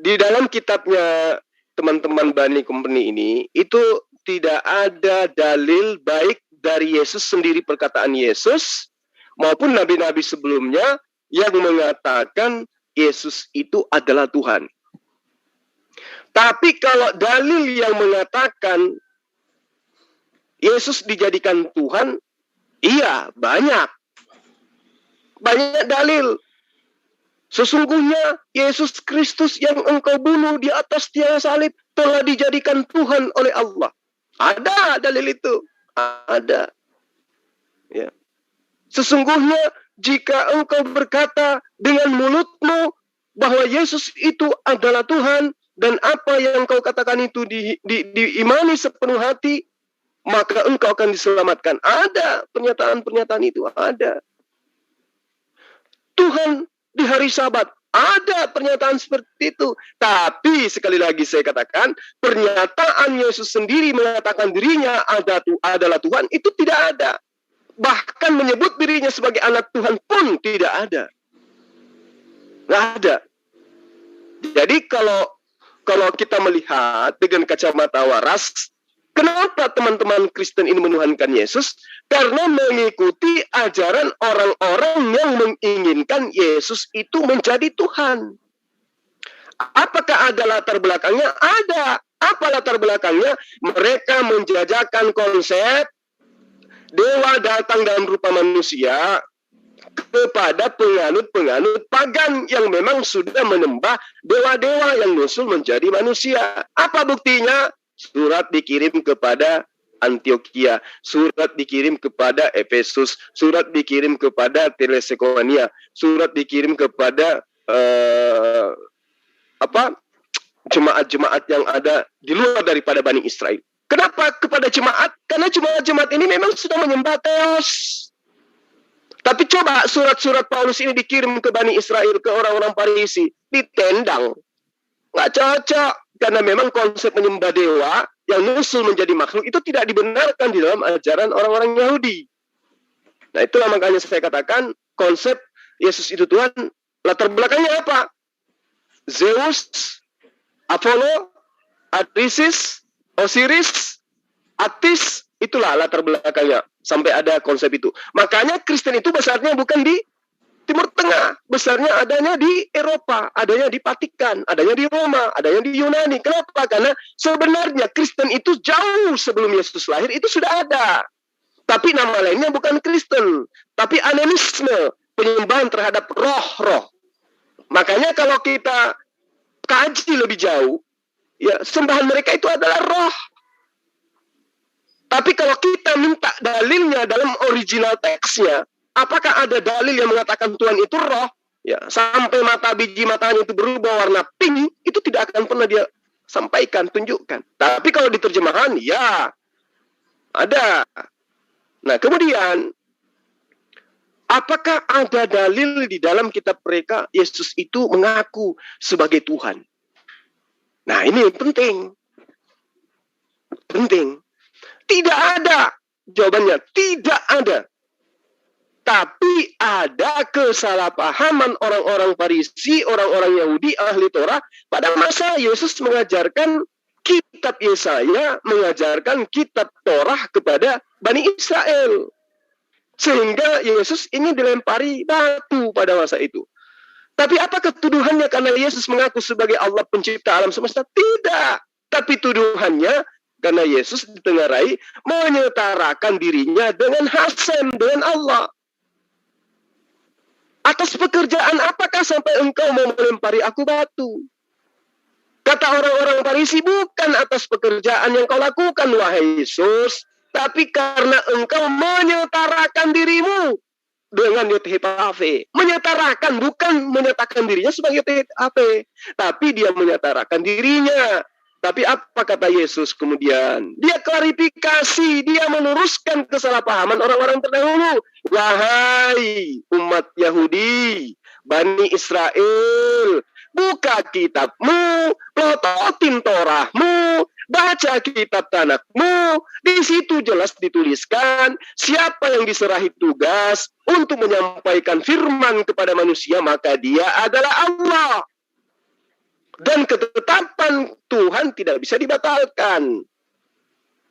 Di dalam kitabnya teman-teman Bani Company ini, itu tidak ada dalil baik dari Yesus sendiri, perkataan Yesus, maupun nabi-nabi sebelumnya yang mengatakan Yesus itu adalah Tuhan. Tapi kalau dalil yang mengatakan Yesus dijadikan Tuhan, iya, banyak. Banyak dalil. Sesungguhnya Yesus Kristus yang engkau bunuh di atas tiang salib telah dijadikan Tuhan oleh Allah. Ada dalil itu. Ada. Ya. Sesungguhnya jika engkau berkata dengan mulutmu bahwa Yesus itu adalah Tuhan, dan apa yang engkau katakan itu diimani sepenuh hati, maka engkau akan diselamatkan. Ada pernyataan-pernyataan itu, ada. Tuhan di hari Sabat, ada pernyataan seperti itu. Tapi sekali lagi saya katakan, pernyataan Yesus sendiri mengatakan dirinya adalah Tuhan, itu tidak ada. Bahkan menyebut dirinya sebagai anak Tuhan pun tidak ada. Nggak ada. Jadi kalau kita melihat dengan kacamata waras, kenapa teman-teman Kristen ini menuhankan Yesus? Karena mengikuti ajaran orang-orang yang menginginkan Yesus itu menjadi Tuhan. Apakah ada latar belakangnya? Ada. Apa latar belakangnya? Mereka menjajakan konsep dewa datang dalam rupa manusia kepada penganut-penganut pagan yang memang sudah menyembah dewa-dewa yang muncul menjadi manusia. Apa buktinya? Surat dikirim kepada Antioquia, surat dikirim kepada Efesus, surat dikirim kepada Telesekonia, surat dikirim kepada jemaat-jemaat yang ada di luar daripada Bani Israel. Kenapa kepada jemaat? Karena jemaat-jemaat ini memang sudah menyembah Theos. Tapi coba surat-surat Paulus ini dikirim ke Bani Israel, ke orang-orang Farisi, ditendang. Nggak cocok, karena memang konsep menyembah dewa yang muncul menjadi makhluk itu tidak dibenarkan di dalam ajaran orang-orang Yahudi. Nah, itulah makanya saya katakan konsep Yesus itu Tuhan, latar belakangnya apa? Zeus, Apollo, Isis, Osiris, Atis, Itulah latar belakangnya sampai ada konsep itu. Makanya Kristen itu besarnya bukan di Timur Tengah, besarnya adanya di Eropa, adanya di Vatikan, adanya di Roma, adanya di Yunani. Kenapa? Karena sebenarnya Kristen itu jauh sebelum Yesus lahir itu sudah ada. Tapi nama lainnya bukan Kristen, tapi animisme, penyembahan terhadap roh-roh. Makanya kalau kita kaji lebih jauh, ya sembahan mereka itu adalah roh. Tapi kalau kita minta dalilnya dalam original teksnya, apakah ada dalil yang mengatakan Tuhan itu roh? Ya, sampai biji matanya itu berubah warna pink, itu tidak akan pernah dia sampaikan, tunjukkan. Tapi kalau di terjemahan, ya ada. Nah, kemudian apakah ada dalil di dalam kitab mereka Yesus itu mengaku sebagai Tuhan? Nah, ini yang penting. Penting. Tidak ada. Jawabannya, tidak ada. Tapi ada kesalahpahaman orang-orang Farisi, orang-orang Yahudi, ahli Torah, pada masa Yesus mengajarkan kitab Yesaya, mengajarkan kitab Torah kepada Bani Israel. Sehingga Yesus ini dilempari batu pada masa itu. Tapi apakah tuduhannya karena Yesus mengaku sebagai Allah pencipta alam semesta? Tidak. Tapi tuduhannya karena Yesus ditengarai menyetarakan dirinya dengan Hasem, dengan Allah. Atas pekerjaan apakah sampai engkau mau melempari aku batu? Kata orang-orang Farisi, bukan atas pekerjaan yang kau lakukan, wahai Yesus, tapi karena engkau menyetarakan dirimu dengan YTHP. Menyetarakan, bukan menyatakan dirinya sebagai YTHP, tapi dia menyetarakan dirinya. Tapi apa kata Yesus kemudian? Dia klarifikasi, dia meluruskan kesalahpahaman orang-orang terdahulu. Wahai umat Yahudi, Bani Israel, buka kitabmu, pelototin Torahmu, baca kitab Tanakmu. Di situ jelas dituliskan siapa yang diserahi tugas untuk menyampaikan firman kepada manusia, maka dia adalah Allah. Dan ketetapan Tuhan tidak bisa dibatalkan.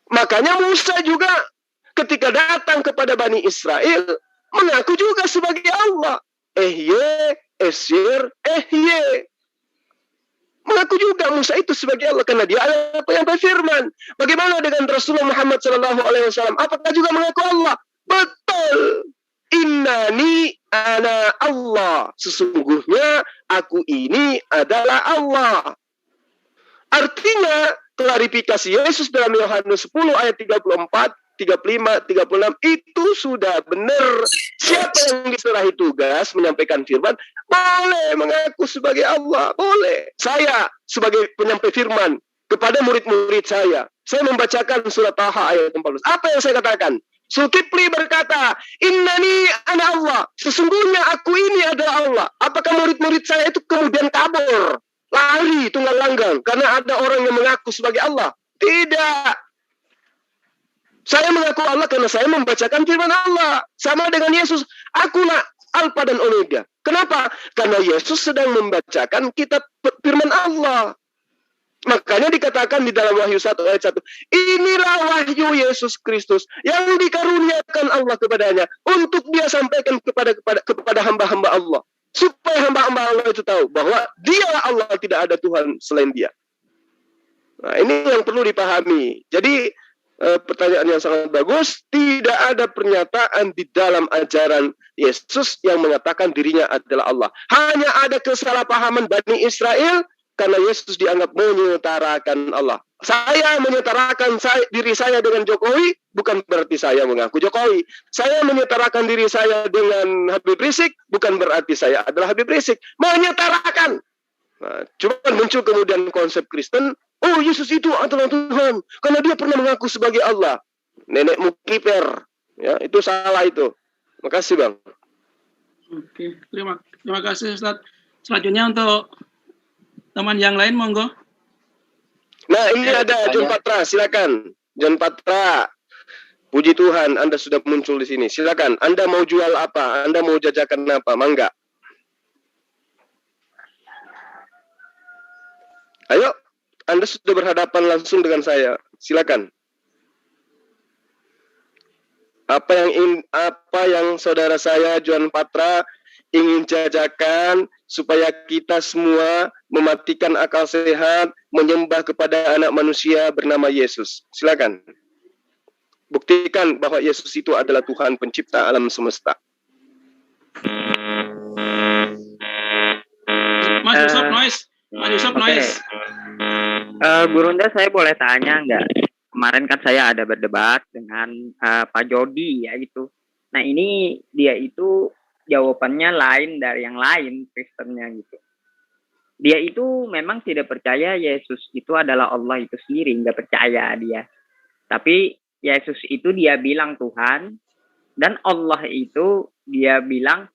Makanya Musa juga ketika datang kepada Bani Israel mengaku juga sebagai Allah. Ehye, Esyir, Ehye. Mengaku juga Musa itu sebagai Allah karena dia adalah penyampai firman. Bagaimana dengan Rasulullah Muhammad SAW? Apakah juga mengaku Allah? Betul. Innani ana Allah. Sesungguhnya aku ini adalah Allah. Artinya klarifikasi Yesus dalam Yohanes 10 ayat 34, 35, 36 itu sudah benar. Siapa yang diserahi tugas menyampaikan firman boleh mengaku sebagai Allah, boleh. Saya sebagai penyampai firman kepada murid-murid saya membacakan surat Taha ayat 14. Apa yang saya katakan? Zulkifli berkata, Innani ana Allah. Sesungguhnya aku ini adalah Allah. Apakah murid-murid saya itu kemudian kabur, lari tunggang langgang karena ada orang yang mengaku sebagai Allah? Tidak. Saya mengaku Allah karena saya membacakan firman Allah. Sama dengan Yesus, akulah Alfa dan Omega. Kenapa? Karena Yesus sedang membacakan kitab firman Allah. Makanya dikatakan di dalam Wahyu 1 ayat 1, inilah wahyu Yesus Kristus yang dikaruniakan Allah kepadanya untuk dia sampaikan kepada hamba-hamba Allah, supaya hamba-hamba Allah itu tahu bahwa dialah Allah, tidak ada Tuhan selain dia. Nah, ini yang perlu dipahami. Jadi pertanyaan yang sangat bagus. Tidak ada pernyataan di dalam ajaran Yesus yang mengatakan dirinya adalah Allah. Hanya ada kesalahpahaman Bani Israel karena Yesus dianggap menyetarakan Allah. Saya menyetarakan diri saya dengan Jokowi, bukan berarti saya mengaku Jokowi. Saya menyetarakan diri saya dengan Habib Rizik, bukan berarti saya adalah Habib Rizik. Menyetarakan. Nah, cuma muncul kemudian konsep Kristen, oh Yesus itu adalah Tuhan, karena dia pernah mengaku sebagai Allah. Nenek Mukiper, ya itu salah itu. Makasih Bang. Oke, terima kasih Ustaz. Selanjutnya untuk teman yang lain, monggo. Nah, ini ada John Patra, silakan. John Patra, puji Tuhan, Anda sudah muncul di sini. Silakan, Anda mau jual apa? Anda mau jajakan apa? Mangga. Ayo, Anda sudah berhadapan langsung dengan saya. Silakan. Apa yang saudara saya John Patra ingin jajakan supaya kita semua mematikan akal sehat, menyembah kepada anak manusia bernama Yesus. Silakan. Buktikan bahwa Yesus itu adalah Tuhan pencipta alam semesta. Mas Yusuf Noise. Mas Yusuf Noise. Gurunda, saya boleh tanya nggak? Kemarin kan saya ada berdebat dengan Pak Jody ya gitu. Nah ini dia itu jawabannya lain dari yang lain Kristennya gitu. Dia itu memang tidak percaya Yesus itu adalah Allah itu sendiri, nggak percaya dia. Tapi Yesus itu dia bilang Tuhan, dan Allah itu dia bilang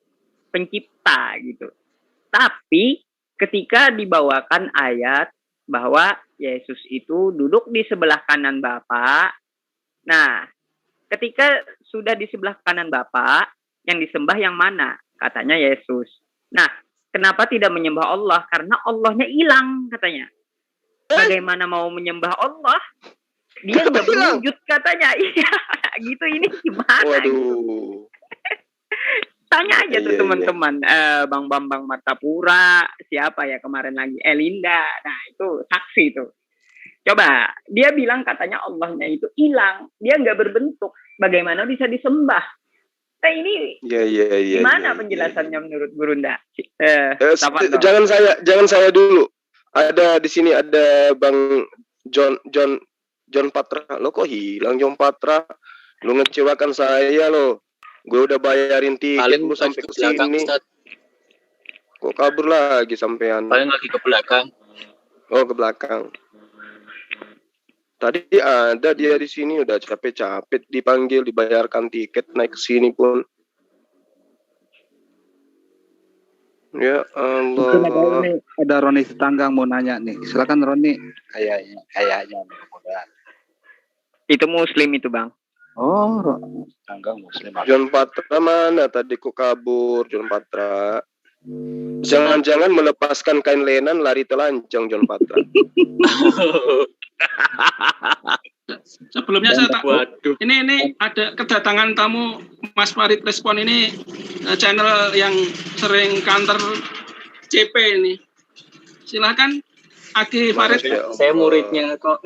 pencipta gitu. Tapi ketika dibawakan ayat bahwa Yesus itu duduk di sebelah kanan Bapa. Nah, ketika sudah di sebelah kanan Bapa, yang disembah yang mana? Katanya Yesus. Nah, kenapa tidak menyembah Allah? Karena Allahnya hilang katanya. Bagaimana mau menyembah Allah? Dia nggak berwujud katanya. Iya, gitu ini gimana? Waduh. Tanya aja tuh teman-teman, Bang Bambang Martapura, siapa ya kemarin lagi, Elinda, nah itu saksi tuh. Coba, dia bilang katanya Allahnya itu hilang, dia nggak berbentuk, bagaimana bisa disembah? Nah ini gimana penjelasannya menurut Gurunda? Jangan saya dulu. Ada di sini ada Bang John Patra. Lo kok hilang John Patra? Lo ngecewakan saya lo. Gue udah bayarin tiket lu sampai ke sini. Kok kabur lagi sampean? Paling lagi ke belakang. Oh, ke belakang. Tadi ada dia di sini udah capek-capek dipanggil, dibayarkan tiket naik ke sini pun. Ya Allah. Ada Roni Setanggang mau nanya nih. Silakan Roni. Kayaknya mudah-mudahan. Itu Muslim itu, Bang. Oh, Setanggang Muslim. John Patra mana tadi kok kabur John Patra? Jangan-jangan melepaskan kain lenan lari telanjang John Patra. Sebelumnya saya ini ada kedatangan tamu Mas Farid Respon ini, channel yang sering kantor CP ini. Silahkan Agi Farid. Saya muridnya kok.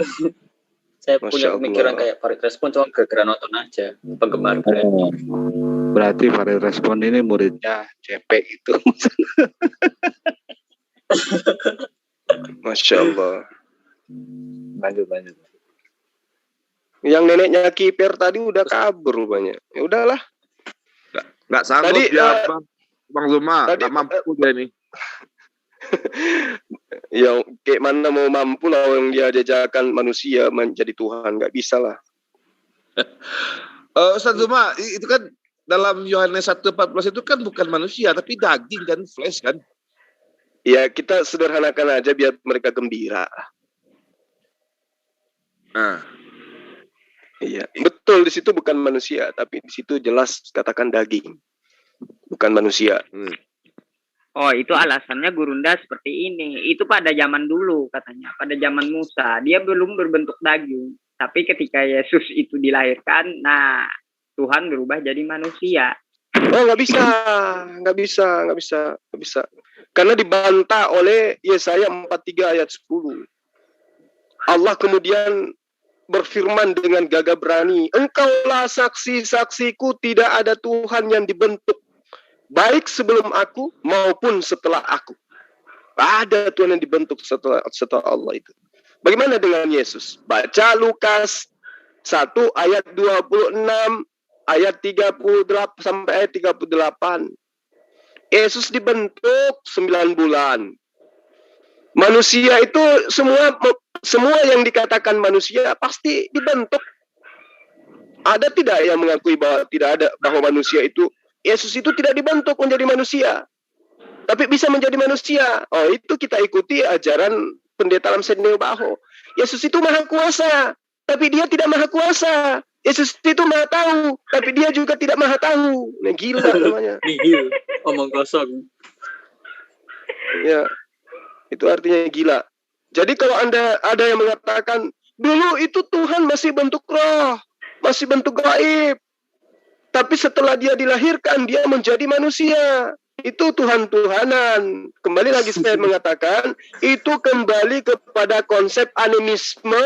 Saya punya pemikiran kayak Farid Respon, cuma gara-gara nonton aja, penggemar keren. Berarti Farid Respon ini muridnya CP itu. Masya Allah. Lanjut. Yang neneknya Kiper tadi udah kabur rupanya. Ya udahlah. Nggak sanggup tadi, dia, Bang Zuma. Nggak mampu dia nih. Ya kayak mana mau mampu lah yang dia jajakan manusia menjadi Tuhan, nggak bisa lah. Ustaz Zuma, itu kan dalam Yohanes 1:14 itu kan bukan manusia tapi daging kan, flesh kan. Ya kita sederhanakan aja biar mereka gembira. Iya, betul, di situ bukan manusia tapi di situ jelas katakan daging, bukan manusia. Oh, itu alasannya Gurunda seperti ini. Itu pada zaman dulu katanya, pada zaman Musa. Dia belum berbentuk daging. Tapi ketika Yesus itu dilahirkan, nah Tuhan berubah jadi manusia. Oh, nggak bisa. Karena dibantah oleh Yesaya 43 ayat 10. Allah kemudian berfirman dengan gagah berani, engkaulah saksi-saksiku, tidak ada Tuhan yang dibentuk baik sebelum aku maupun setelah aku. Ada Tuhan yang dibentuk setelah Allah itu. Bagaimana dengan Yesus? Baca Lukas 1 ayat 26 ayat 38 sampai ayat 38. Yesus dibentuk 9 bulan. Manusia itu semua yang dikatakan manusia pasti dibentuk. Ada tidak yang mengakui bahwa manusia itu Yesus itu tidak dibentuk menjadi manusia, tapi bisa menjadi manusia. Oh, itu kita ikuti ajaran pendeta Lamseneo Baho. Yesus itu maha kuasa, tapi dia tidak maha kuasa. Yesus itu maha tahu, tapi dia juga tidak maha tahu. Nah, gila namanya. Gila, omong kosong. Ya, itu artinya gila. Jadi kalau ada yang mengatakan, dulu itu Tuhan masih bentuk roh, masih bentuk gaib. Tapi setelah dia dilahirkan, dia menjadi manusia. Itu Tuhan-Tuhanan. Kembali lagi saya mengatakan, itu kembali kepada konsep animisme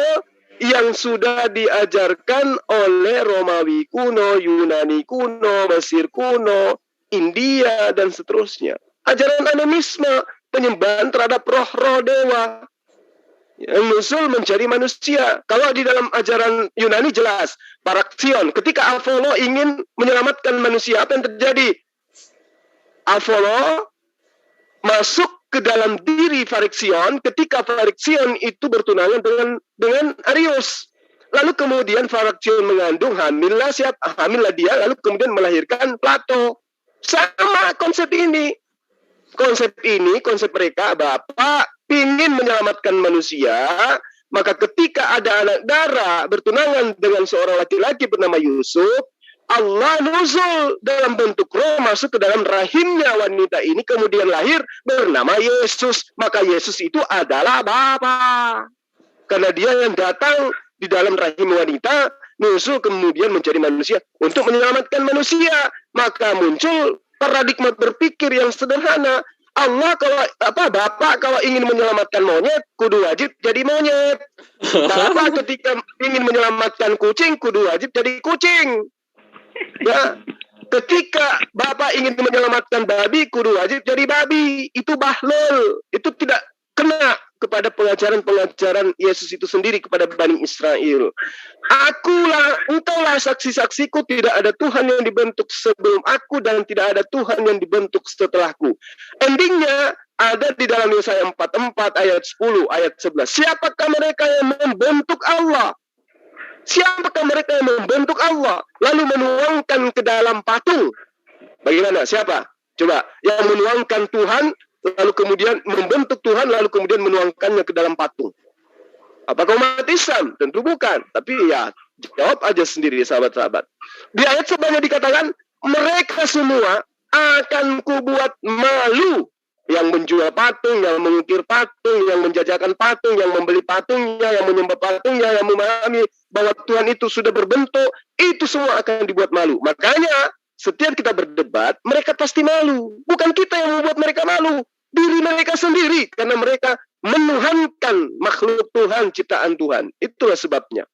yang sudah diajarkan oleh Romawi kuno, Yunani kuno, Mesir kuno, India, dan seterusnya. Ajaran animisme, penyembahan terhadap roh-roh dewa yang muncul menjadi manusia. Kalau di dalam ajaran Yunani jelas, Paraksion, ketika Apollo ingin menyelamatkan manusia, apa yang terjadi? Apollo masuk ke dalam diri Fariksion ketika Fariksion itu bertunangan dengan Arius. Lalu kemudian Fariksion mengandung, hamillah dia, lalu kemudian melahirkan Plato. Sama konsep ini. Konsep mereka, Bapak ingin menyelamatkan manusia, maka ketika ada anak darah bertunangan dengan seorang laki-laki bernama Yusuf, Allah nuzul dalam bentuk roh masuk ke dalam rahimnya wanita ini, kemudian lahir bernama Yesus. Maka Yesus itu adalah Bapa. Karena dia yang datang di dalam rahim wanita, nuzul kemudian menjadi manusia untuk menyelamatkan manusia. Maka muncul paradigma berpikir yang sederhana. Allah Bapak kalau ingin menyelamatkan monyet, kudu wajib jadi monyet. Bapak ketika ingin menyelamatkan kucing, kudu wajib jadi kucing. Ya, ketika Bapak ingin menyelamatkan babi, kudu wajib jadi babi. Itu bahlul. Itu tidak kena kepada pengajaran-pengajaran Yesus itu sendiri kepada Bani Israel. Engkaulah saksi-saksiku, tidak ada Tuhan yang dibentuk sebelum aku dan tidak ada Tuhan yang dibentuk setelahku. Endingnya ada di dalam Yesaya 44 ayat 10, ayat 11. Siapakah mereka yang membentuk Allah? Siapakah mereka yang membentuk Allah lalu menuangkan ke dalam patung? Bagaimana? Siapa? Coba, yang menuangkan Tuhan lalu kemudian membentuk Tuhan lalu kemudian menuangkannya ke dalam patung. Apakah umat Islam? Tentu bukan. Tapi ya, jawab aja sendiri sahabat-sahabat. Di ayat sebelumnya dikatakan, mereka semua akan kubuat malu. Yang menjual patung, yang mengukir patung, yang menjajakan patung, yang membeli patungnya, yang menyembah patungnya, yang memahami bahwa Tuhan itu sudah berbentuk, itu semua akan dibuat malu. Makanya setiap kita berdebat, mereka pasti malu. Bukan kita yang membuat mereka malu, diri mereka sendiri, karena mereka menuhankan makhluk Tuhan, ciptaan Tuhan. Itulah sebabnya.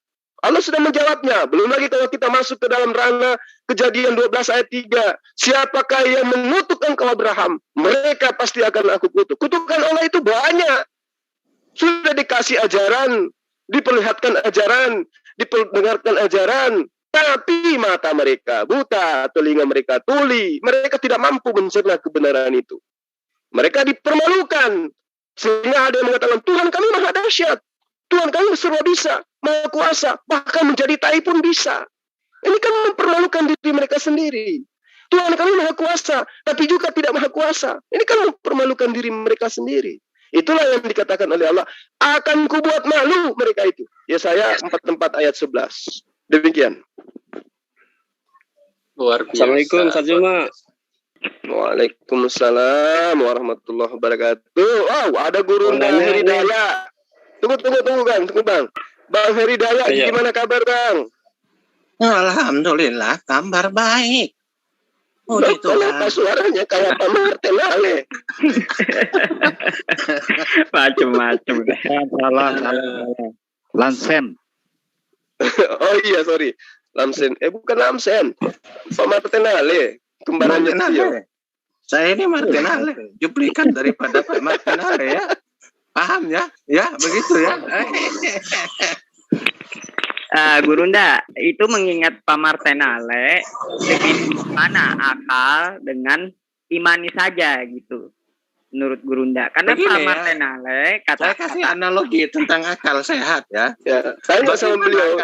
Allah sudah menjawabnya. Belum lagi kalau kita masuk ke dalam ranah Kejadian 12 ayat 3. Siapakah yang mengutuk engkau Abraham? Mereka pasti akan aku kutuk. Kutukan Allah itu banyak. Sudah dikasih ajaran, diperlihatkan ajaran, diperdengarkan ajaran. Tapi mata mereka buta, telinga mereka tuli. Mereka tidak mampu mencerna kebenaran itu. Mereka dipermalukan. Sehingga ada yang mengatakan, Tuhan kami maha dahsyat. Tuhan kami serba bisa, maha kuasa, bahkan menjadi tai pun bisa. Ini kan mempermalukan diri mereka sendiri. Tuhan kami maha kuasa, tapi juga tidak maha kuasa. Ini kan mempermalukan diri mereka sendiri. Itulah yang dikatakan oleh Allah, akan kubuat malu mereka itu. Yesaya 44 ayat 11. Demikian. Luar biasa. Assalamualaikum, Ustaz Juma. Waalaikumsalam warahmatullahi wabarakatuh. Wow, ada guru Heri Daya. Tunggu Bang. Bang Heri Daya, gimana kabar Bang? Alhamdulillah, kabar baik. Kenapa suaranya kayak Pak Martin Ale? Macem-macem. Salah. Lansen. Oh iya, sorry. Lamsen. Bukan Lamsen. Pak Martin Ale. Kembarannya dia. Saya ini Martin Ale. Duplikat daripada Pak Martin Ale ya. Paham ya? Ya, begitu ya. Gurunda, itu mengingat Pak Martenale, mana akal dengan imani saja gitu, menurut Gurunda. Karena begini, Pak Martenale saya kasih analogi tentang akal sehat ya. Saya nggak sama beliau.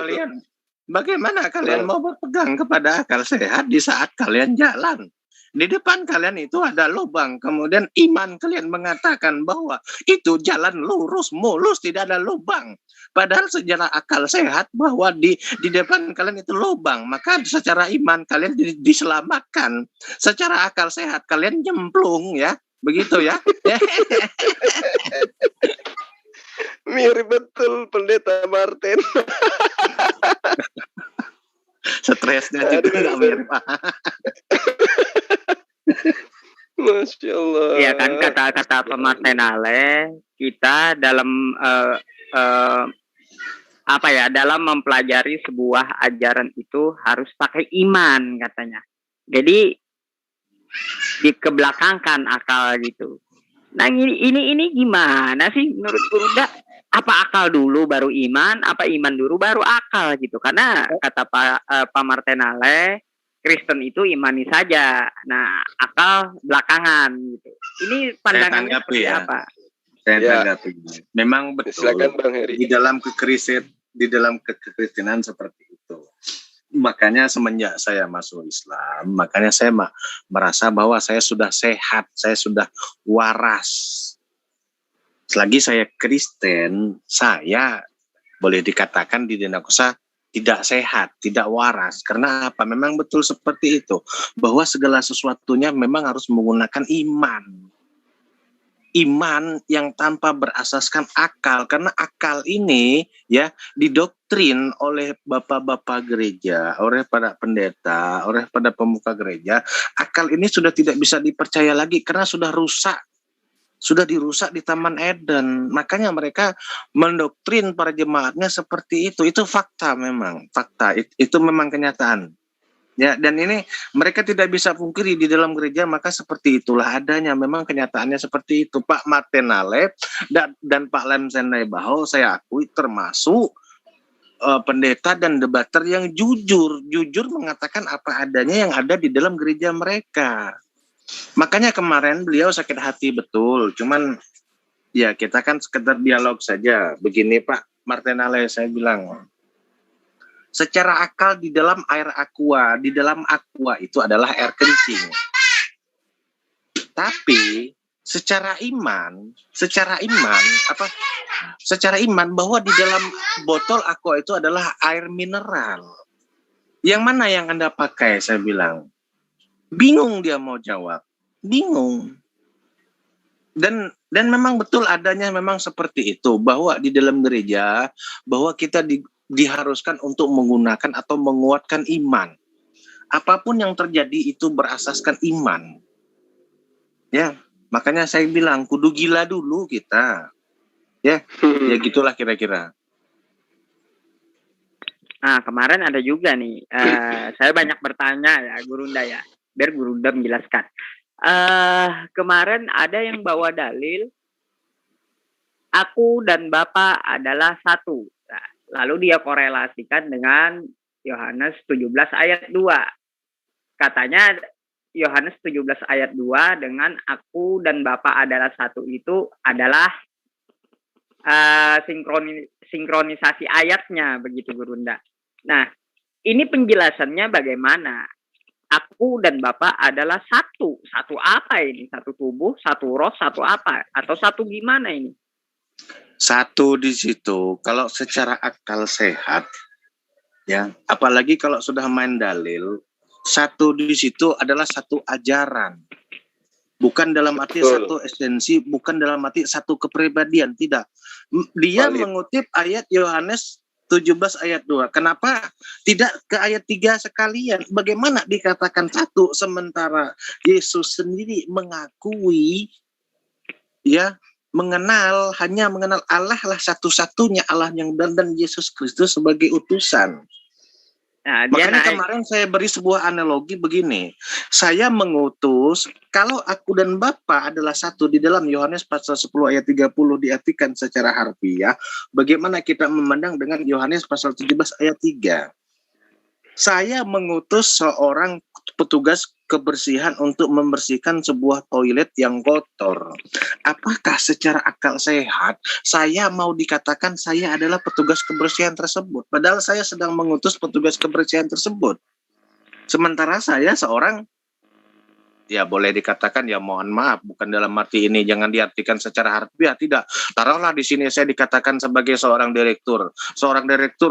Bagaimana kalian mau berpegang kepada akal sehat di saat kalian jalan? Di depan kalian itu ada lubang, kemudian iman kalian mengatakan bahwa itu jalan lurus, mulus, tidak ada lubang. Padahal secara akal sehat bahwa di depan kalian itu lubang, maka secara iman kalian diselamatkan. Secara akal sehat kalian nyemplung ya, begitu ya. Mirip betul Pendeta Martin. Stres saya juga nggak mirip. Masya Allah. Iya kan kata-kata Pak Martenale, kita dalam dalam mempelajari sebuah ajaran itu harus pakai iman katanya. Jadi dikebelakangkan akal gitu. Nah ini gimana sih menurut Gurunda? Apa akal dulu baru iman? Apa iman dulu baru akal gitu? Karena kata Pak Martenale, Kristen itu imani saja. Nah akal belakangan gitu. Ini pandangannya seperti apa? Saya tanggapi. Memang betul. Silakan Bang Heri. Di dalam kekristenan seperti itu. Makanya semenjak saya masuk Islam, makanya saya merasa bahwa saya sudah sehat, saya sudah waras. Selagi saya Kristen, saya boleh dikatakan di Dinakosa tidak sehat, tidak waras. Karena apa? Memang betul seperti itu. Bahwa segala sesuatunya memang harus menggunakan iman. Iman yang tanpa berasaskan akal, karena akal ini ya didoktrin oleh bapak-bapak gereja, oleh para pendeta, oleh pada pemuka gereja. Akal ini sudah tidak bisa dipercaya lagi karena sudah rusak, sudah dirusak di Taman Eden. Makanya mereka mendoktrin para jemaatnya seperti itu. Itu fakta, memang fakta. Itu memang kenyataan. Ya, dan ini mereka tidak bisa pungkiri di dalam gereja, maka seperti itulah adanya. Memang kenyataannya seperti itu. Pak Martenale dan Pak Lem Sendai Baho saya akui termasuk pendeta dan debater yang jujur mengatakan apa adanya yang ada di dalam gereja mereka. Makanya kemarin beliau sakit hati betul. Cuman ya kita kan sekedar dialog saja. Begini Pak Martenale, saya bilang, secara akal di dalam air aqua, di dalam aqua itu adalah air kencing. Tapi secara iman bahwa di dalam botol aqua itu adalah air mineral. Yang mana yang Anda pakai? Saya bilang. Bingung dia mau jawab. Bingung. Dan memang betul adanya memang seperti itu, bahwa di dalam gereja bahwa kita diharuskan untuk menggunakan atau menguatkan iman. Apapun yang terjadi itu berasaskan iman. Ya, makanya saya bilang kudu gila dulu kita. Ya gitulah kira-kira. Nah, kemarin ada juga nih, saya banyak bertanya ya, Gurunda ya, biar Gurunda menjelaskan. Kemarin ada yang bawa dalil, aku dan Bapak adalah satu. Nah, lalu dia korelasikan dengan Yohanes 17 ayat 2. Katanya Yohanes 17 ayat 2 dengan aku dan Bapa adalah satu itu adalah sinkronisasi ayatnya, begitu Gurunda. Nah, ini penjelasannya bagaimana? Aku dan Bapa adalah satu. Satu apa ini? Satu tubuh, satu roh, satu apa? Atau satu gimana ini? Satu di situ, kalau secara akal sehat, ya, apalagi kalau sudah main dalil, satu di situ adalah satu ajaran, bukan dalam arti satu esensi, bukan dalam arti satu kepribadian, tidak. Dia mengutip ayat Yohanes 17 ayat 2. Kenapa tidak ke ayat 3 sekalian? Bagaimana dikatakan satu sementara Yesus sendiri mengakui, ya, hanya mengenal Allah lah satu-satunya Allah yang dan Yesus Kristus sebagai utusan. Nah, makanya kemarin saya beri sebuah analogi begini. Saya mengutus, kalau aku dan Bapa adalah satu di dalam Yohanes pasal 10 ayat 30 diartikan secara harfiah, bagaimana kita memandang dengan Yohanes pasal 17 ayat 3. Saya mengutus seorang petugas kebersihan untuk membersihkan sebuah toilet yang kotor. Apakah secara akal sehat saya mau dikatakan saya adalah petugas kebersihan tersebut? Padahal saya sedang mengutus petugas kebersihan tersebut. Sementara saya seorang, ya boleh dikatakan, ya mohon maaf, bukan dalam arti ini, jangan diartikan secara harfiah, tidak. Taruhlah di sini saya dikatakan sebagai seorang direktur. Seorang direktur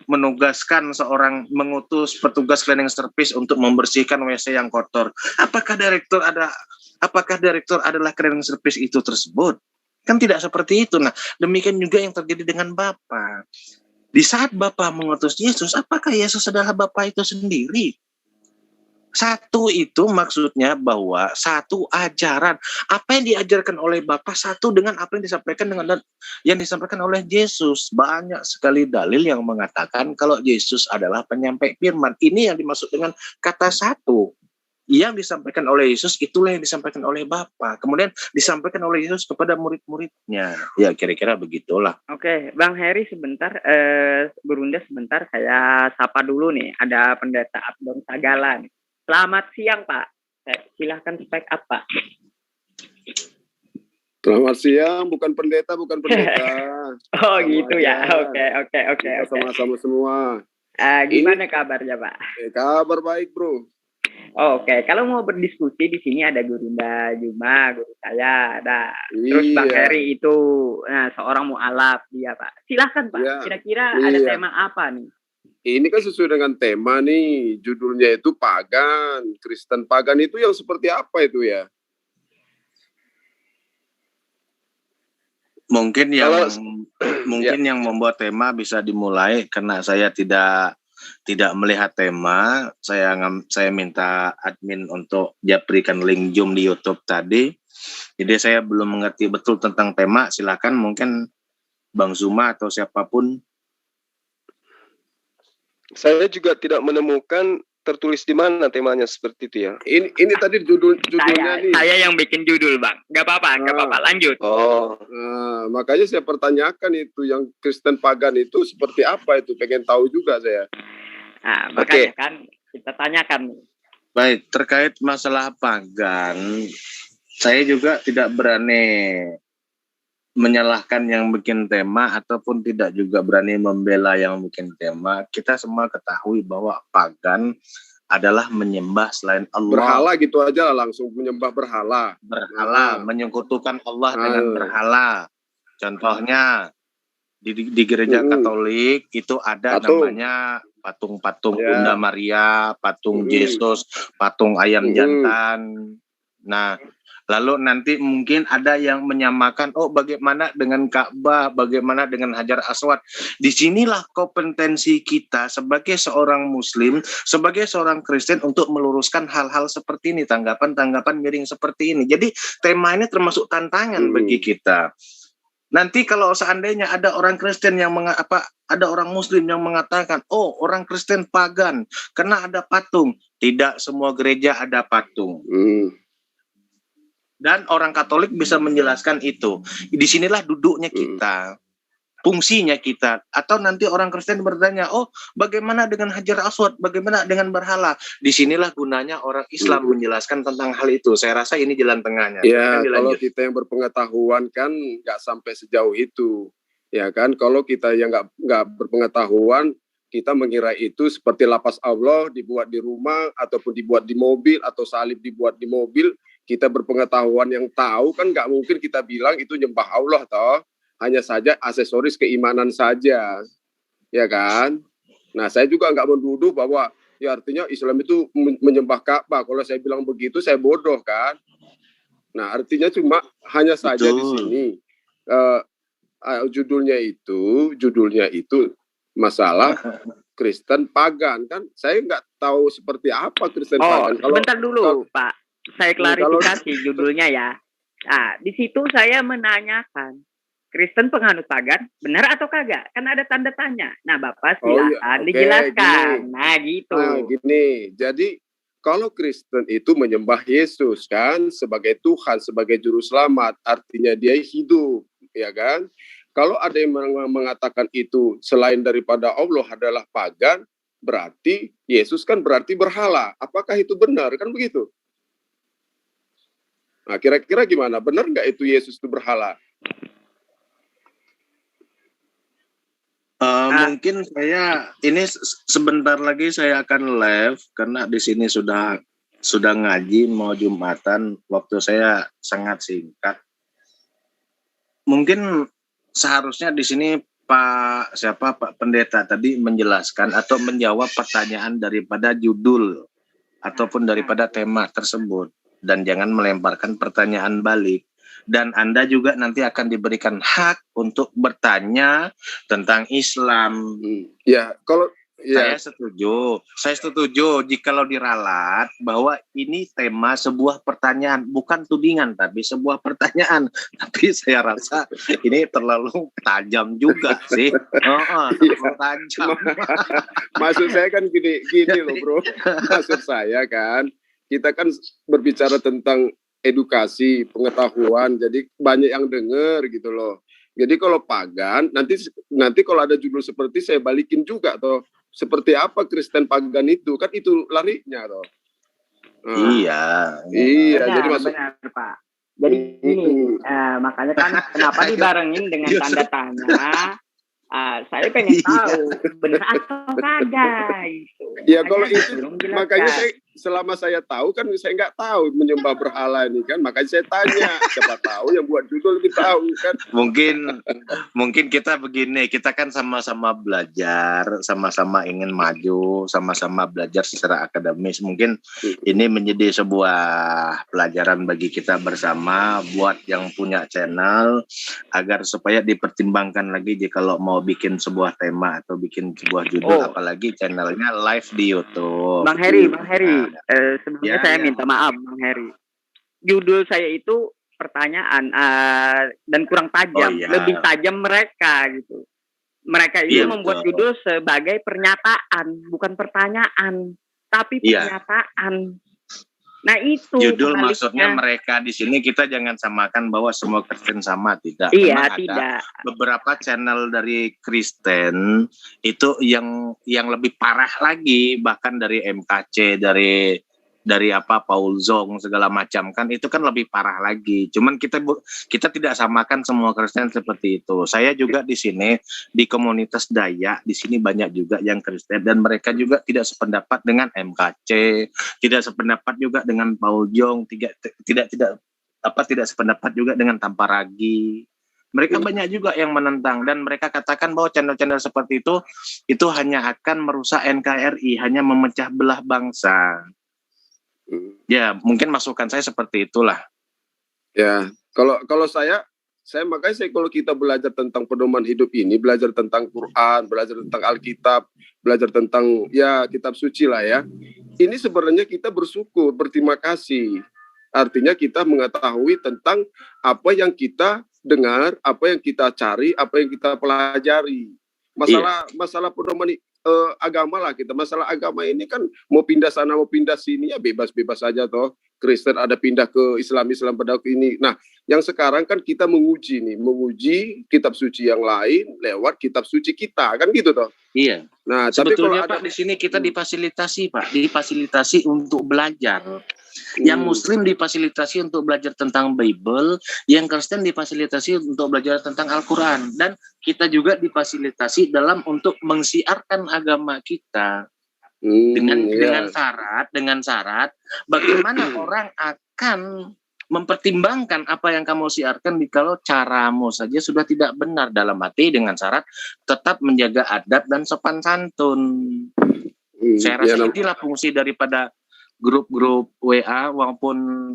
menugaskan seorang, mengutus petugas cleaning service untuk membersihkan WC yang kotor. Apakah direktur adalah cleaning service itu tersebut? Kan tidak seperti itu. Nah, demikian juga yang terjadi dengan Bapa. Di saat Bapa mengutus Yesus, apakah Yesus adalah Bapa itu sendiri? Satu itu maksudnya bahwa satu ajaran, apa yang diajarkan oleh Bapa satu dengan apa yang disampaikan oleh Yesus. Banyak sekali dalil yang mengatakan kalau Yesus adalah penyampai firman. Ini yang dimaksud dengan kata satu. Yang disampaikan oleh Yesus itulah yang disampaikan oleh Bapa. Kemudian disampaikan oleh Yesus kepada murid-muridnya. Ya kira-kira begitulah. Oke, Bang Heri sebentar, Gurunda sebentar, saya sapa dulu nih. Ada Pendeta Abdon Sagala nih. Selamat siang, Pak. Silahkan spek up, Pak. Selamat siang, bukan pendeta. Oh, Sama gitu aja. ya. Oke. Kita sama-sama semua. Gimana kabarnya, Pak? Kabar baik, bro. Oke, kalau mau berdiskusi di sini ada Gurunda Juma, guru saya, ada. Terus Bang Heri itu seorang mualaf dia, Pak. Silahkan, Pak. Iya. Kira-kira ada tema apa nih? Ini kan sesuai dengan tema nih, judulnya itu pagan, Kristen pagan itu yang seperti apa itu ya? Mungkin yang membuat tema bisa dimulai karena saya tidak melihat tema. Saya minta admin untuk berikan link Zoom di YouTube tadi. Jadi saya belum mengerti betul tentang tema. Silakan mungkin Bang Zuma atau siapapun. Saya juga tidak menemukan tertulis di mana temanya seperti itu ya. Ini tadi judulnya nih. Saya yang bikin judul, Bang. Nggak apa-apa, lanjut. Makanya saya pertanyakan itu yang Kristen pagan itu seperti apa itu, pengen tahu juga saya. Nah, makanya kan kita tanyakan. Baik, terkait masalah pagan, saya juga tidak berani menyalahkan yang bikin tema ataupun tidak juga berani membela yang bikin tema. Kita semua ketahui bahwa pagan adalah menyembah selain Allah. Berhala gitu aja lah, langsung menyembah berhala. Menyekutukan Allah dengan berhala. Contohnya di gereja Katolik itu ada namanya patung-patung Bunda Maria, patung Yesus, patung ayam jantan. Nah, lalu nanti mungkin ada yang menyamakan, bagaimana dengan Ka'bah, bagaimana dengan Hajar Aswad. Disinilah kompetensi kita sebagai seorang Muslim, sebagai seorang Kristen untuk meluruskan hal-hal seperti ini, tanggapan-tanggapan miring seperti ini. Jadi tema ini termasuk tantangan bagi kita. Nanti kalau seandainya ada orang Kristen yang ada orang Muslim yang mengatakan, orang Kristen pagan karena ada patung. Tidak semua gereja ada patung. Dan orang Katolik bisa menjelaskan itu. Disinilah duduknya kita, fungsinya kita. Atau nanti orang Kristen bertanya, bagaimana dengan Hajar Aswad, bagaimana dengan berhala? Disinilah gunanya orang Islam menjelaskan tentang hal itu. Saya rasa ini jalan tengahnya. Ya, kalau kita yang berpengetahuan kan nggak sampai sejauh itu, ya kan? Kalau kita yang nggak berpengetahuan, kita mengira itu seperti lapas Allah dibuat di rumah ataupun dibuat di mobil atau salib dibuat di mobil. Kita berpengetahuan yang tahu kan nggak mungkin kita bilang itu nyembah Allah toh, hanya saja aksesoris keimanan saja, ya kan? Nah saya juga nggak menuduh bahwa ya artinya Islam itu menyembah Ka'bah. Kalau saya bilang begitu saya bodoh kan? Nah artinya cuma hanya saja di sini judulnya itu masalah Kristen pagan kan? Saya nggak tahu seperti apa Kristen pagan. Sebentar dulu Pak. Saya klarifikasi judulnya ya. Nah, di situ saya menanyakan, Kristen penganut pagan, benar atau kagak? Kan ada tanda tanya. Nah, Bapak silakan dijelaskan. Gini. Nah, gitu. Gini, jadi kalau Kristen itu menyembah Yesus kan sebagai Tuhan, sebagai juru selamat, artinya dia hidup, ya kan? Kalau ada yang mengatakan itu selain daripada Allah adalah pagan, berarti Yesus kan berarti berhala. Apakah itu benar? Kan begitu. Nah, kira-kira gimana? Benar nggak itu Yesus itu berhala? Mungkin saya ini sebentar lagi saya akan live karena di sini sudah ngaji mau Jumatan, waktu saya sangat singkat. Mungkin seharusnya di sini Pak Pendeta tadi menjelaskan atau menjawab pertanyaan daripada judul ataupun daripada tema tersebut. Dan jangan melemparkan pertanyaan balik. dan Anda juga nanti akan diberikan hak untuk bertanya tentang Islam. Ya, kalau ya Saya setuju jikalau diralat bahwa ini tema sebuah pertanyaan, bukan tudingan tapi sebuah pertanyaan. Tapi saya rasa ini terlalu tajam juga sih. Terlalu tajam. Maksud saya kan gini loh bro. Maksud saya kan kita kan berbicara tentang edukasi, pengetahuan, jadi banyak yang dengar gitu loh. Jadi kalau pagan, nanti kalau ada judul seperti saya balikin juga toh. Seperti apa Kristen pagan itu? Kan itu larinya toh. Iya. Jadi maksud benar, Pak. Jadi ini makanya kan kenapa dibarengin dengan tanda tanya? Saya pengen tahu benar atau kagak gitu. Ya kalau itu makanya selama saya tahu kan saya nggak tahu menyembah berhala ini kan, makanya saya tanya, siapa tahu yang buat judul lebih tahu kan. Mungkin kita begini, kita kan sama-sama belajar, sama-sama ingin maju, sama-sama belajar secara akademis. Mungkin ini menjadi sebuah pelajaran bagi kita bersama buat yang punya channel agar supaya dipertimbangkan lagi jikalau mau bikin sebuah tema atau bikin sebuah judul, apalagi channelnya live di YouTube. Bang Heri, sebelumnya saya minta maaf Bang Heri. Judul saya itu pertanyaan dan kurang tajam, lebih tajam mereka gitu. Mereka itu membuat judul sebagai pernyataan, bukan pertanyaan, tapi pernyataan. Nah itu judul maksudnya mereka di sini, kita jangan samakan bahwa semua Kristen sama, tidak. Iya, memang tidak. Ada beberapa channel dari Kristen itu yang lebih parah lagi, bahkan dari MKC, dari Paul Zong segala macam kan, itu kan lebih parah lagi. Cuman kita tidak samakan semua Kristen seperti itu. Saya juga di sini di komunitas Dayak di sini banyak juga yang Kristen dan mereka juga tidak sependapat dengan MKC, tidak sependapat juga dengan Paul Zong, tidak sependapat juga dengan Tamparagi. Mereka banyak juga yang menentang dan mereka katakan bahwa channel-channel seperti itu hanya akan merusak NKRI, hanya memecah belah bangsa. Ya, mungkin masukan saya seperti itulah. Ya, kalau saya makanya kalau kita belajar tentang pedoman hidup ini, belajar tentang Quran, belajar tentang Alkitab, belajar tentang kitab suci lah ya. Ini sebenarnya kita bersyukur, berterima kasih. Artinya kita mengetahui tentang apa yang kita dengar, apa yang kita cari, apa yang kita pelajari. Masalah pedoman agama lah kita. Masalah agama ini kan mau pindah sana mau pindah sini ya bebas-bebas saja toh. Kristen ada pindah ke Islam pada ini. Nah, yang sekarang kan kita menguji kitab suci yang lain lewat kitab suci kita kan gitu toh. Iya. Nah, sebetulnya Pak di sini kita difasilitasi untuk belajar. Yang Muslim difasilitasi untuk belajar tentang Bible, yang Kristen difasilitasi untuk belajar tentang Al-Quran, dan kita juga difasilitasi dalam untuk mensiarkan agama kita dengan syarat bagaimana orang akan mempertimbangkan apa yang kamu siarkan jikalau caramu saja sudah tidak benar, dalam arti dengan syarat tetap menjaga adab dan sopan santun. Saya rasa inilah fungsi daripada grup-grup WA maupun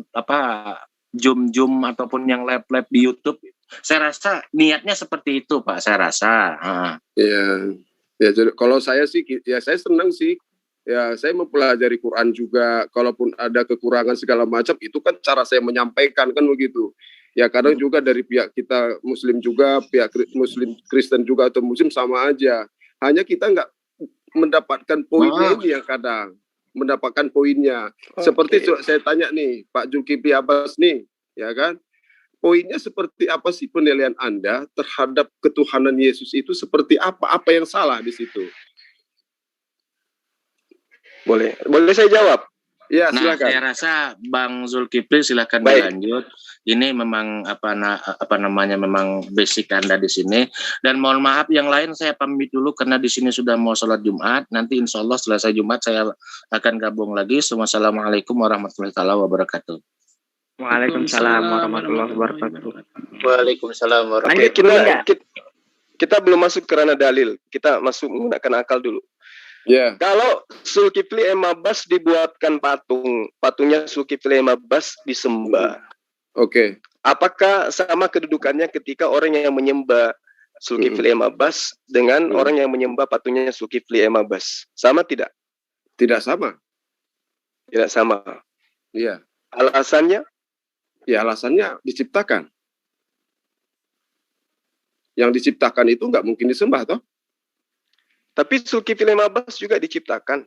Zoom ataupun yang lab di YouTube. Saya rasa niatnya seperti itu, Pak. Saya rasa. Ya, jadi kalau saya sih, ya saya senang sih. Ya, saya mempelajari Quran juga. Kalaupun ada kekurangan segala macam, itu kan cara saya menyampaikan kan begitu. Ya, kadang juga dari pihak kita Muslim juga, pihak Muslim Kristen juga atau Muslim sama aja. Hanya kita nggak mendapatkan poinnya ini yang kadang. Mendapatkan poinnya. Seperti saya tanya nih, Pak Zulkifli Abbas nih, ya kan? Poinnya seperti apa sih penilaian Anda terhadap ketuhanan Yesus itu seperti apa? Apa yang salah di situ? Boleh saya jawab? Ya, nah, silakan. saya rasa Bang Zulkifli silakan dilanjut. Ini memang memang basic Anda di sini. Dan mohon maaf yang lain saya pamit dulu karena di sini sudah mau sholat Jumat. Nanti insya Allah selesai Jumat saya akan gabung lagi. Wassalamualaikum warahmatullahi wabarakatuh. Waalaikumsalam warahmatullahi wabarakatuh. Waalaikumsalam warahmatullahi wabarakatuh. Kita belum masuk ke ranah dalil. Kita masuk menggunakan akal dulu. Yeah. Kalau Zulkifli Abbas dibuatkan patungnya Zulkifli Abbas disembah. Oke. Apakah sama kedudukannya ketika orang yang menyembah Zulkifli Emabas dengan orang yang menyembah patungnya Zulkifli Emabas? Sama tidak? Tidak sama. Tidak sama. Iya. Alasannya? Ya, alasannya diciptakan. Yang diciptakan itu nggak mungkin disembah, toh? Tapi Zulkifli Emabas juga diciptakan.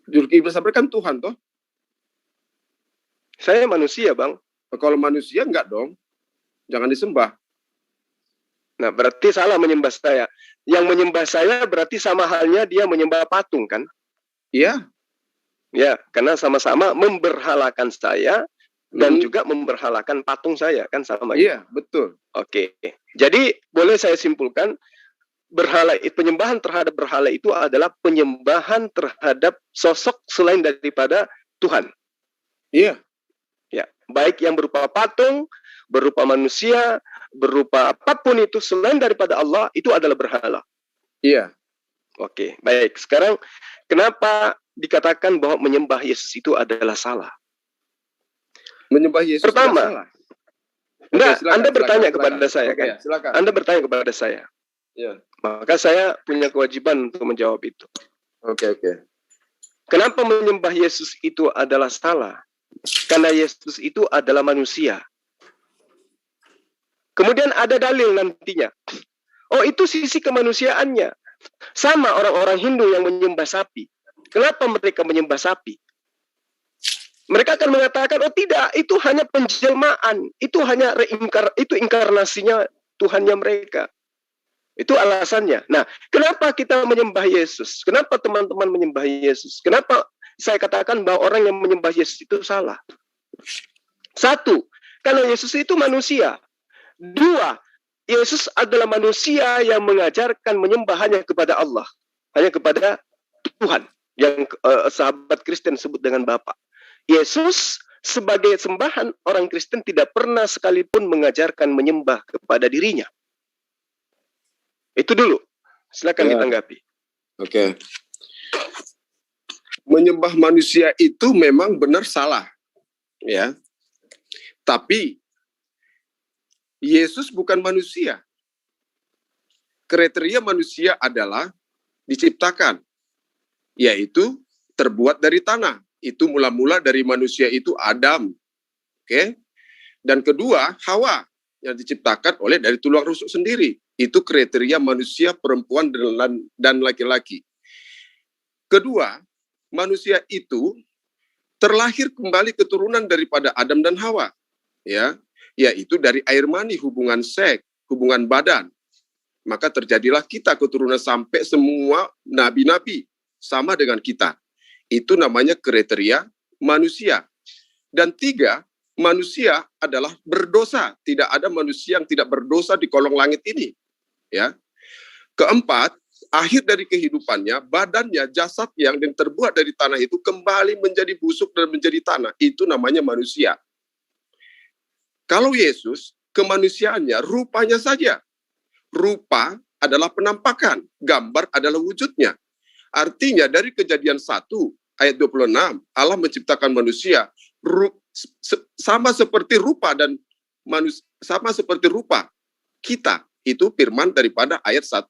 Zulkifli Emabas kan Tuhan, toh? Saya manusia, Bang. Kalau manusia enggak dong. Jangan disembah. Nah, berarti salah menyembah saya. Yang menyembah saya berarti sama halnya dia menyembah patung, kan? Iya. Ya, karena sama-sama memberhalakan saya dan juga memberhalakan patung saya, kan sama. Iya, betul. Oke. Jadi, boleh saya simpulkan, penyembahan terhadap berhala itu adalah penyembahan terhadap sosok selain daripada Tuhan. Iya. Ya, baik yang berupa patung, berupa manusia, berupa apapun itu selain daripada Allah, itu adalah berhala. Iya. Oke, baik. Sekarang, kenapa dikatakan bahwa menyembah Yesus itu adalah salah? Menyembah Yesus pertama, salah. Enggak, silakan, Anda bertanya silakan. kepada saya, kan? Ya, silakan. Anda bertanya kepada saya. Ya. Maka saya punya kewajiban untuk menjawab itu. Oke. Kenapa menyembah Yesus itu adalah salah? Karena Yesus itu adalah manusia. Kemudian ada dalil nantinya. Oh, itu sisi kemanusiaannya. Sama orang-orang Hindu yang menyembah sapi. Kenapa mereka menyembah sapi? Mereka akan mengatakan, oh tidak, itu hanya penjelmaan. Itu hanya itu inkarnasinya Tuhannya mereka. Itu alasannya. Nah, kenapa kita menyembah Yesus? Kenapa teman-teman menyembah Yesus? Kenapa saya katakan bahwa orang yang menyembah Yesus itu salah? Satu, karena Yesus itu manusia. Dua, Yesus adalah manusia yang mengajarkan menyembah hanya kepada Allah. Hanya kepada Tuhan. Yang sahabat Kristen sebut dengan Bapa. Yesus sebagai sembahan orang Kristen tidak pernah sekalipun mengajarkan menyembah kepada dirinya. Itu dulu. Silakan ditanggapi. Oke. Menyembah manusia itu memang benar salah. Ya. Tapi Yesus bukan manusia. Kriteria manusia adalah diciptakan, yaitu terbuat dari tanah. Itu mula-mula dari manusia itu Adam. Oke. Dan kedua, Hawa yang diciptakan oleh dari tulang rusuk sendiri. Itu kriteria manusia perempuan dan laki-laki. Kedua, manusia itu terlahir kembali keturunan daripada Adam dan Hawa. Ya, yaitu dari air mani, hubungan seks, hubungan badan. Maka terjadilah kita keturunan sampai semua nabi-nabi sama dengan kita. Itu namanya kriteria manusia. Dan tiga, manusia adalah berdosa. Tidak ada manusia yang tidak berdosa di kolong langit ini. Ya. Keempat, akhir dari kehidupannya, badannya, jasad yang terbuat dari tanah itu kembali menjadi busuk dan menjadi tanah. Itu namanya manusia. Kalau Yesus, kemanusiaannya, rupanya saja. Rupa adalah penampakan, gambar adalah wujudnya. Artinya dari Kejadian 1 ayat 26, Allah menciptakan manusia sama seperti rupa dan sama seperti rupa kita. Itu firman daripada ayat 1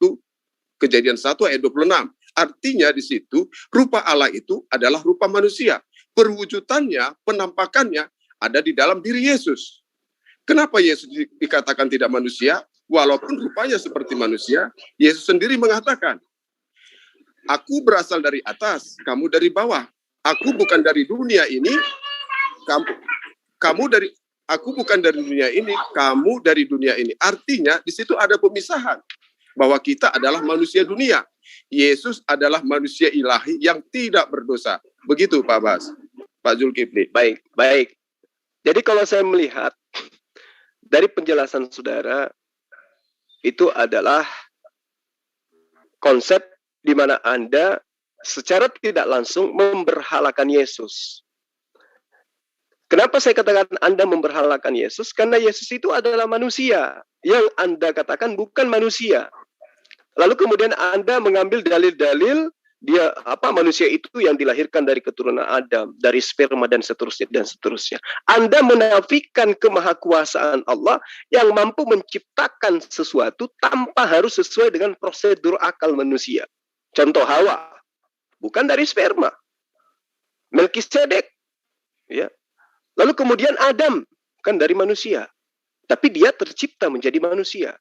Kejadian 1 ayat 26. Artinya di situ rupa Allah itu adalah rupa manusia. Perwujudannya, penampakannya ada di dalam diri Yesus. Kenapa Yesus dikatakan tidak manusia? Walaupun rupanya seperti manusia, Yesus sendiri mengatakan, aku berasal dari atas, kamu dari bawah. Aku bukan dari dunia ini, aku bukan dari dunia ini, kamu dari dunia ini. Artinya di situ ada pemisahan bahwa kita adalah manusia dunia. Yesus adalah manusia ilahi yang tidak berdosa. Begitu Pak Bas, Pak Zulkifli. Baik. Jadi kalau saya melihat dari penjelasan saudara, itu adalah konsep di mana Anda secara tidak langsung memberhalakan Yesus. Kenapa saya katakan Anda memberhalakan Yesus? Karena Yesus itu adalah manusia. Yang Anda katakan bukan manusia. Lalu kemudian Anda mengambil dalil-dalil dia manusia itu yang dilahirkan dari keturunan Adam, dari sperma dan seterusnya dan seterusnya. Anda menafikan kemahakuasaan Allah yang mampu menciptakan sesuatu tanpa harus sesuai dengan prosedur akal manusia. Contoh Hawa, bukan dari sperma. Melkisedek, ya. Lalu kemudian Adam, kan dari manusia. Tapi dia tercipta menjadi manusia.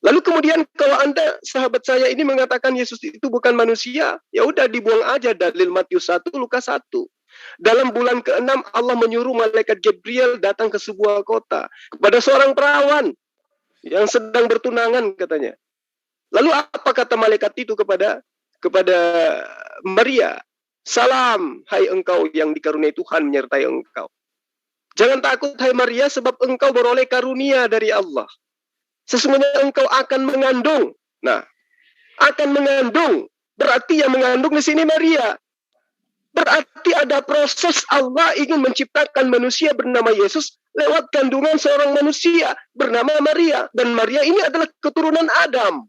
Lalu kemudian kalau Anda, sahabat saya ini mengatakan Yesus itu bukan manusia, ya udah dibuang aja dalil Matius 1, Lukas 1. Dalam bulan ke-6 Allah menyuruh malaikat Gabriel datang ke sebuah kota kepada seorang perawan yang sedang bertunangan katanya. Lalu apa kata malaikat itu kepada Maria? Salam, hai engkau yang dikaruniai Tuhan menyertai engkau. Jangan takut hai Maria, sebab engkau beroleh karunia dari Allah. Sesungguhnya engkau akan mengandung. Nah, akan mengandung. Berarti yang mengandung di sini Maria. Berarti ada proses Allah ingin menciptakan manusia bernama Yesus lewat kandungan seorang manusia bernama Maria. Dan Maria ini adalah keturunan Adam.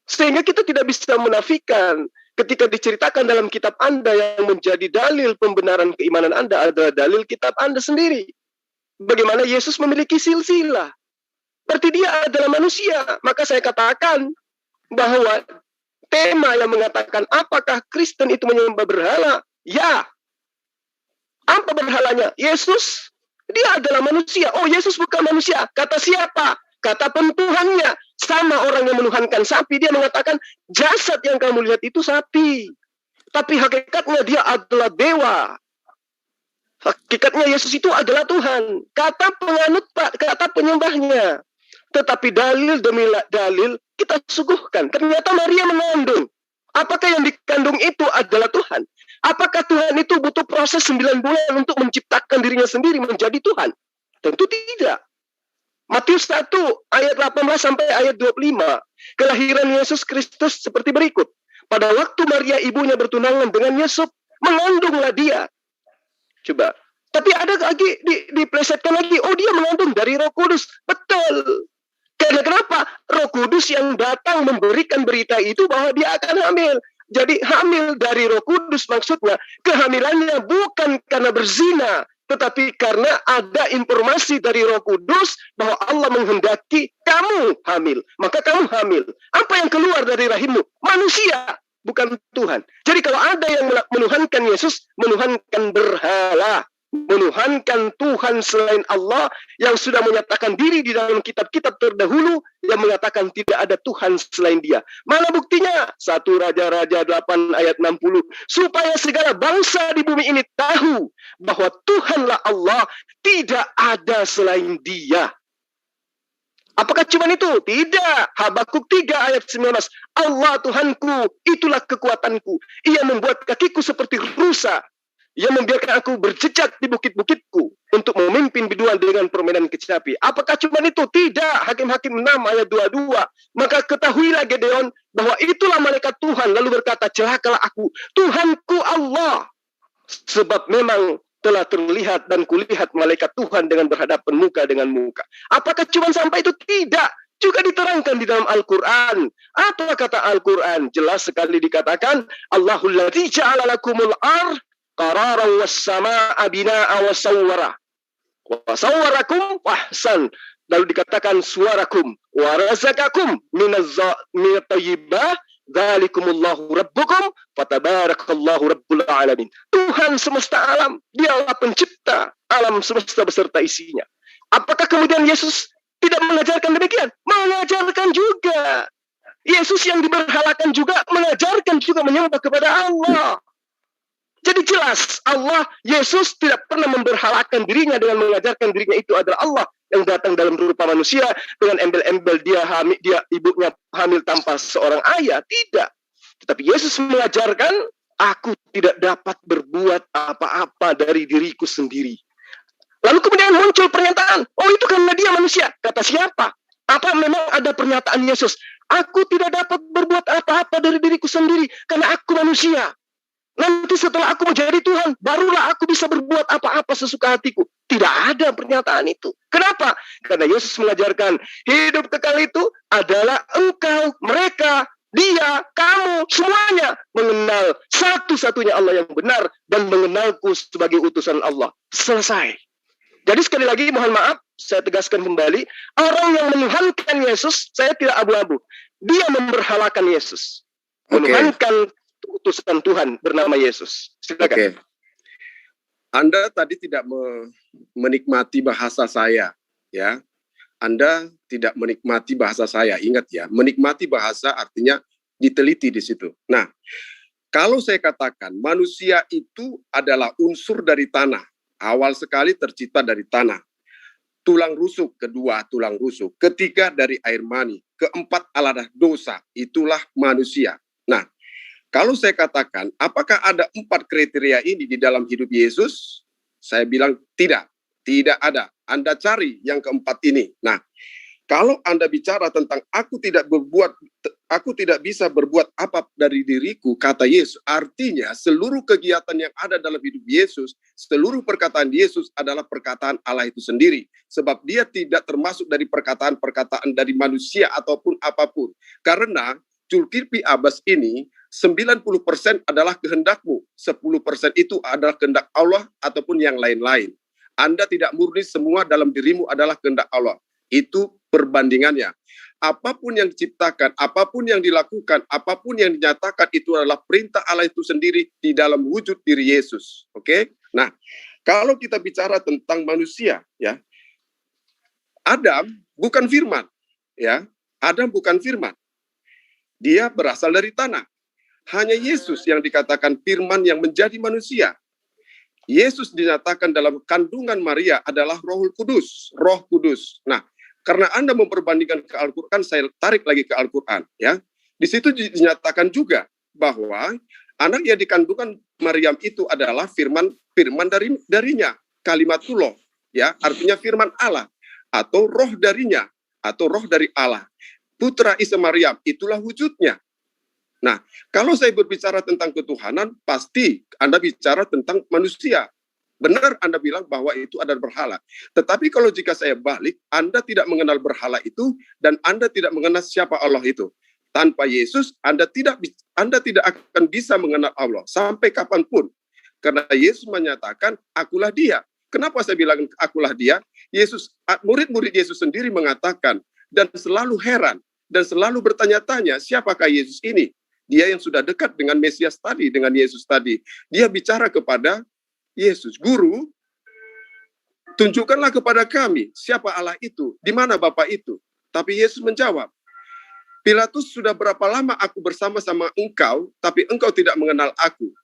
Sehingga kita tidak bisa menafikan ketika diceritakan dalam kitab Anda yang menjadi dalil pembenaran keimanan Anda adalah dalil kitab Anda sendiri. Bagaimana Yesus memiliki silsilah. Berarti dia adalah manusia. Maka saya katakan bahwa tema yang mengatakan apakah Kristen itu menyembah berhala? Ya. Apa berhalanya? Yesus. Dia adalah manusia. Oh, Yesus bukan manusia. Kata siapa? Kata pentuhannya. Sama orang yang menuhankan sapi. Dia mengatakan jasad yang kamu lihat itu sapi. Tapi hakikatnya dia adalah dewa. Hakikatnya Yesus itu adalah Tuhan. Kata penganut, kata penyembahnya. Tetapi dalil demi dalil kita suguhkan. Ternyata Maria mengandung. Apakah yang dikandung itu adalah Tuhan? Apakah Tuhan itu butuh proses 9 bulan untuk menciptakan dirinya sendiri menjadi Tuhan? Tentu tidak. Matius 1 ayat 18 sampai ayat 25. Kelahiran Yesus Kristus seperti berikut. Pada waktu Maria ibunya bertunangan dengan Yusuf, mengandunglah dia. Coba. Tapi ada lagi, diplesetkan lagi. Oh, dia mengandung dari Roh Kudus. Betul. Karena kenapa? Roh Kudus yang datang memberikan berita itu bahwa dia akan hamil. Jadi hamil dari Roh Kudus maksudnya kehamilannya bukan karena berzina, tetapi karena ada informasi dari Roh Kudus bahwa Allah menghendaki kamu hamil. Maka kamu hamil. Apa yang keluar dari rahimmu? Manusia, bukan Tuhan. Jadi kalau ada yang menuhankan Yesus, menuhankan berhala. Menuhankan Tuhan selain Allah yang sudah menyatakan diri di dalam kitab-kitab terdahulu yang mengatakan tidak ada Tuhan selain dia. Mana buktinya? 1 Raja-Raja 8 ayat 60. Supaya segala bangsa di bumi ini tahu bahwa Tuhanlah Allah, tidak ada selain dia. Apakah cuma itu? Tidak. Habakuk 3 ayat 19. Allah Tuhanku, itulah kekuatanku. Ia membuat kakiku seperti rusa. Ia membiarkan aku berjejak di bukit-bukitku untuk memimpin biduan dengan permainan kecapi. Apakah cuma itu? Tidak. Hakim-Hakim 6 ayat 22. Maka ketahuilah Gedeon bahwa itulah malaikat Tuhan. Lalu berkata, celakalah aku, Tuhanku Allah. Sebab memang telah terlihat dan kulihat malaikat Tuhan dengan berhadapan muka dengan muka. Apakah cuma sampai itu? Tidak. Juga diterangkan di dalam Al-Quran. Apa kata Al-Quran? Jelas sekali dikatakan, Allahul ladzi ja'ala lakumul ar qararan was-samaa'a binaa'a wa sawwarakum ahsan. Lalu dikatakan suarakum wa razaqakum minat thayyibah dzalikumullahu rabbukum fatabarakallahu rabbul alamin. Tuhan semesta alam, dialah pencipta alam semesta beserta isinya. Apakah kemudian Yesus tidak mengajarkan demikian? Mengajarkan juga. Yesus yang diberhalakan juga mengajarkan juga menyembah kepada Allah. Jadi jelas Allah, Yesus tidak pernah memberhalakan dirinya dengan mengajarkan dirinya itu adalah Allah yang datang dalam rupa manusia dengan embel-embel dia ibunya hamil tanpa seorang ayah. Tidak. Tetapi Yesus mengajarkan, aku tidak dapat berbuat apa-apa dari diriku sendiri. Lalu kemudian muncul pernyataan, oh itu karena dia manusia. Kata siapa? Apa memang ada pernyataan Yesus? Aku tidak dapat berbuat apa-apa dari diriku sendiri karena aku manusia. Nanti setelah aku menjadi Tuhan, barulah aku bisa berbuat apa-apa sesuka hatiku. Tidak ada pernyataan itu. Kenapa? Karena Yesus mengajarkan hidup kekal itu adalah engkau, mereka dia, kamu, semuanya mengenal satu-satunya Allah yang benar dan mengenalku sebagai utusan Allah. Selesai. Jadi sekali lagi mohon maaf, saya tegaskan kembali, orang yang menuhankan Yesus, saya tidak abu-abu. Dia memberhalakan Yesus. Menuhankan utusan Tuhan bernama Yesus. Silakan. Anda tadi tidak menikmati bahasa saya, ya. Anda tidak menikmati bahasa saya. Ingat ya, menikmati bahasa artinya diteliti di situ. Nah, kalau saya katakan manusia itu adalah unsur dari tanah, awal sekali tercipta dari tanah. Tulang rusuk, kedua tulang rusuk, ketiga dari air mani, keempat adalah dosa, itulah manusia. Nah, kalau saya katakan, apakah ada 4 kriteria ini di dalam hidup Yesus? Saya bilang tidak ada. Anda cari yang keempat ini. Nah, kalau Anda bicara tentang aku tidak bisa berbuat apa dari diriku, kata Yesus, artinya seluruh kegiatan yang ada dalam hidup Yesus, seluruh perkataan Yesus adalah perkataan Allah itu sendiri. Sebab dia tidak termasuk dari perkataan-perkataan dari manusia ataupun apapun. Karena Zulkifli Abbas ini 90% adalah kehendakmu, 10% itu adalah kehendak Allah ataupun yang lain-lain. Anda tidak murni, semua dalam dirimu adalah kehendak Allah. Itu perbandingannya. Apapun yang diciptakan, apapun yang dilakukan, apapun yang dinyatakan itu adalah perintah Allah itu sendiri di dalam wujud diri Yesus. Oke? Nah, kalau kita bicara tentang manusia, ya, Adam bukan firman, ya. Adam bukan firman. Dia berasal dari tanah. Hanya Yesus yang dikatakan firman yang menjadi manusia. Yesus dinyatakan dalam kandungan Maria adalah Roh Kudus. Nah, karena Anda memperbandingkan ke Al-Quran, saya tarik lagi ke Al-Quran, ya. Di situ dinyatakan juga bahwa anak yang dikandungan Maryam itu adalah firman darinya, kalimatullah, ya, artinya firman Allah atau roh darinya atau roh dari Allah. Putra Isa Maryam itulah wujudnya. Nah, kalau saya berbicara tentang ketuhanan, pasti Anda bicara tentang manusia. Benar Anda bilang bahwa itu adalah berhala. Tetapi kalau jika saya balik, Anda tidak mengenal berhala itu, dan Anda tidak mengenal siapa Allah itu. Tanpa Yesus, Anda tidak akan bisa mengenal Allah, sampai kapanpun. Karena Yesus menyatakan, akulah dia. Kenapa saya bilang akulah dia? Murid-murid Yesus sendiri mengatakan, dan selalu heran, dan selalu bertanya-tanya, siapakah Yesus ini? Dia yang sudah dekat dengan Mesias tadi, dengan Yesus tadi. Dia bicara kepada Yesus, Guru, tunjukkanlah kepada kami siapa Allah itu, di mana Bapa itu. Tapi Yesus menjawab, Pilatus, sudah berapa lama aku bersama-sama engkau, tapi engkau tidak mengenal aku.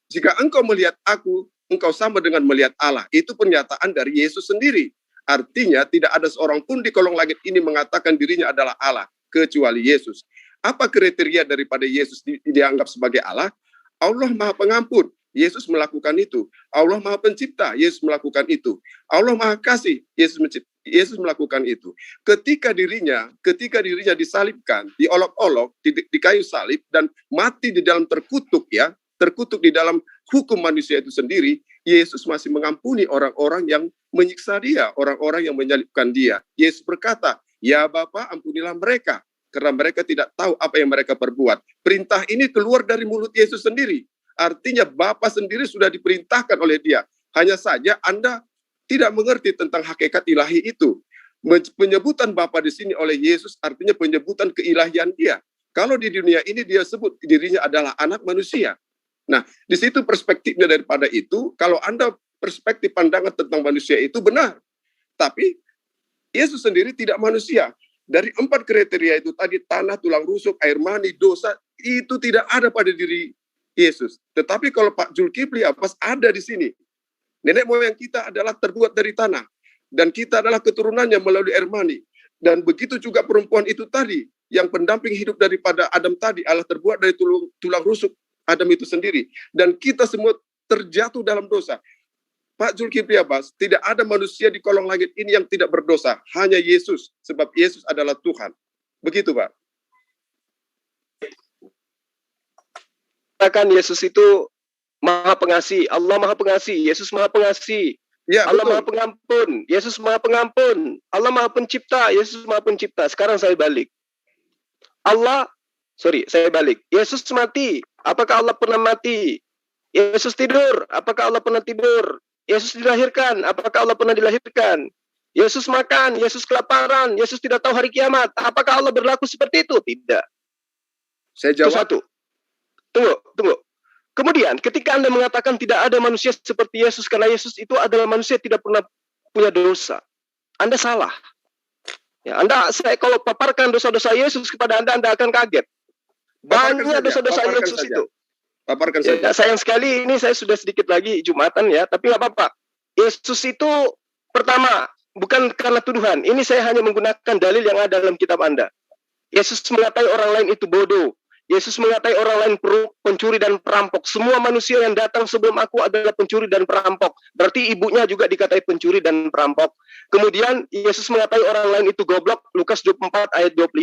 Jika engkau melihat aku, engkau sama dengan melihat Allah. Itu pernyataan dari Yesus sendiri. Artinya tidak ada seorang pun di kolong langit ini mengatakan dirinya adalah Allah, kecuali Yesus. Apa kriteria daripada Yesus dianggap sebagai Allah? Allah Maha Pengampun, Yesus melakukan itu. Allah Maha Pencipta, Yesus melakukan itu. Allah Maha Kasih, Yesus melakukan itu. Ketika dirinya disalibkan, diolok-olok di kayu salib dan mati di dalam terkutuk di dalam hukum manusia itu sendiri, Yesus masih mengampuni orang-orang yang menyiksa dia, orang-orang yang menyalibkan dia. Yesus berkata, ya Bapa, ampunilah mereka, karena mereka tidak tahu apa yang mereka perbuat. Perintah ini keluar dari mulut Yesus sendiri. Artinya Bapa sendiri sudah diperintahkan oleh dia. Hanya saja Anda tidak mengerti tentang hakikat ilahi itu. Penyebutan Bapa di sini oleh Yesus artinya penyebutan keilahian dia. Kalau di dunia ini dia sebut dirinya adalah anak manusia. Nah, di situ perspektifnya daripada itu, kalau Anda perspektif pandangan tentang manusia itu benar. Tapi Yesus sendiri tidak manusia. Dari 4 kriteria itu tadi, tanah, tulang rusuk, air mani, dosa, itu tidak ada pada diri Yesus. Tetapi kalau Pak Zulkifli Abbas ada di sini. Nenek moyang kita adalah terbuat dari tanah. Dan kita adalah keturunannya melalui air mani. Dan begitu juga perempuan itu tadi, yang pendamping hidup daripada Adam tadi, adalah terbuat dari tulang rusuk Adam itu sendiri. Dan kita semua terjatuh dalam dosa. Pak Zulkifli Abbas, tidak ada manusia di kolong langit ini yang tidak berdosa. Hanya Yesus, sebab Yesus adalah Tuhan. Begitu, Pak. Katakan Yesus itu Maha Pengasih, Allah Maha Pengasih, Yesus Maha Pengasih. Ya, Allah betul. Maha Pengampun, Yesus Maha Pengampun. Allah Maha Pencipta, Yesus Maha Pencipta. Sekarang saya balik. Allah Sorry, saya balik. Yesus mati. Apakah Allah pernah mati? Yesus tidur. Apakah Allah pernah tidur? Yesus dilahirkan. Apakah Allah pernah dilahirkan? Yesus makan. Yesus kelaparan. Yesus tidak tahu hari kiamat. Apakah Allah berlaku seperti itu? Tidak. Saya Itu jawab. satu. Tunggu. Kemudian, ketika Anda mengatakan tidak ada manusia seperti Yesus, karena Yesus itu adalah manusia tidak pernah punya dosa, Anda salah. Ya, saya kalau paparkan dosa-dosa Yesus kepada Anda akan kaget. Banyak dosa-dosa Yesus itu. Paparkan Ya, saja. sayang sekali ini saya sudah sedikit lagi Jumatan ya, tapi nggak apa-apa. Yesus itu pertama, bukan karena tuduhan. Ini saya hanya menggunakan dalil yang ada dalam kitab Anda. Yesus mengatai orang lain itu bodoh. Yesus mengatai orang lain pencuri dan perampok. Semua manusia yang datang sebelum aku adalah pencuri dan perampok. Berarti ibunya juga dikatai pencuri dan perampok. Kemudian Yesus mengatai orang lain itu goblok. Lukas 24 ayat 25.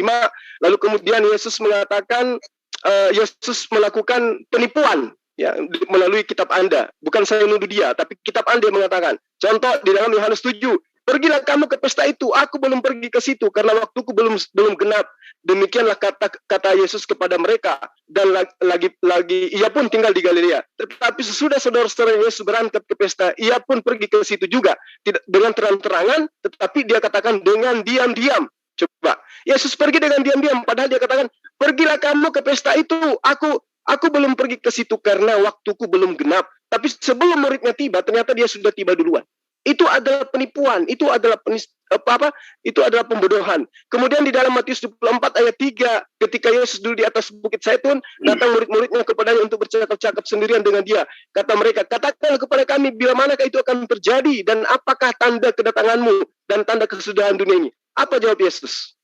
Lalu kemudian Yesus mengatakan Yesus melakukan penipuan ya melalui kitab Anda. Bukan saya nuduh dia, tapi kitab Anda yang mengatakan. Contoh di dalam Yohanes 7, pergilah kamu ke pesta itu. Aku belum pergi ke situ karena waktuku belum genap. Demikianlah kata Yesus kepada mereka. Dan lagi ia pun tinggal di Galilea. Tetapi sesudah saudara-saudara Yesus berangkat ke pesta, ia pun pergi ke situ juga. Tidak dengan terang-terangan, tetapi dia katakan dengan diam-diam. Coba, Yesus pergi dengan diam-diam, padahal dia katakan, pergilah kamu ke pesta itu. Aku belum pergi ke situ karena waktuku belum genap. Tapi sebelum muridnya tiba, ternyata dia sudah tiba duluan. Itu adalah penipuan, itu adalah itu adalah pembodohan. Kemudian di dalam Matius 24 ayat 3, ketika Yesus duduk di atas bukit Zaitun, datang murid-muridnya kepadanya untuk bercakap-cakap sendirian dengan dia. Kata mereka, katakan kepada kami bila manakah itu akan terjadi dan apakah tanda kedatanganmu dan tanda kesudahan dunia ini. Apa jawab Yesus?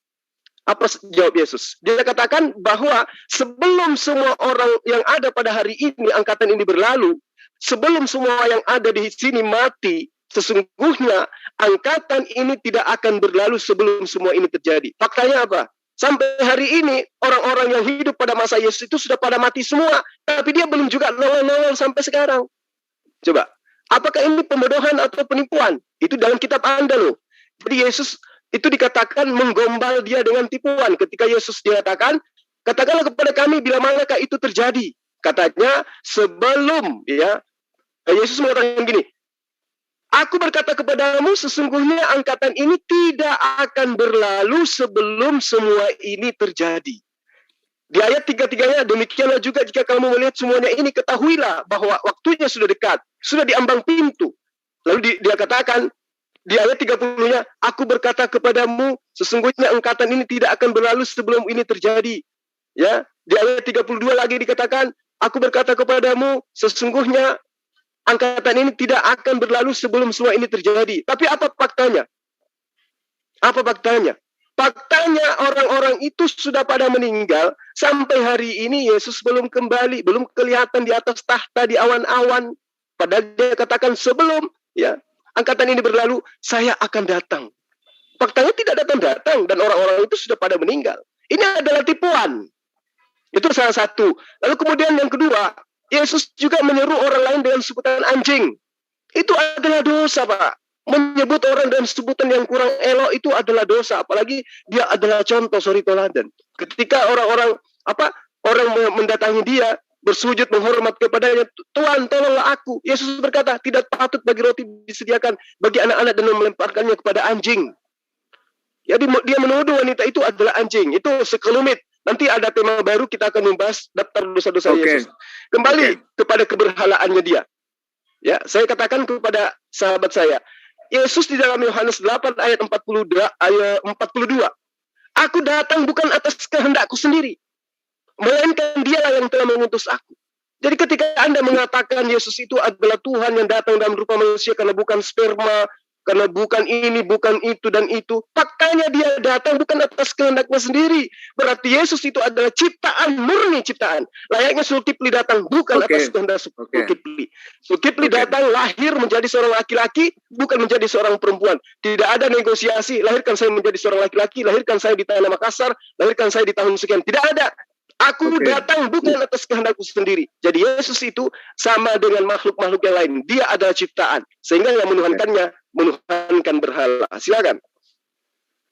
Apa jawab Yesus? Dia katakan bahwa sebelum semua orang yang ada pada hari ini, angkatan ini berlalu, sebelum semua yang ada di sini mati, sesungguhnya angkatan ini tidak akan berlalu sebelum semua ini terjadi. Faktanya apa? Sampai hari ini, orang-orang yang hidup pada masa Yesus itu sudah pada mati semua, tapi dia belum juga nongol-nongol sampai sekarang. Coba, apakah ini pembodohan atau penipuan? Itu dalam kitab Anda loh. Jadi Yesus itu dikatakan menggombal dia dengan tipuan. Ketika Yesus dikatakan, katakanlah kepada kami bila manakah itu terjadi. Katanya sebelum ya Yesus mengatakan gini, aku berkata kepadamu sesungguhnya angkatan ini tidak akan berlalu sebelum semua ini terjadi. Di ayat 3-3-nya, demikianlah juga jika kamu melihat semuanya ini, ketahuilah bahwa waktunya sudah dekat, sudah di ambang pintu. Lalu dia katakan di ayat 30-nya, aku berkata kepadamu sesungguhnya angkatan ini tidak akan berlalu sebelum ini terjadi. Ya, di ayat 32 lagi dikatakan, aku berkata kepadamu sesungguhnya angkatan ini tidak akan berlalu sebelum semua ini terjadi. Tapi apa faktanya? Apa faktanya? Faktanya orang-orang itu sudah pada meninggal. Sampai hari ini Yesus belum kembali, belum kelihatan di atas tahta, di awan-awan. Padahal dia katakan sebelum ya angkatan ini berlalu, saya akan datang. Faktanya tidak datang-datang dan orang-orang itu sudah pada meninggal. Ini adalah tipuan. Itu salah satu. Lalu kemudian yang kedua, Yesus juga menyeru orang lain dengan sebutan anjing. Itu adalah dosa, Pak. Menyebut orang dengan sebutan yang kurang elok itu adalah dosa. Apalagi dia adalah contoh, teladan. Ketika orang mendatangi dia, bersujud menghormat kepadanya, Tuhan tolonglah aku. Yesus berkata, tidak patut bagi roti disediakan bagi anak-anak dan melemparkannya kepada anjing. Jadi dia menuduh wanita itu adalah anjing. Itu sekelumit. Nanti ada tema baru, kita akan membahas daftar dosa-dosa Yesus. Kembali kepada keberhalaannya dia. Ya, saya katakan kepada sahabat saya, Yesus di dalam Yohanes 8 ayat 42, aku datang bukan atas kehendakku sendiri, melainkan dialah yang telah mengutus aku. Jadi ketika Anda mengatakan Yesus itu adalah Tuhan yang datang dalam rupa manusia karena bukan sperma, karena bukan ini, bukan itu, dan itu, faktanya dia datang bukan atas kehendaknya sendiri. Berarti Yesus itu adalah ciptaan, murni ciptaan. Layaknya Zulkifli datang bukan atas kehendak Zulkifli. Zulkifli datang lahir menjadi seorang laki-laki, bukan menjadi seorang perempuan. Tidak ada negosiasi, lahirkan saya menjadi seorang laki-laki, lahirkan saya di tanah Makassar, lahirkan saya di tahun sekian. Tidak ada. Aku datang bukan atas kehendakku sendiri. Jadi Yesus itu sama dengan makhluk-makhluk yang lain. Dia adalah ciptaan. Sehingga yang menuhankannya, menuhankan berhala. Silakan.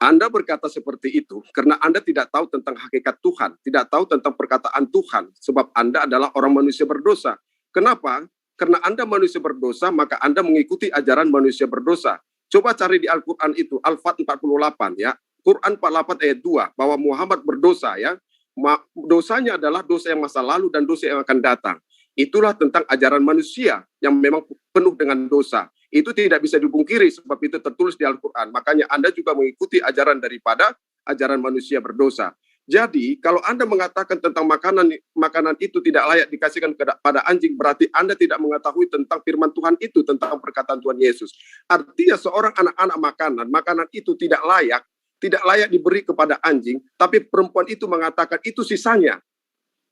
Anda berkata seperti itu karena Anda tidak tahu tentang hakikat Tuhan, tidak tahu tentang perkataan Tuhan, sebab Anda adalah orang manusia berdosa. Kenapa? Karena Anda manusia berdosa, maka Anda mengikuti ajaran manusia berdosa. Coba cari di Al-Quran itu, Al-Fat 48 ya. Quran 48 ayat 2, bahwa Muhammad berdosa ya. Dosanya adalah dosa yang masa lalu dan dosa yang akan datang. Itulah tentang ajaran manusia yang memang penuh dengan dosa. Itu tidak bisa dipungkiri sebab itu tertulis di Al-Quran. Makanya Anda juga mengikuti ajaran daripada ajaran manusia berdosa. Jadi, kalau Anda mengatakan tentang makanan itu tidak layak dikasihkan kepada anjing, berarti Anda tidak mengetahui tentang firman Tuhan itu, tentang perkataan Tuhan Yesus. Artinya seorang anak-anak makanan itu tidak layak diberi kepada anjing, tapi perempuan itu mengatakan itu sisanya.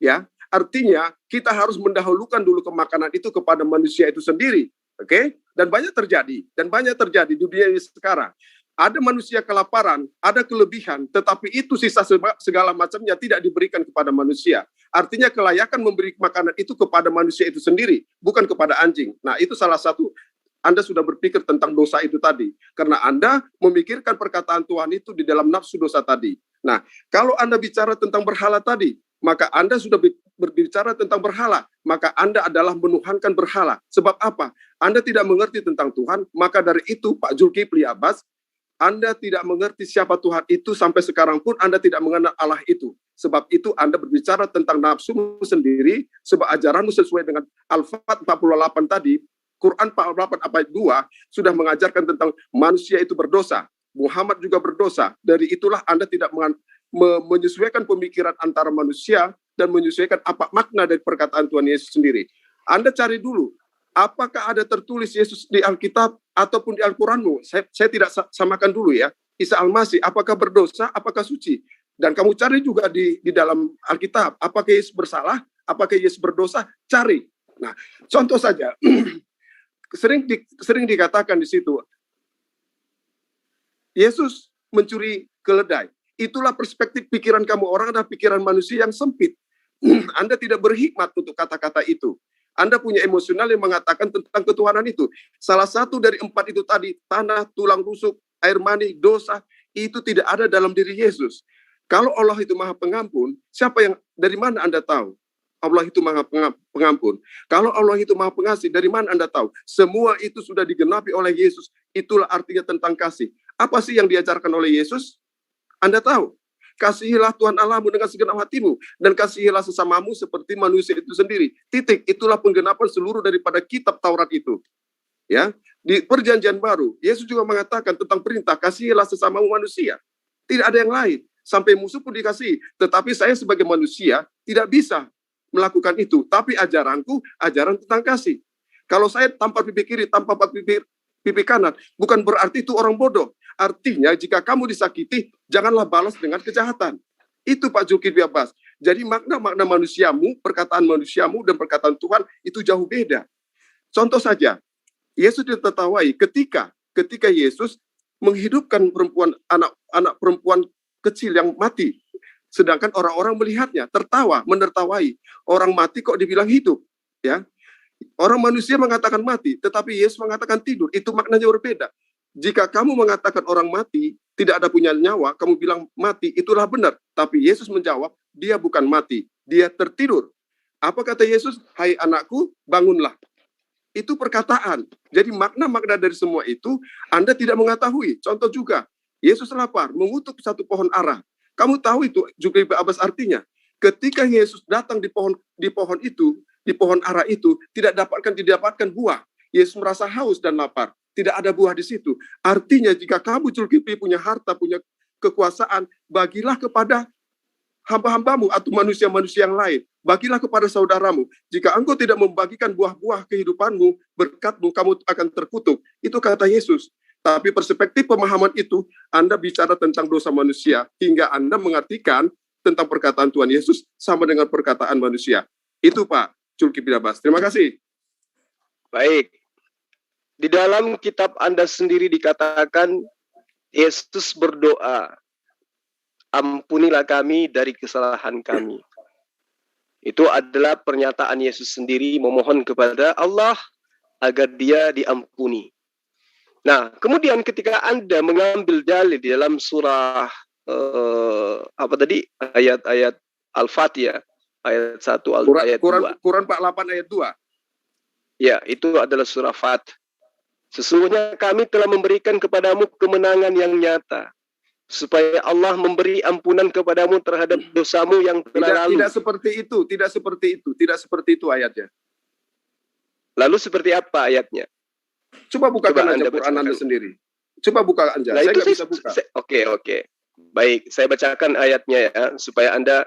Ya, artinya kita harus mendahulukan dulu ke makanan itu kepada manusia itu sendiri. Oke? Dan banyak terjadi di dunia ini sekarang. Ada manusia kelaparan, ada kelebihan, tetapi itu sisa segala macamnya tidak diberikan kepada manusia. Artinya kelayakan memberi makanan itu kepada manusia itu sendiri, bukan kepada anjing. Nah, itu salah satu Anda sudah berpikir tentang dosa itu tadi. Karena Anda memikirkan perkataan Tuhan itu di dalam nafsu dosa tadi. Nah, kalau Anda bicara tentang berhala tadi, maka Anda sudah berbicara tentang berhala. Maka Anda adalah menuhankan berhala. Sebab apa? Anda tidak mengerti tentang Tuhan, maka dari itu Pak Zulkifli Abbas, Anda tidak mengerti siapa Tuhan itu, sampai sekarang pun Anda tidak mengenal Allah itu. Sebab itu Anda berbicara tentang nafsumu sendiri, sebab ajaranmu sesuai dengan Al-Fat 48 tadi, Quran 48 ayat 2 sudah mengajarkan tentang manusia itu berdosa. Muhammad juga berdosa. Dari itulah Anda tidak menyesuaikan pemikiran antara manusia dan menyesuaikan apa makna dari perkataan Tuhan Yesus sendiri. Anda cari dulu, apakah ada tertulis Yesus di Alkitab ataupun di Al-Quranmu? Saya tidak samakan dulu ya. Isa Al-Masih, apakah berdosa, apakah suci? Dan kamu cari juga di dalam Alkitab, apakah Yesus bersalah, apakah Yesus berdosa? Cari. Nah, contoh saja. Sering dikatakan di situ, Yesus mencuri keledai. Itulah perspektif pikiran kamu. Orang adalah pikiran manusia yang sempit. Anda tidak berhikmat untuk kata-kata itu. Anda punya emosional yang mengatakan tentang ketuhanan itu. Salah satu dari 4 itu tadi, tanah, tulang rusuk, air mani, dosa, itu tidak ada dalam diri Yesus. Kalau Allah itu Maha Pengampun, dari mana Anda tahu? Allah itu Maha Pengampun. Kalau Allah itu Maha Pengasih, dari mana Anda tahu? Semua itu sudah digenapi oleh Yesus. Itulah artinya tentang kasih. Apa sih yang diajarkan oleh Yesus? Anda tahu. Kasihilah Tuhan Allahmu dengan segenap hatimu, dan kasihilah sesamamu seperti manusia itu sendiri. Titik. Itulah penggenapan seluruh daripada kitab Taurat itu. Ya, di Perjanjian Baru, Yesus juga mengatakan tentang perintah kasihilah sesamamu manusia. Tidak ada yang lain. Sampai musuh pun dikasihi. Tetapi saya sebagai manusia tidak bisa melakukan itu, tapi ajaranku ajaran tentang kasih. Kalau saya tanpa pipi kiri, tanpa pipi kanan, bukan berarti itu orang bodoh. Artinya jika kamu disakiti, janganlah balas dengan kejahatan. Itu Pak Zulkifli Abbas. Jadi makna manusiamu, perkataan manusiamu dan perkataan Tuhan itu jauh beda. Contoh saja, Yesus ditertawai ketika Yesus menghidupkan anak perempuan kecil yang mati. Sedangkan orang-orang melihatnya, menertawai. Orang mati kok dibilang hidup, ya? Orang manusia mengatakan mati, tetapi Yesus mengatakan tidur. Itu maknanya berbeda. Jika kamu mengatakan orang mati, tidak ada punya nyawa, kamu bilang mati, itulah benar. Tapi Yesus menjawab, dia bukan mati, dia tertidur. Apa kata Yesus? Hai anakku, bangunlah. Itu perkataan. Jadi makna-makna dari semua itu, Anda tidak mengetahui. Contoh juga, Yesus lapar, mengutuk satu pohon ara. Kamu tahu itu juga Abbas artinya. Ketika Yesus datang di pohon itu, di pohon ara itu, tidak didapatkan buah. Yesus merasa haus dan lapar. Tidak ada buah di situ. Artinya jika kamu Zulkifli punya harta, punya kekuasaan, bagilah kepada hamba-hambamu atau manusia-manusia yang lain. Bagilah kepada saudaramu. Jika engkau tidak membagikan buah-buah kehidupanmu, berkatmu, kamu akan terkutuk. Itu kata Yesus. Tapi perspektif pemahaman itu, Anda bicara tentang dosa manusia, hingga Anda mengartikan tentang perkataan Tuhan Yesus sama dengan perkataan manusia. Itu Pak Zulkifli Abbas. Terima kasih. Baik. Di dalam kitab Anda sendiri dikatakan, Yesus berdoa, ampunilah kami dari kesalahan kami. Itu adalah pernyataan Yesus sendiri memohon kepada Allah agar dia diampuni. Nah, kemudian ketika Anda mengambil dalil di dalam surah apa tadi, ayat-ayat Al-Fatihah, ayat 1, ayat 2. Quran 48 ayat 2. Ya, itu adalah surah Fat. Sesungguhnya kami telah memberikan kepadamu kemenangan yang nyata, supaya Allah memberi ampunan kepadamu terhadap dosamu yang telah lalu. Tidak seperti itu ayatnya. Lalu seperti apa ayatnya? Coba bukakan aja Quran Anda sendiri. Coba buka aja. Nah, saya itu nggak bisa buka. Oke. Baik, saya bacakan ayatnya ya, supaya Anda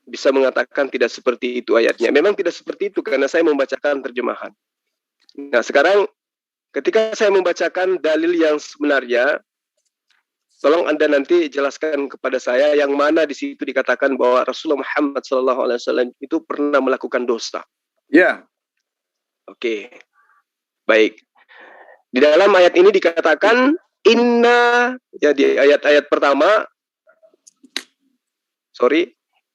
bisa mengatakan tidak seperti itu ayatnya. Memang tidak seperti itu karena saya membacakan terjemahan. Nah, sekarang ketika saya membacakan dalil yang sebenarnya, tolong Anda nanti jelaskan kepada saya yang mana di situ dikatakan bahwa Rasulullah Muhammad SAW itu pernah melakukan dosa. Ya. Oke. Baik. Di dalam ayat ini dikatakan inna, ya di ayat-ayat pertama,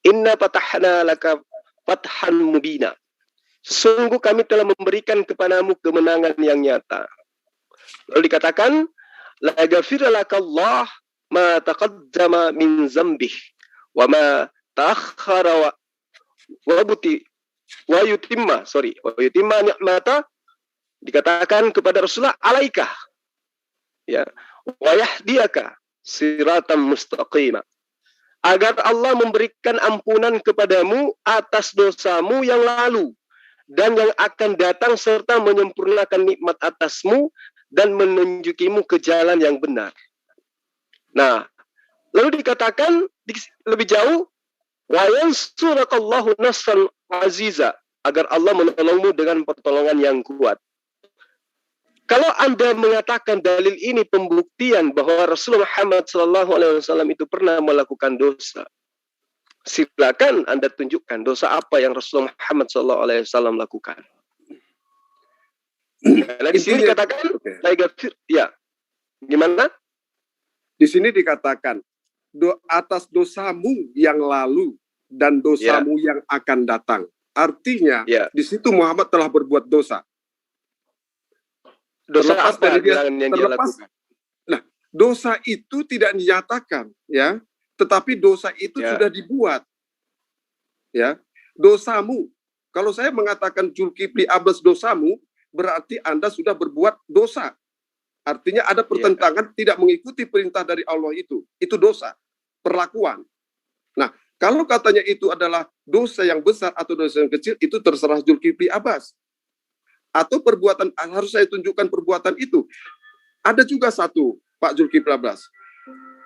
inna fatahna laka fathan mubina. Sesungguh kami telah memberikan kepadamu kemenangan yang nyata. Lalu dikatakan la yaghfir lakallah ma taqaddama min zambih wa ma ta'akhkhara wa yutimma ni'mata, dikatakan kepada Rasulullah alaika, ya, wa yahdiyaka siratan mustaqima, agar Allah memberikan ampunan kepadamu atas dosamu yang lalu dan yang akan datang, serta menyempurnakan nikmat atasmu dan menunjukimu ke jalan yang benar. Nah, lalu dikatakan lebih jauh, wa yansurakallahu nasran aziza, agar Allah menolongmu dengan pertolongan yang kuat. Kalau Anda mengatakan dalil ini pembuktian bahwa Rasulullah Muhammad SAW itu pernah melakukan dosa, silakan Anda tunjukkan dosa apa yang Rasulullah Muhammad SAW lakukan. Nah, di sini dikatakan, ya, gimana? Di sini dikatakan atas dosamu yang lalu dan dosamu yang akan datang. Artinya, di situ Muhammad telah berbuat dosa. Dosa apa yang dia lakukan? Nah, dosa itu tidak dinyatakan, ya, tetapi dosa itu sudah dibuat, ya. Dosamu, kalau saya mengatakan Zulkifli Abbas dosamu, berarti Anda sudah berbuat dosa. Artinya ada pertentangan, tidak mengikuti perintah dari Allah itu dosa, perlakuan. Nah, kalau katanya itu adalah dosa yang besar atau dosa yang kecil, itu terserah Zulkifli Abbas. Atau perbuatan, harus saya tunjukkan perbuatan itu. Ada juga satu, Pak Zulkifli Abbas.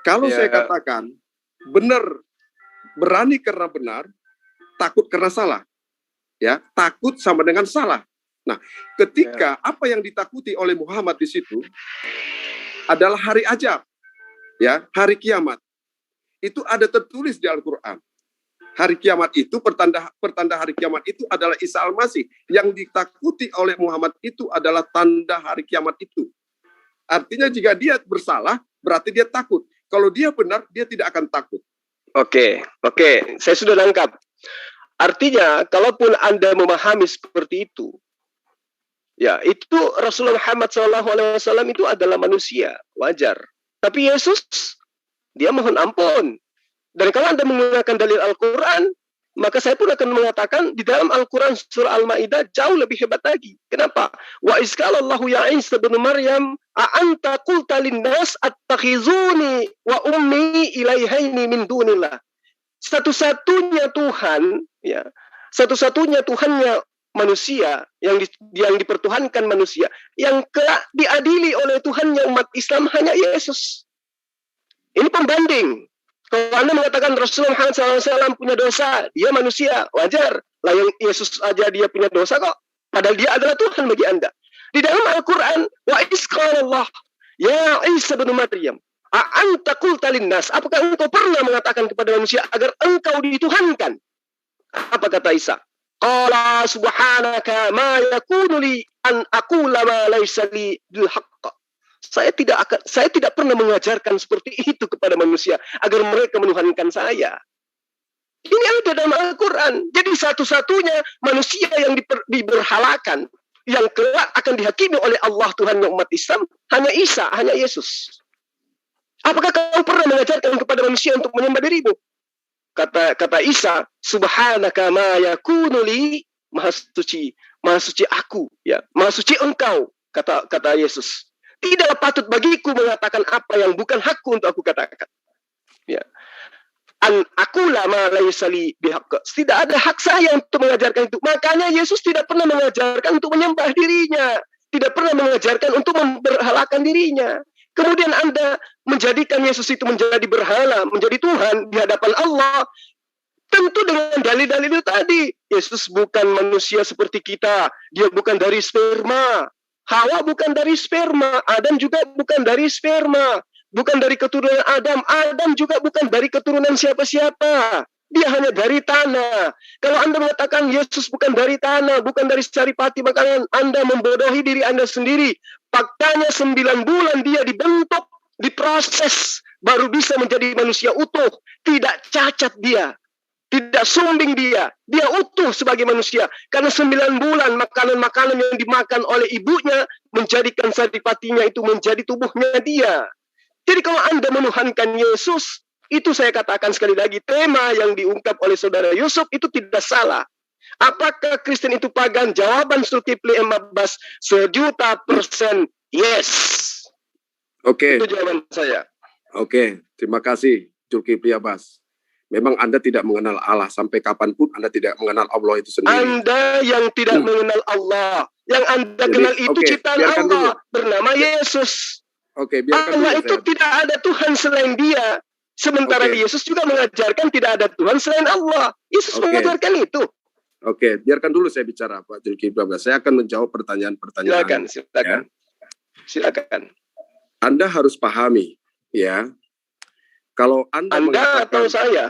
Kalau saya katakan, benar, berani karena benar, takut karena salah. Ya, takut sama dengan salah. Nah, ketika apa yang ditakuti oleh Muhammad di situ adalah hari ajab, ya, hari kiamat. Itu ada tertulis di Al-Quran. Hari kiamat itu, pertanda hari kiamat itu adalah Isa Al-Masih. Yang ditakuti oleh Muhammad itu adalah tanda hari kiamat itu. Artinya jika dia bersalah, berarti dia takut. Kalau dia benar, dia tidak akan takut. Oke, saya sudah lengkap. Artinya, kalaupun Anda memahami seperti itu, ya, itu Rasulullah Muhammad SAW itu adalah manusia, wajar. Tapi Yesus, dia mohon ampun. Dan kalau Anda menggunakan dalil Al-Quran, maka saya pun akan mengatakan di dalam Al-Quran surah Al-Ma'idah jauh lebih hebat lagi. Kenapa? Wa iskalallahu ya Isa bin Maryam a'anta qulta linnas attakhizuni wa ummi ilaihaini min dunillah. Satu-satunya Tuhan, ya, satu-satunya Tuhannya manusia yang dipertuhankan manusia, yang kelak diadili oleh Tuhannya umat Islam hanya Yesus. Ini pembanding. Kalau Anda mengatakan Rasulullah Muhammad SAW punya dosa, dia manusia, wajar. Lah yang Yesus aja dia punya dosa kok. Padahal dia adalah Tuhan bagi Anda. Di dalam Al-Quran, wa isqalallah, ya Isa bin Maryam, a'anta qulta linnas, apakah engkau pernah mengatakan kepada manusia agar engkau dituhankan? Apa kata Isa? Qala subhanaka ma yakunu li an aqula ma laysa li bil haqq. Saya tidak pernah mengajarkan seperti itu kepada manusia agar mereka menuhankan saya. Ini ada dalam Al-Quran. Jadi satu-satunya manusia yang diberhalakan, yang kelak akan dihakimi oleh Allah Tuhan umat Islam hanya Isa, hanya Yesus. Apakah kau pernah mengajarkan kepada manusia untuk menyembah dirimu? Kata Isa, subhanaka ma yakunu li, maha suci aku, ya, maha suci engkau, kata Yesus. Tidaklah patut bagiku mengatakan apa yang bukan hakku untuk aku katakan. Ya. Aku lama laisali bihaq. Tidak ada hak saya untuk mengajarkan itu. Makanya Yesus tidak pernah mengajarkan untuk menyembah dirinya. Tidak pernah mengajarkan untuk memberhalakan dirinya. Kemudian Anda menjadikan Yesus itu menjadi berhala, menjadi Tuhan di hadapan Allah. Tentu dengan dalil-dalil itu tadi. Yesus bukan manusia seperti kita. Dia bukan dari sperma. Hawa bukan dari sperma. Adam juga bukan dari sperma. Bukan dari keturunan Adam. Adam juga bukan dari keturunan siapa-siapa. Dia hanya dari tanah. Kalau Anda mengatakan Yesus bukan dari tanah, bukan dari Saripati, maka Anda membodohi diri Anda sendiri. Faktanya 9 bulan dia dibentuk, diproses, baru bisa menjadi manusia utuh. Tidak cacat dia. Tidak sumbing dia. Dia utuh sebagai manusia. Karena 9 bulan makanan-makanan yang dimakan oleh ibunya menjadikan Saripatinya itu menjadi tubuhnya dia. Jadi kalau Anda menuhankan Yesus, itu saya katakan sekali lagi, tema yang diungkap oleh saudara Yusuf itu tidak salah. Apakah Kristen itu pagan? Jawaban Zulkifli M. Abbas 1.000.000% yes. Oke. Itu jawaban saya. Oke, terima kasih Zulkifli Abbas. Memang Anda tidak mengenal Allah, sampai kapanpun Anda tidak mengenal Allah itu sendiri. Anda yang tidak mengenal Allah, yang Anda kenal itu ciptaan Allah, bernama Yesus. Oke, biarkan Allah dulu, itu tidak ada Tuhan selain dia. Sementara Yesus juga mengajarkan tidak ada Tuhan selain Allah. Yesus mengajarkan itu. Oke, biarkan dulu saya bicara, Pak Zulkifli Abbas. Saya akan menjawab pertanyaan-pertanyaan. Silakan. Anda harus pahami, ya. Kalau Anda atau saya?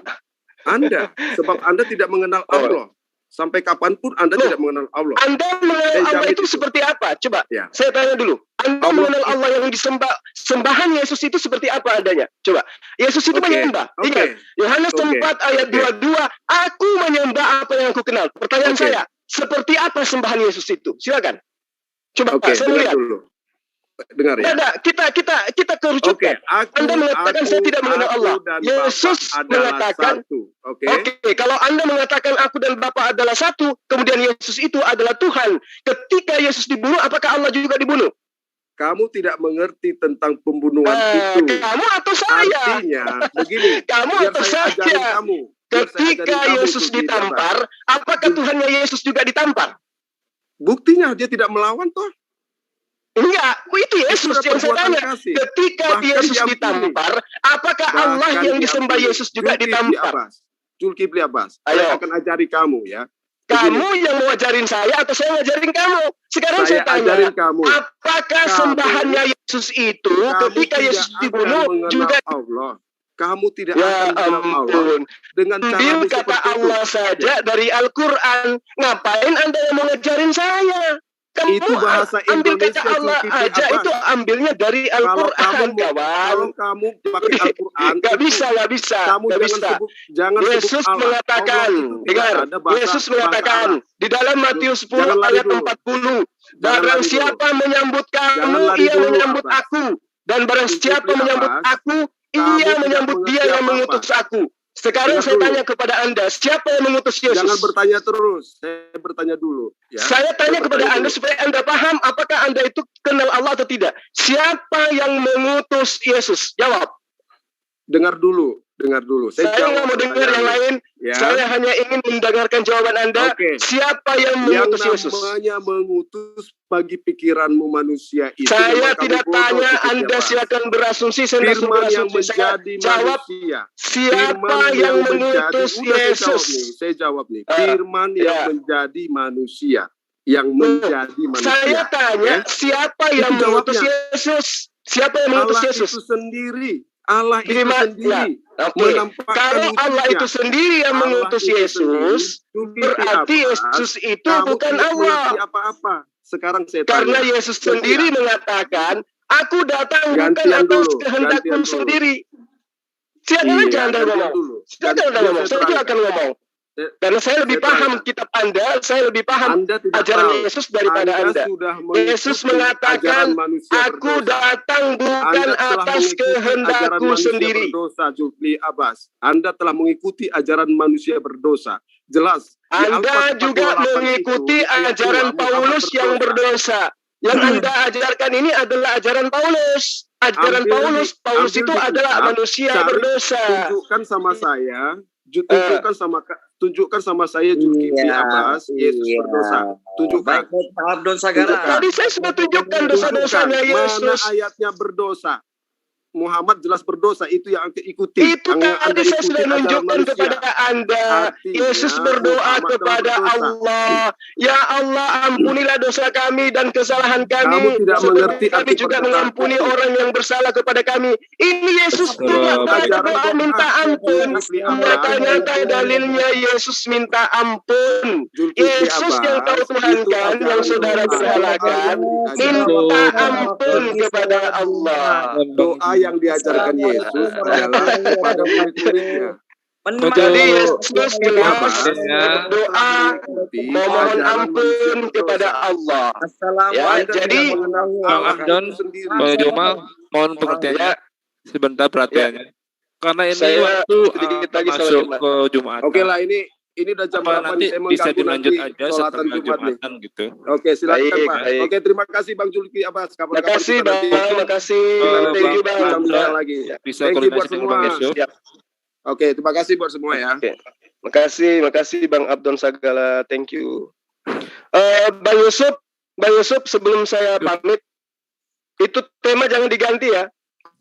Anda, sebab Anda tidak mengenal Allah. Sampai kapanpun Anda tidak mengenal Allah. Anda mengenal Allah itu seperti apa? Coba, saya tanya dulu. Anda mengenal Allah yang disembah, sembahan Yesus itu seperti apa adanya? Coba, Yesus itu menyembah. Ingat, Yohanes 4 ayat 22, aku menyembah apa yang aku kenal. Pertanyaan saya, seperti apa sembahan Yesus itu? Silakan. Coba, saya lihat. Dengar ya. Kita kerucutkan. Anda mengatakan saya tidak mengenal Allah. Yesus mengatakan, kalau Anda mengatakan aku dan Bapa adalah satu, kemudian Yesus itu adalah Tuhan. Ketika Yesus dibunuh, apakah Allah juga dibunuh? Kamu tidak mengerti tentang pembunuhan itu. Kamu atau saya? Artinya, begini. Kamu atau saya? Ketika Yesus ditampar, apakah Tuhannya Yesus juga ditampar? Buktinya dia tidak melawan toh. Enggak, itu Yesus yang saya tanya. Ketika Yesus ditampar, apakah Allah yang disembah Yesus juga ditampar? Zulkifli Abbas, saya akan ajari kamu ya. Kamu yang mau ajarin saya atau saya ngajarin kamu? Sekarang saya tanya, apakah sembahannya Yesus itu ketika Yesus dibunuh juga Allah? Kamu tidak akan Allah dengan cara kata Allah saja dari Al-Quran. Ngapain Anda yang mau ngajarin saya? Kamu itu bahasa Indonesia. Kata Allah aja itu ambilnya dari Al-Quran, kawan. Kalau kamu pakai Al-Quran, nggak bisa. Kamu jangan Yesus sebut mengatakan, dengar, Yesus mengatakan di dalam Matius 10 ayat 40, barang siapa menyambut kamu, ia menyambut aku, dan barang siapa menyambut aku, ia menyambut dia yang mengutus aku. Sekarang saya tanya kepada Anda, siapa yang mengutus Yesus? Jangan bertanya terus, saya bertanya dulu. Ya. Saya tanya kepada Anda supaya Anda paham apakah Anda itu kenal Allah atau tidak. Siapa yang mengutus Yesus? Jawab. Dengar dulu. Saya nggak mau dengar yang lain. Ya. Saya hanya ingin mendengarkan jawaban Anda. Siapa yang mengutus Yesus? Yang namanya mengutus bagi pikiranmu manusia itu. Saya tidak tanya Anda silakan berasumsi. Saya yang menjadi jawab manusia. Siapa yang mengutus Yesus? Saya jawab nih. Firman yang menjadi manusia. Yang menjadi manusia. Saya tanya siapa yang mengutus Yesus? Siapa yang mengutus Yesus? Itu sendiri. Allah itu sendiri. Kalau Allah itu sendiri yang mengutus Yesus, berarti Yesus itu bukan Allah. Apa-apa. Sekarang saya karena Yesus sendiri mengatakan, aku datang bukan atas kehendakku sendiri. Silakan aja Anda ngomong. Saya juga akan ngomong. Karena saya lebih paham kitab Anda, saya lebih paham ajaran Yesus daripada Anda. Yesus mengatakan, aku datang bukan atas kehendakku sendiri. Berdosa, Zulkifli Abbas. Anda telah mengikuti ajaran manusia berdosa. Jelas. Anda juga mengikuti ajaran Paulus yang berdosa. Yang Anda ajarkan ini adalah ajaran Paulus. Ajaran Paulus itu adalah manusia berdosa. Tunjukkan sama saya, tunjukkan sama saya Zulkifli Abbas, Yesus berdosa. Tunjukkan. Pak Abdon Sagala. Tadi saya sudah tunjukkan dosa-dosanya Yesus. Mana ayatnya berdosa? Muhammad jelas berdosa, itu yang Anda ikuti. Itu tadi saya sudah menunjukkan kepada Anda. Yesus berdoa kepada Allah, ya Allah, ampunilah dosa kami dan kesalahan kami. Kamu tidak mengerti kami juga mengampuni orang yang bersalah kepada kami. Ini Yesus berdoa minta ampun. Ternyata dalilnya Yesus minta ampun. Yesus yang tahu Tuhan kan, yang saudara bersalahkan, minta ampun kepada Allah. Doa yang diajarkan Yesus adalah kepada murid-muridnya. Jadi Yesus berdoa memohon ampun kepada Allah. Ya, jadi Bang Abdon, Bang Jomal, mohon pengertiannya sebentar perhatiannya. Karena ini waktu masuk ke Jumat. Oke lah, ini udah jam berapa nih? Saya bisa dilanjut aja sholatan setelah Jumatan gitu. Oke, silakan Pak. Oke, terima kasih Bang Zulkifli Abbas. Terima kasih Bang, terima kasih. Thank you Bang. Lagi. Bisa thank you buat semua. Siap. Oke, terima kasih buat semua ya. Oke. Makasih Bang Abdon Sagala. Thank you. Bang Yusuf sebelum saya pamit, itu tema jangan diganti ya.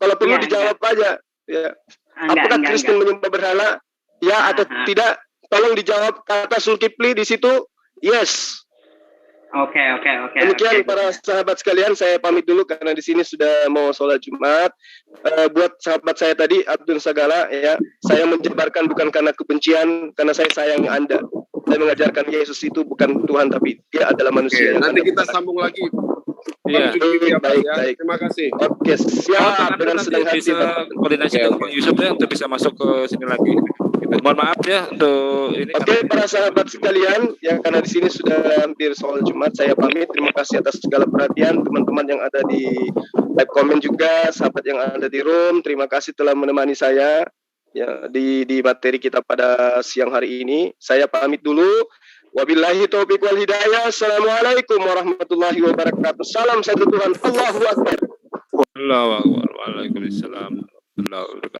Kalau perlu dijawab aja. Ya. Apakah Kristen menyembah berhala? Ya atau tidak? Tolong dijawab kata Zulkifli di situ, yes. Oke. Demikian para sahabat sekalian, saya pamit dulu karena di sini sudah mau sholat Jumat. Buat sahabat saya tadi, Abdul Sagala, ya, saya menyebarkan bukan karena kebencian, karena saya sayang Anda. Saya mengajarkan Yesus itu bukan Tuhan, tapi Dia adalah manusia. Nanti kita sambung lagi. Iya, baik. Terima kasih. Oke, siap. Dengan senang hati. Bisa koordinasi dengan Bang Yusuf ya untuk bisa masuk ke sini lagi. Mohon maaf ya untuk ini. Oke, para sahabat sekalian, yang karena di sini sudah hampir sholat Jumat, saya pamit. Terima kasih atas segala perhatian teman-teman yang ada di live comment juga, sahabat yang ada di room. Terima kasih telah menemani saya ya di materi kita pada siang hari ini. Saya pamit dulu. Wabillahi taufiq wal hidayah. Assalamualaikum warahmatullahi wabarakatuh. Salam satu Tuhan. Allahu Akbar. Allahu Akbar. Waalaikumsalam.